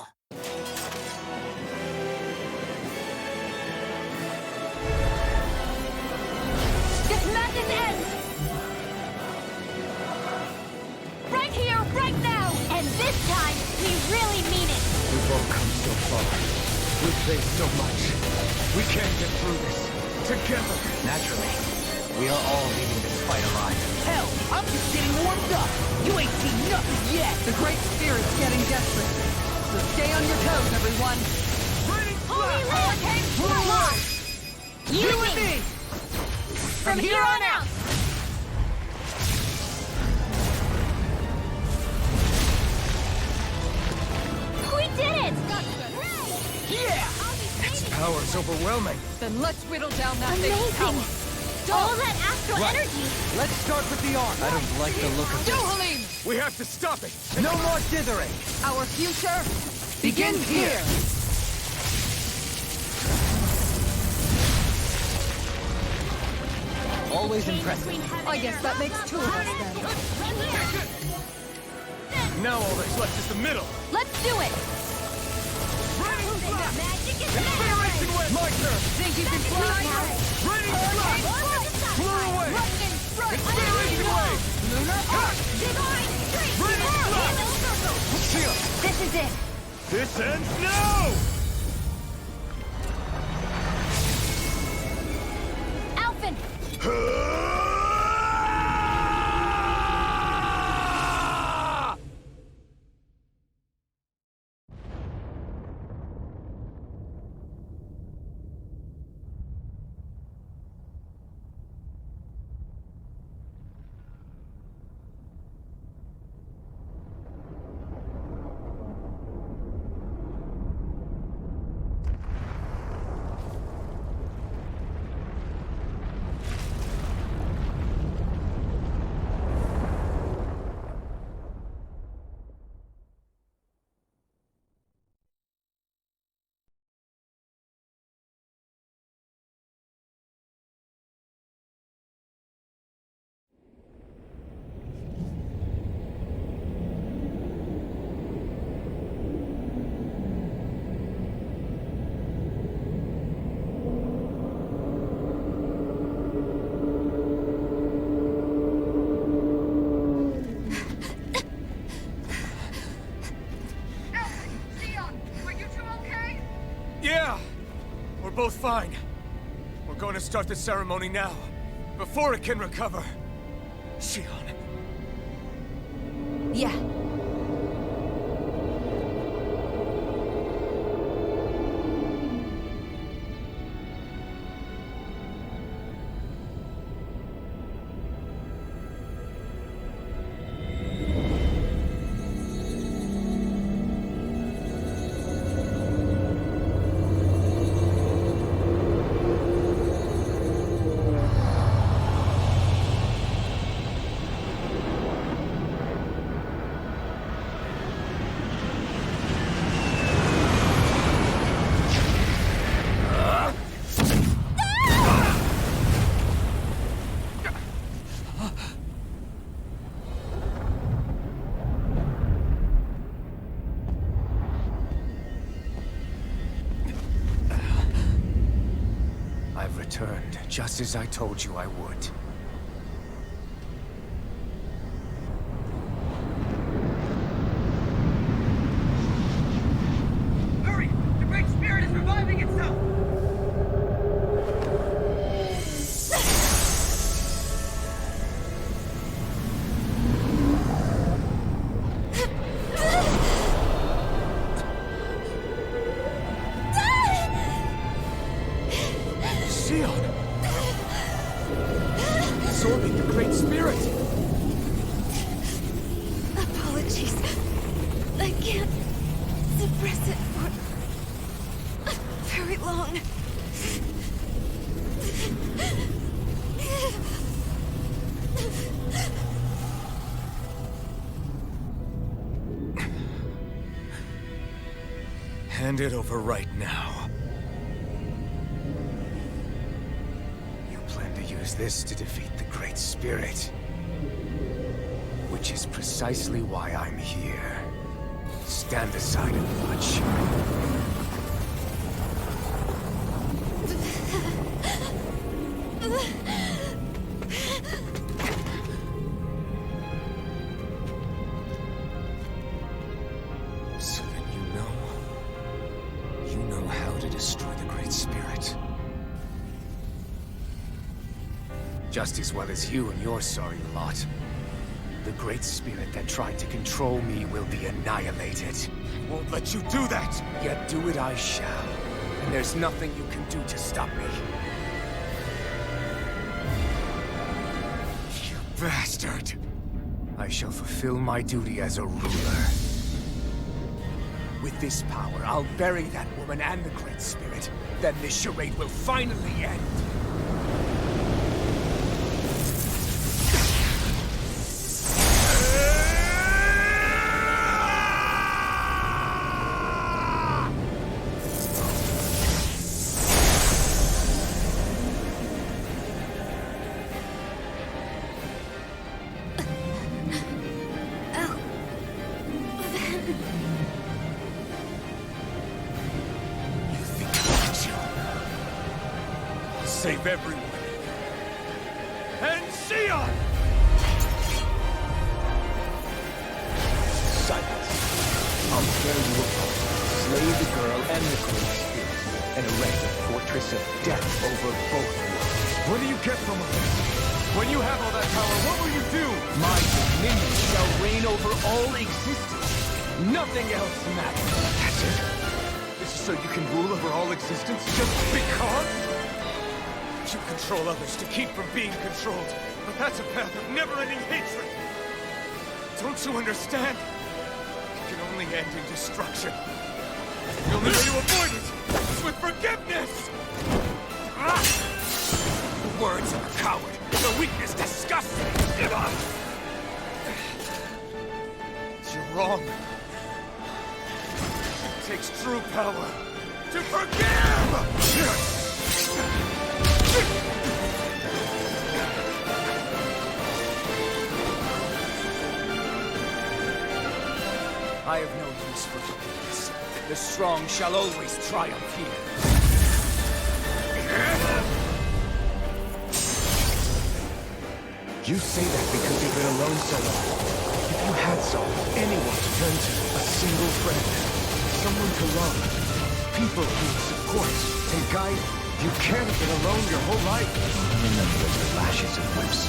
This madness ends! Right here, right now! And this time, we really mean it! We've all come so far. We've faced so much. We can't get through this. Together. Naturally, we are all leaving this fight alive. Hell, I'm just getting warmed up. You ain't seen nothing yet. The Great Spirit's getting desperate. So stay on your toes, everyone. Holy Hurricane Warlock! You with me! From here on out! We did it! Yeah! Its power's overwhelming. Then let's whittle down that thing's power. Amazing! All that astral energy! Let's start with the arm. I don't like the look of this. Dohalim! We have to stop it. No more dithering. Our future begins here. Always impressive. I guess that makes two of us then. Now all that's left is the middle. Let's do it! Magic is Incineration Wave! My turn! Think you can fly? Raining Strike! Blew away! Lightning strike! Incineration Wave! Lunar arc! Divine Streak! Raining Strike! Shield! This is it! This ends now! Alphen! Yeah! We're both fine. We're going to start the ceremony now, before it can recover. Shion. Yeah. I've returned, just as I told you I would. Hurry! The Great Spirit is reviving itself! Shion! Absorbing the Great Spirit! Apologies. I can't suppress it for very long. Hand it over right now. You plan to use this to defeat the Great Spirit. Which is precisely why I'm here. Stand aside and watch. So then you know how to destroy the Great Spirit. Just as well as you and your sorry lot. The Great Spirit that tried to control me will be annihilated. Won't let you do that! Yet do it I shall. And there's nothing you can do to stop me. You bastard! I shall fulfill my duty as a ruler. With this power, I'll bury that woman and the Great Spirit. Then this charade will finally end. Save everyone. And Sion! Silence. I'll tear you apart, slay the girl and the Great Spirit, and erect a fortress of death over both worlds. What do you get from all this? When you have all that power, what will you do? My dominion shall reign over all existence. Nothing else matters. That's it? This is so you can rule over all existence just because? You control others to keep from being controlled, but that's a path of never-ending hatred. Don't you understand? It can only end in destruction. The only way to avoid it is with forgiveness! The words of a coward. The weakness disgusts me. You're wrong. It takes true power to forgive! I have no use for forgiveness. The strong shall always triumph here. You say that because you've been alone so long. If you had anyone to turn to, a single friend, someone to love, people who support and guide, you can't have been alone your whole life. Remember the lashes of whips.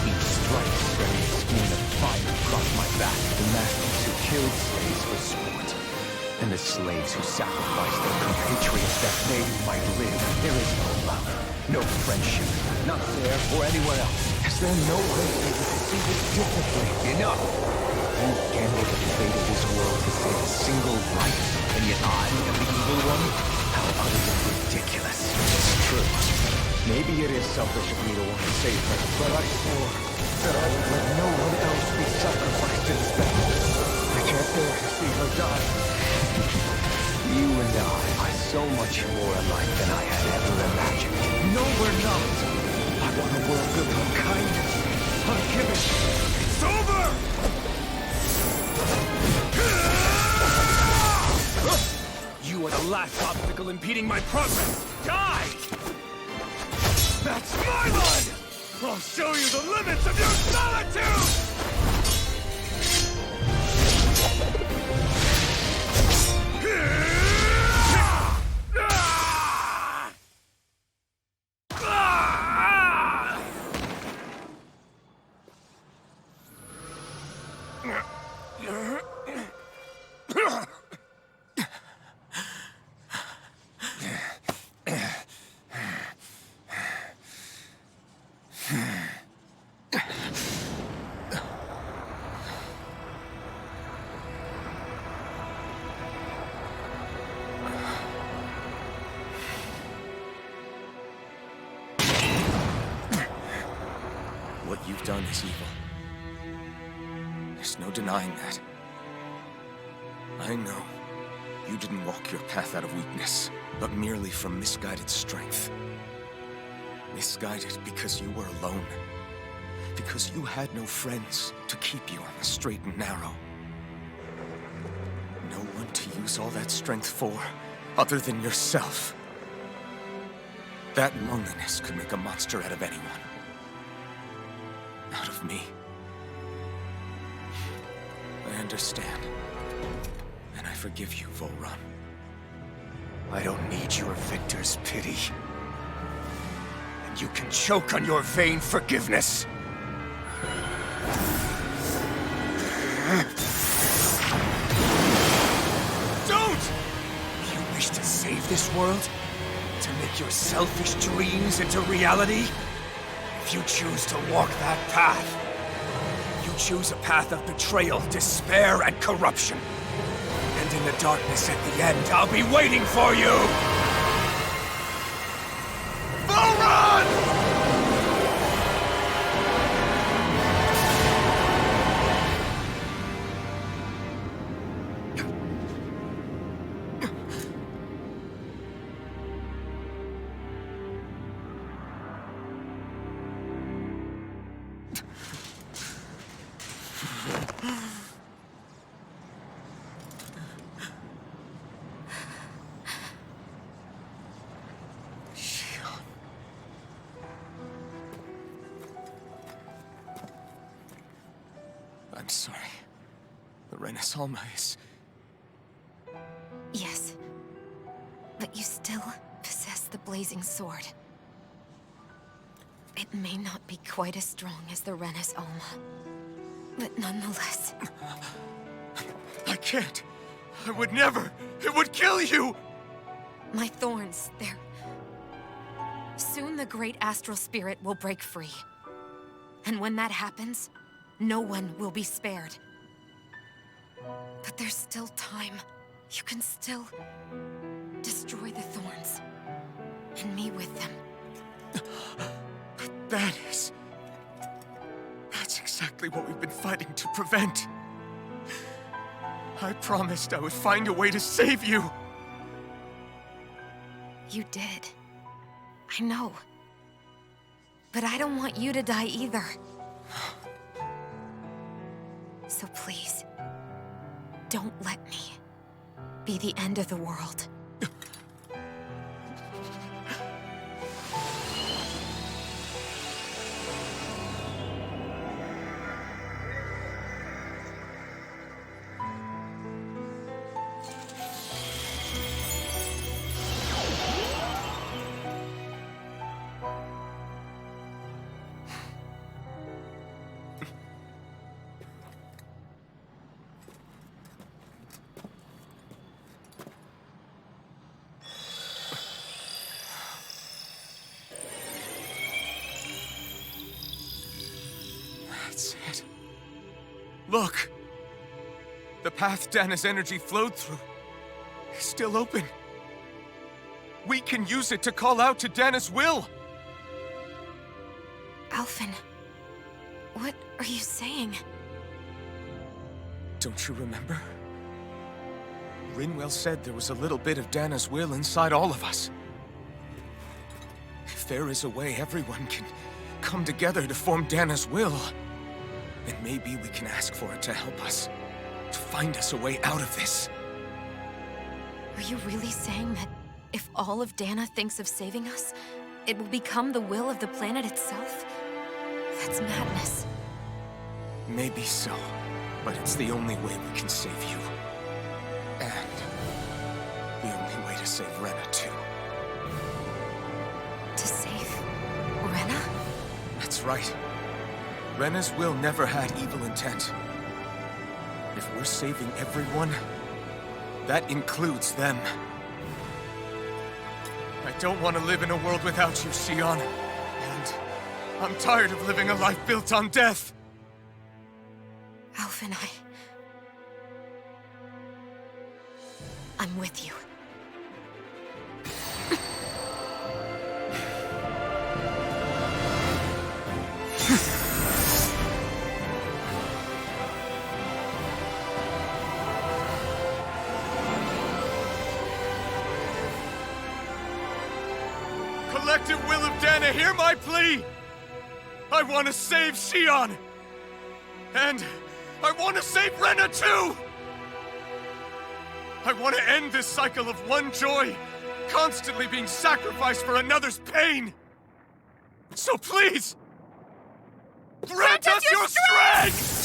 Each strike spreading a skein of fire across my back. The masters who killed slaves for sport. And the slaves who sacrificed their compatriots that they might live. There is no love, no friendship, not there or anywhere else. Is there no way that you can see this differently? Enough! You gambled the fate of this world to save a single life, and yet I am the evil one? How utterly ridiculous. It's true. Maybe it is selfish of me to want to save her, but I swore that I would let no one else be sacrificed instead. I can't bear to see her die. You and I are so much more alike than I had ever imagined. No, we're not. I want a world built on kindness, on giving. It's over! You are the last obstacle impeding my progress. Die! That's my line! I'll show you the limits of your solitude! What you've done is evil. There's no denying that. I know you didn't walk your path out of weakness, but merely from misguided strength. Misguided because you were alone. Because you had no friends to keep you on the straight and narrow. No one to use all that strength for, other than yourself. That loneliness could make a monster out of anyone. Out of me. I understand. And I forgive you, Volrun. I don't need your victor's pity. You can choke on your vain forgiveness. Don't! You wish to save this world? To make your selfish dreams into reality? If you choose to walk that path, you choose a path of betrayal, despair, and corruption. And in the darkness at the end, I'll be waiting for you! Full run! I'm sorry. The Renaissance is... Yes. But you still possess the blazing sword. It may not be quite as strong as the Rena's Alma, but nonetheless... I can't. I would never. It would kill you! My thorns, they're... Soon the great astral spirit will break free. And when that happens, no one will be spared. But there's still time. You can still destroy the thorns. And me with them. That's exactly what we've been fighting to prevent. I promised I would find a way to save you. You did. I know. But I don't want you to die either. So please, don't let me be the end of the world. That's it. Look! The path Dana's energy flowed through is still open. We can use it to call out to Dana's will! Alphen, what are you saying? Don't you remember? Rinwell said there was a little bit of Dana's will inside all of us. If there is a way everyone can come together to form Dana's will, then maybe we can ask for it to help us, to find us a way out of this. Are you really saying that if all of Dana thinks of saving us, it will become the will of the planet itself? That's madness. Maybe so, but it's the only way we can save you. And the only way to save Rena, too. To save Rena? That's right. Rena's will never had evil intent. If we're saving everyone, that includes them. I don't want to live in a world without you, Xion. And I'm tired of living a life built on death. Alphen, I'm with you. Collective will of Dana, hear my plea! I want to save Xion! And I want to save Rena too! I want to end this cycle of one joy, constantly being sacrificed for another's pain! So please, grant us your strength!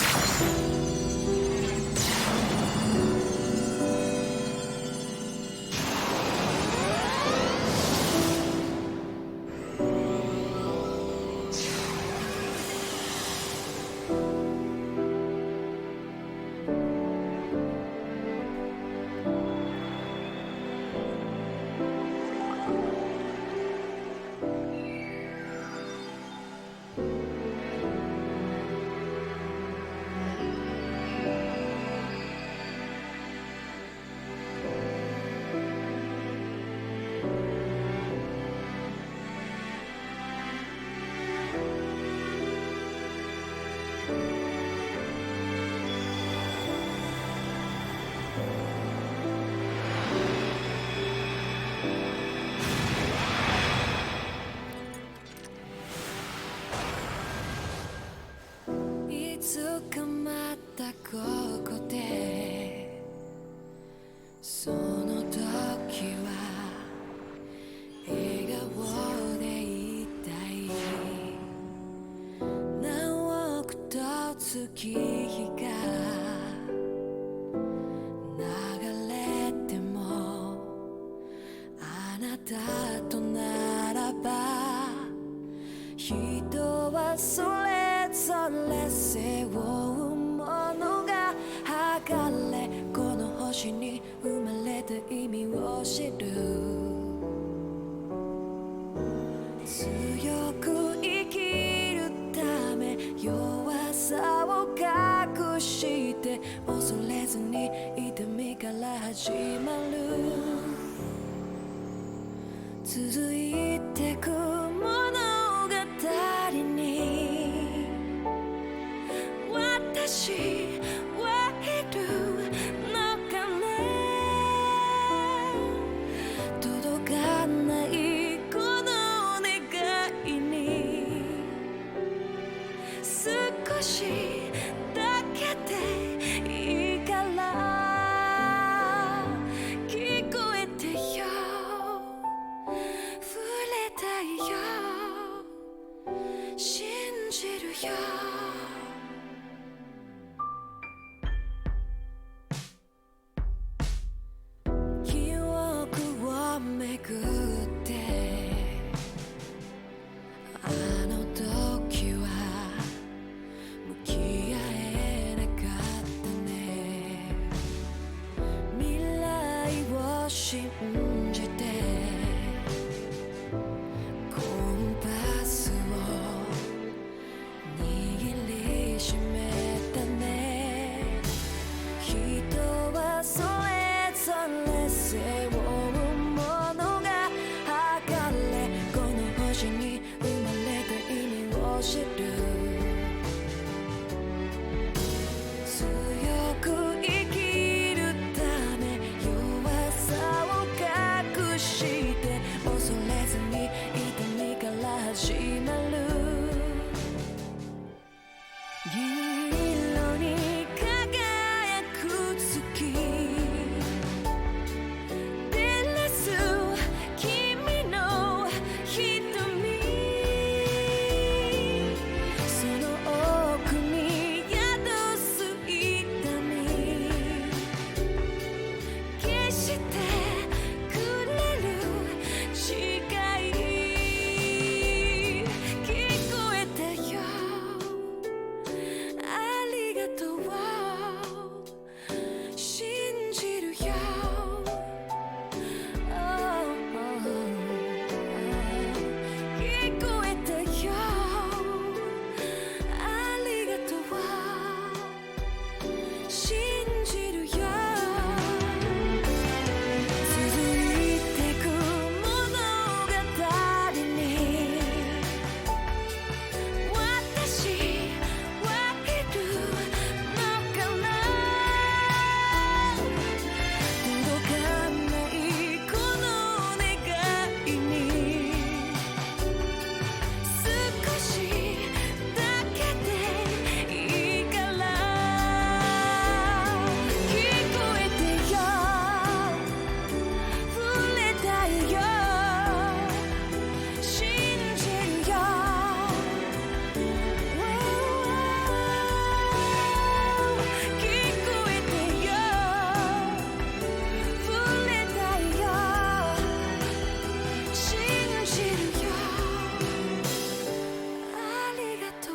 ここでその時は笑顔でいたい何億と月日が流れてもあなたとならば人はそれぞれ背負うものが剥がれこの星に生まれた意味を知る強く生きるため弱さを隠して恐れずに痛みから始まる続いてく物語に私はいるのかな届かないこの願いに少しだけでいいから聞こえてよ触れたいよ信じるよ記憶をめぐってあの時は向き合えなかったね未来を信じてコンパスを握りしめたね人はそれぞれ背負うものが剥がれこの星に生まれた意味を知る強く生きるため弱さを隠して恐れずに痛みから始まる銀色に輝く月照らす君の瞳その奥に宿す痛み決してくれる誓い聞こえてよありがとう信じるよ聞こえてよありがとう信じるよ続いてく物語に私はいるのかな届かないこの願いに少しだけでいいから聞こえてよ触れたいよ信じるよ聞こえてよ触れたいよ信じるよありがとう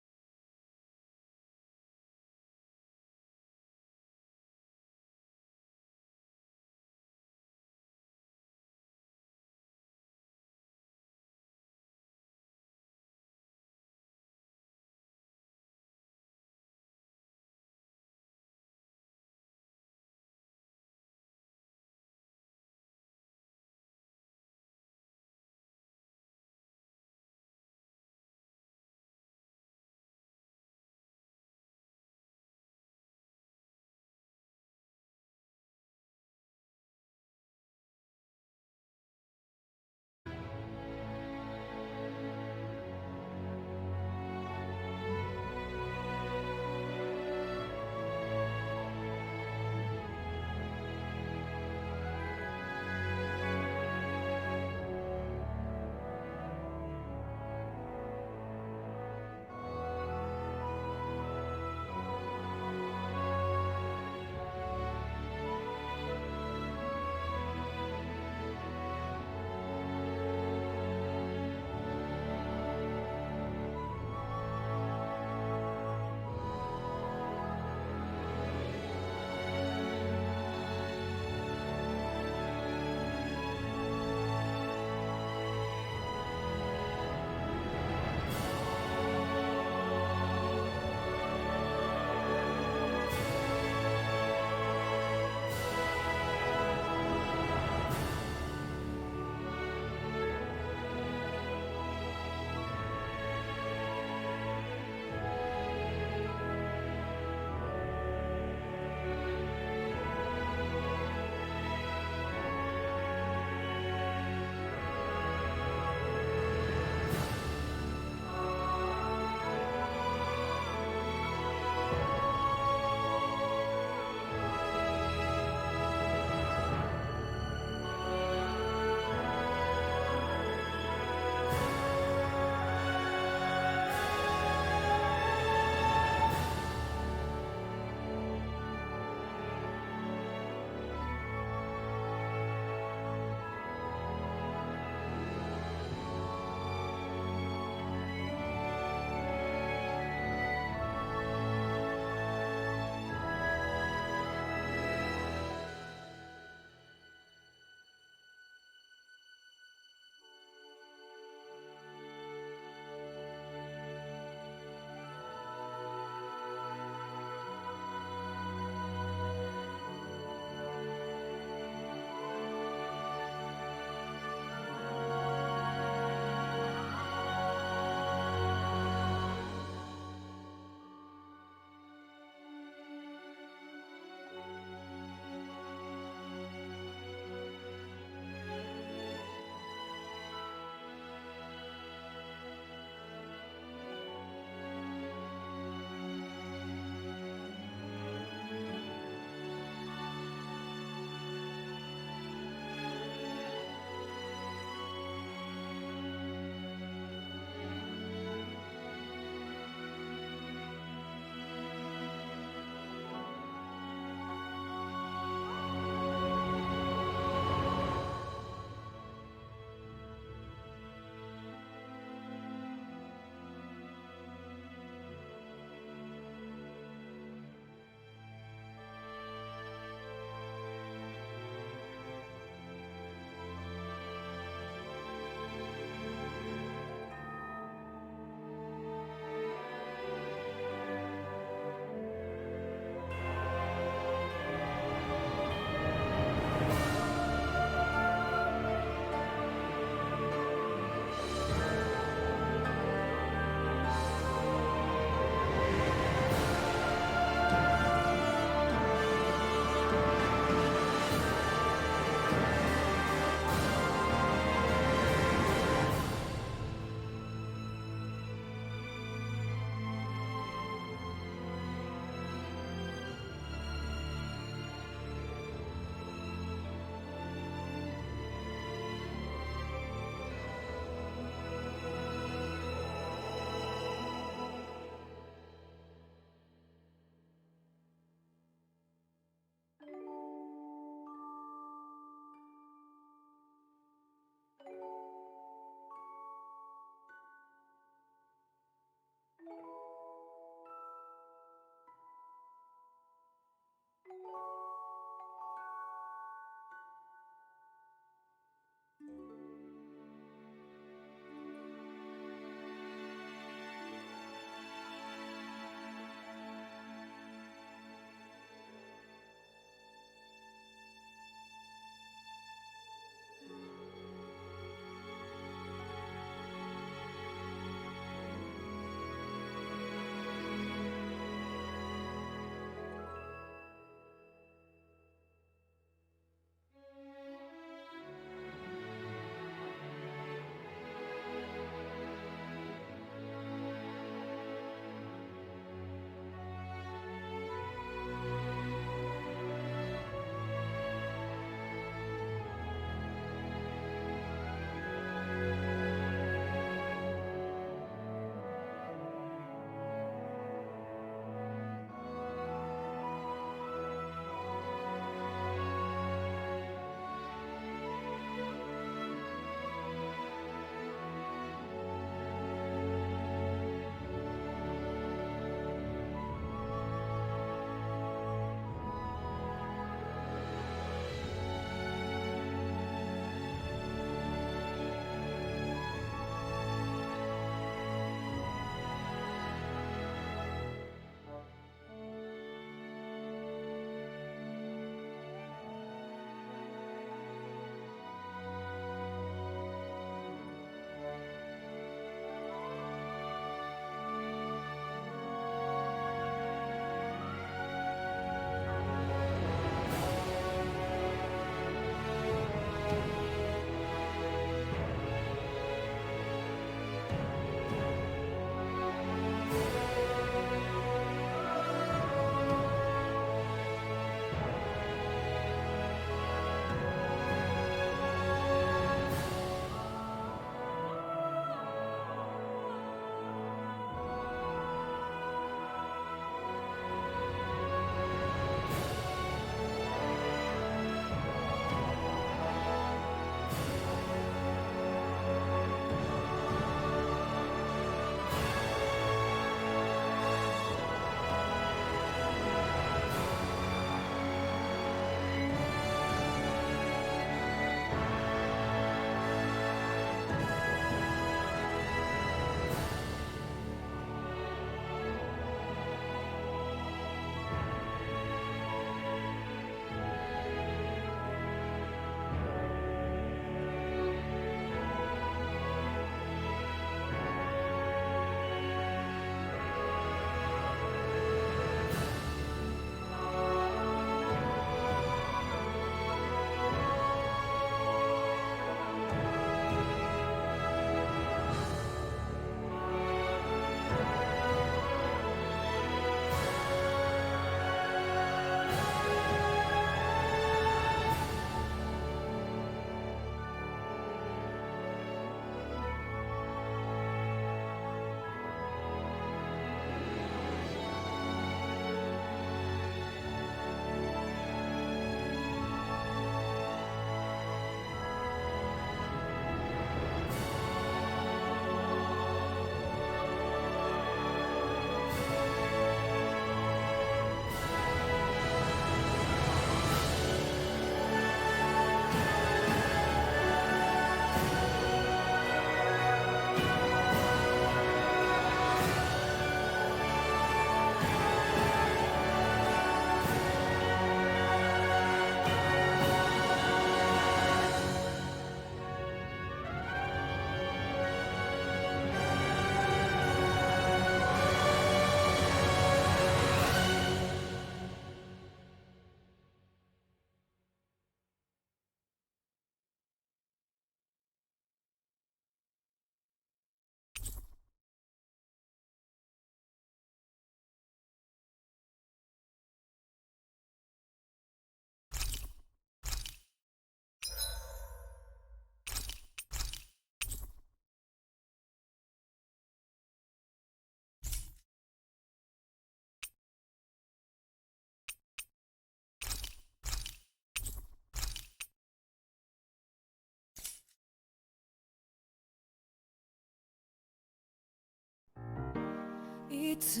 いつ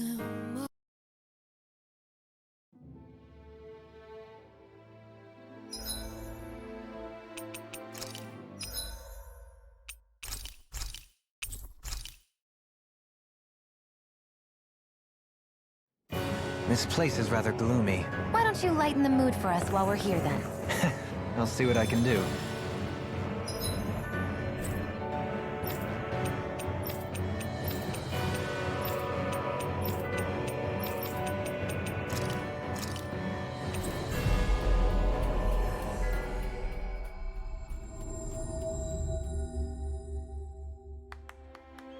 も This place is rather gloomy. Why don't you lighten the mood for us while we're here then? I'll see what I can do.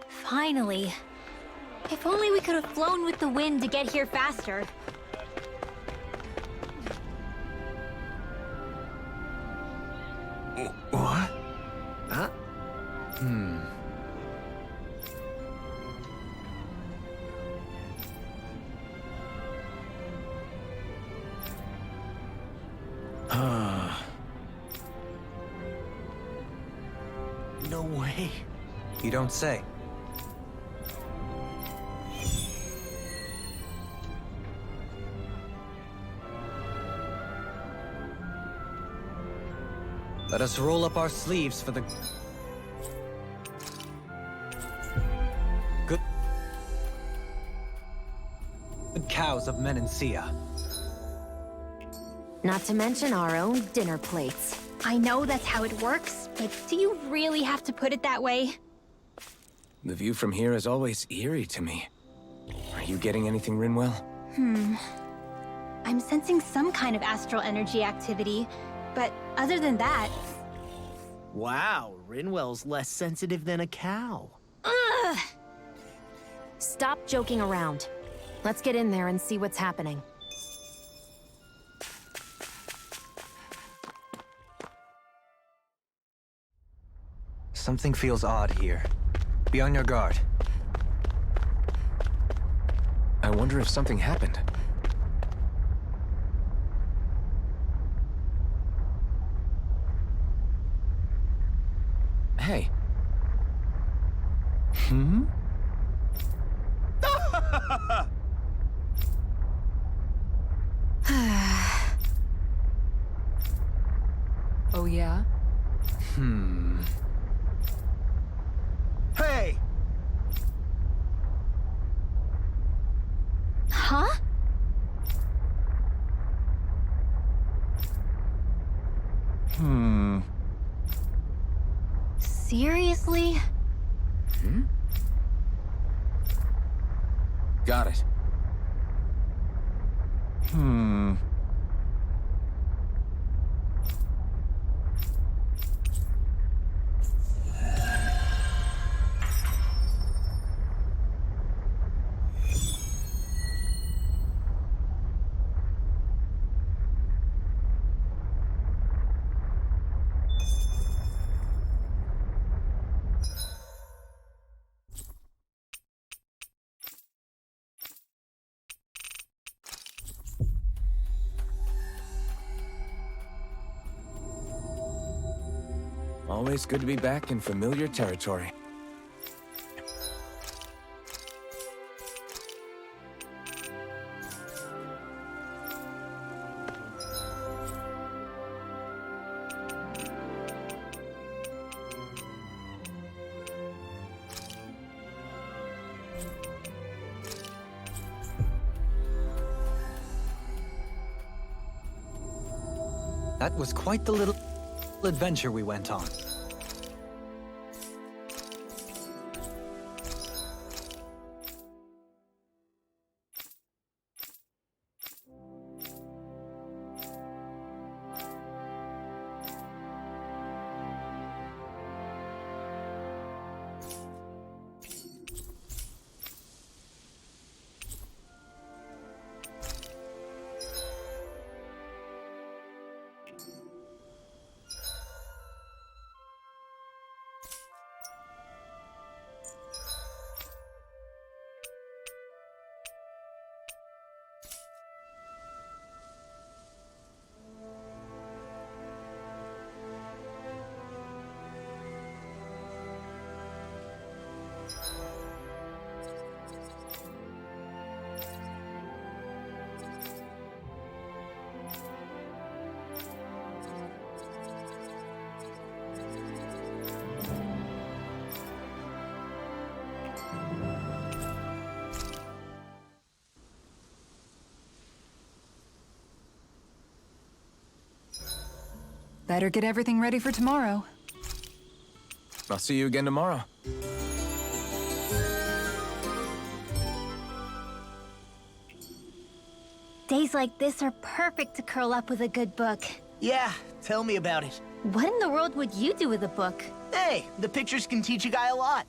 Finally. If only we could have flown with the wind to get here faster. What? Huh? No way. You don't say. Let us roll up our sleeves for the good cows of Menancia. Not to mention our own dinner plates. I know that's how it works, but do you really have to put it that way? The view from here is always eerie to me. Are you getting anything, Rinwell? I'm sensing some kind of astral energy activity, but other than that... Wow, Rinwell's less sensitive than a cow. Ugh! Stop joking around. Let's get in there and see what's happening. Something feels odd here. Be on your guard. I wonder if something happened. Hey. Oh yeah? Hey! Huh? Seriously? Got it. Always good to be back in familiar territory. That was quite the little adventure we went on. Better get everything ready for tomorrow. I'll see you again tomorrow. Days like this are perfect to curl up with a good book. Yeah, tell me about it. What in the world would you do with a book? Hey, the pictures can teach a guy a lot.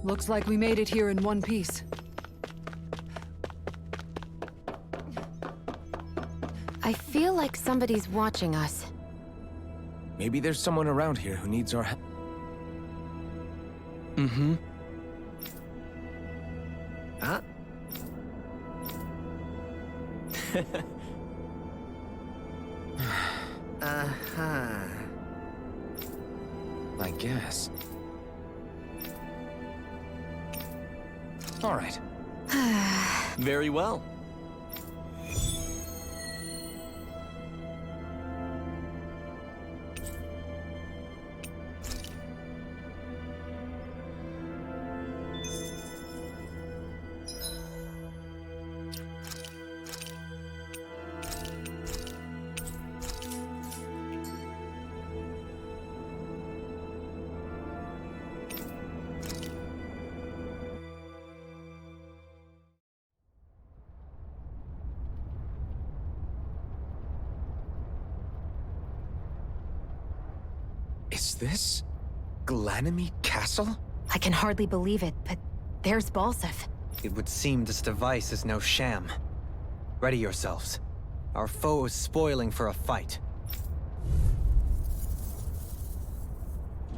Looks like we made it here in one piece. I feel like somebody's watching us. Maybe there's someone around here who needs our help. Mm-hmm. Huh? Uh-huh. I guess. All right. Very well. Is this Glanamy Castle? I can hardly believe it, but there's Balsif. It would seem this device is no sham. Ready yourselves. Our foe is spoiling for a fight.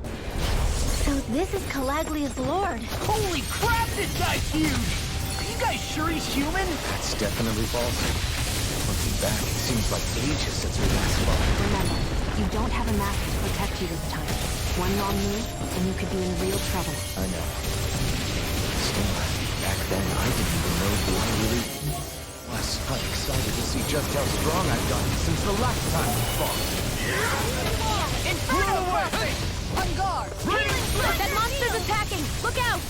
So this is Calaglia's lord. Holy crap, this guy's huge! Are you guys sure he's human? That's definitely Balsif. Looking back, it seems like ages since we last fought. Remember, you don't have a mask to protect you this time. One wrong move, and you could be in real trouble. I know. Still, back then I didn't even know who I really was. I'm excited to see just how strong I've gotten since the last time we fought. Inferno Force! On guard! Healing Flip! That monster's attacking! Look out!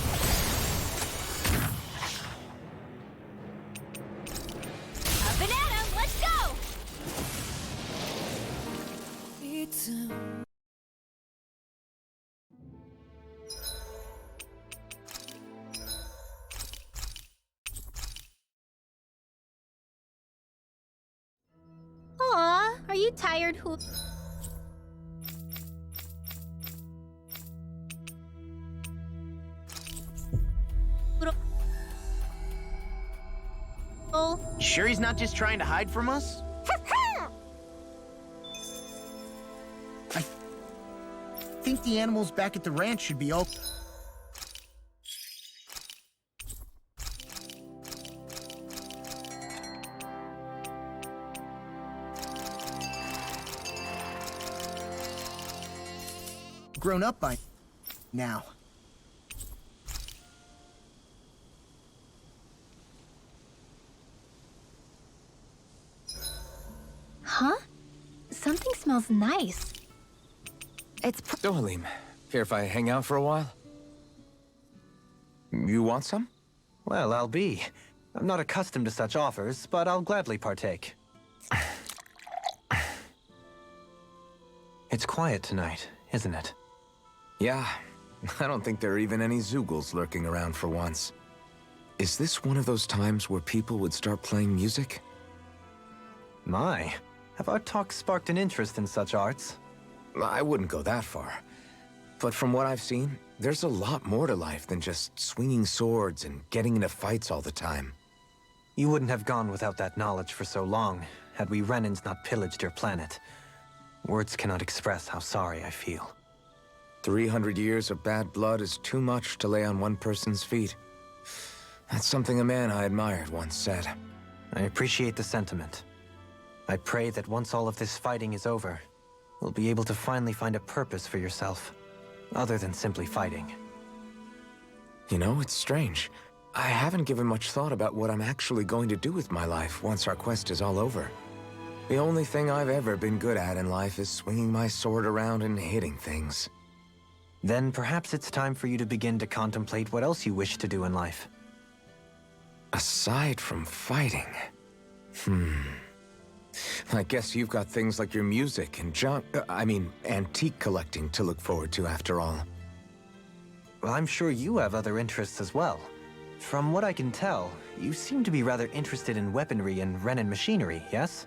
Up and at him! Let's go! Aw, are you tired, Who? You sure he's not just trying to hide from us? I think the animals back at the ranch should be open. Grown up by now. Huh? Something smells nice. It's Dohalim, care if I hang out for a while? You want some? Well, I'll be. I'm not accustomed to such offers, but I'll gladly partake. It's quiet tonight, isn't it? Yeah. I don't think there are even any Zoogles lurking around for once. Is this one of those times where people would start playing music? My, have our talks sparked an interest in such arts? I wouldn't go that far. But from what I've seen, there's a lot more to life than just swinging swords and getting into fights all the time. You wouldn't have gone without that knowledge for so long, had we Renans not pillaged your planet. Words cannot express how sorry I feel. 300 years of bad blood is too much to lay on one person's feet. That's something a man I admired once said. I appreciate the sentiment. I pray that once all of this fighting is over, you'll be able to finally find a purpose for yourself, other than simply fighting. You know, it's strange. I haven't given much thought about what I'm actually going to do with my life once our quest is all over. The only thing I've ever been good at in life is swinging my sword around and hitting things. Then perhaps it's time for you to begin to contemplate what else you wish to do in life. Aside from fighting... I guess you've got things like your music and antique collecting to look forward to after all. Well, I'm sure you have other interests as well. From what I can tell, you seem to be rather interested in weaponry and Renan machinery, yes?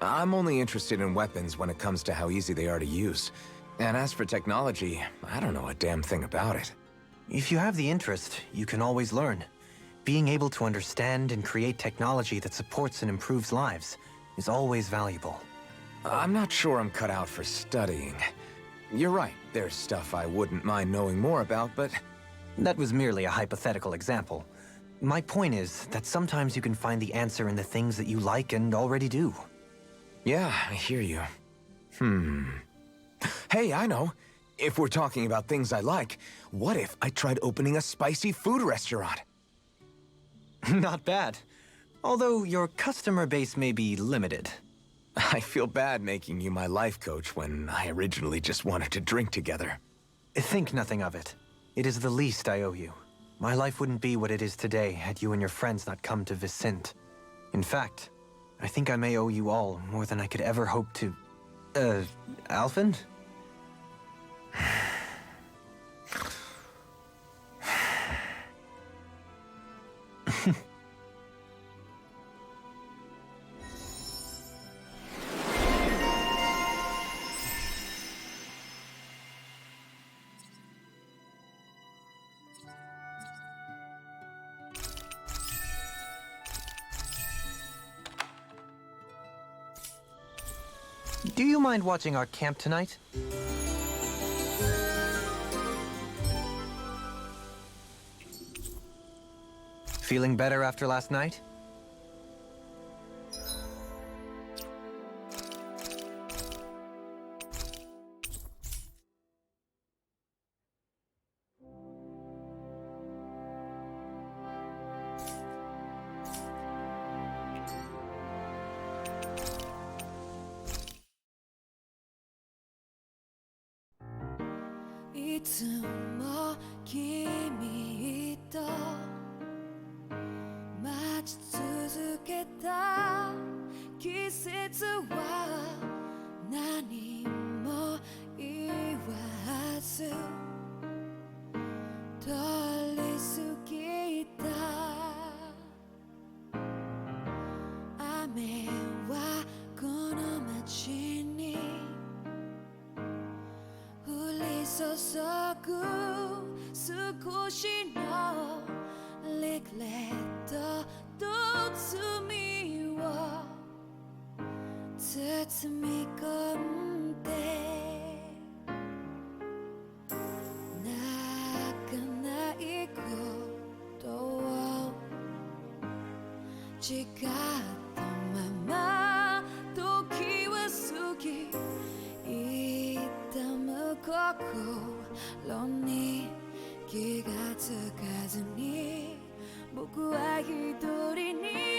I'm only interested in weapons when it comes to how easy they are to use. And as for technology, I don't know a damn thing about it. If you have the interest, you can always learn. Being able to understand and create technology that supports and improves lives is always valuable. I'm not sure I'm cut out for studying. You're right, there's stuff I wouldn't mind knowing more about, but... That was merely a hypothetical example. My point is that sometimes you can find the answer in the things that you like and already do. Yeah, I hear you. Hey, I know. If we're talking about things I like, what if I tried opening a spicy food restaurant? Not bad. Although your customer base may be limited. I feel bad making you my life coach when I originally just wanted to drink together. Think nothing of it. It is the least I owe you. My life wouldn't be what it is today had you and your friends not come to Vicent. In fact, I think I may owe you all more than I could ever hope to... Alphen? Do you mind watching our camp tonight? Feeling better after last night?いつも君と待ち続けた季節は何も言わず通り過ぎた雨はこの街に降り注ぐ少しのリグレットと罪を包み込んで泣かないことを誓ったまま時は過ぎ痛む心に気がつかずに僕は一人に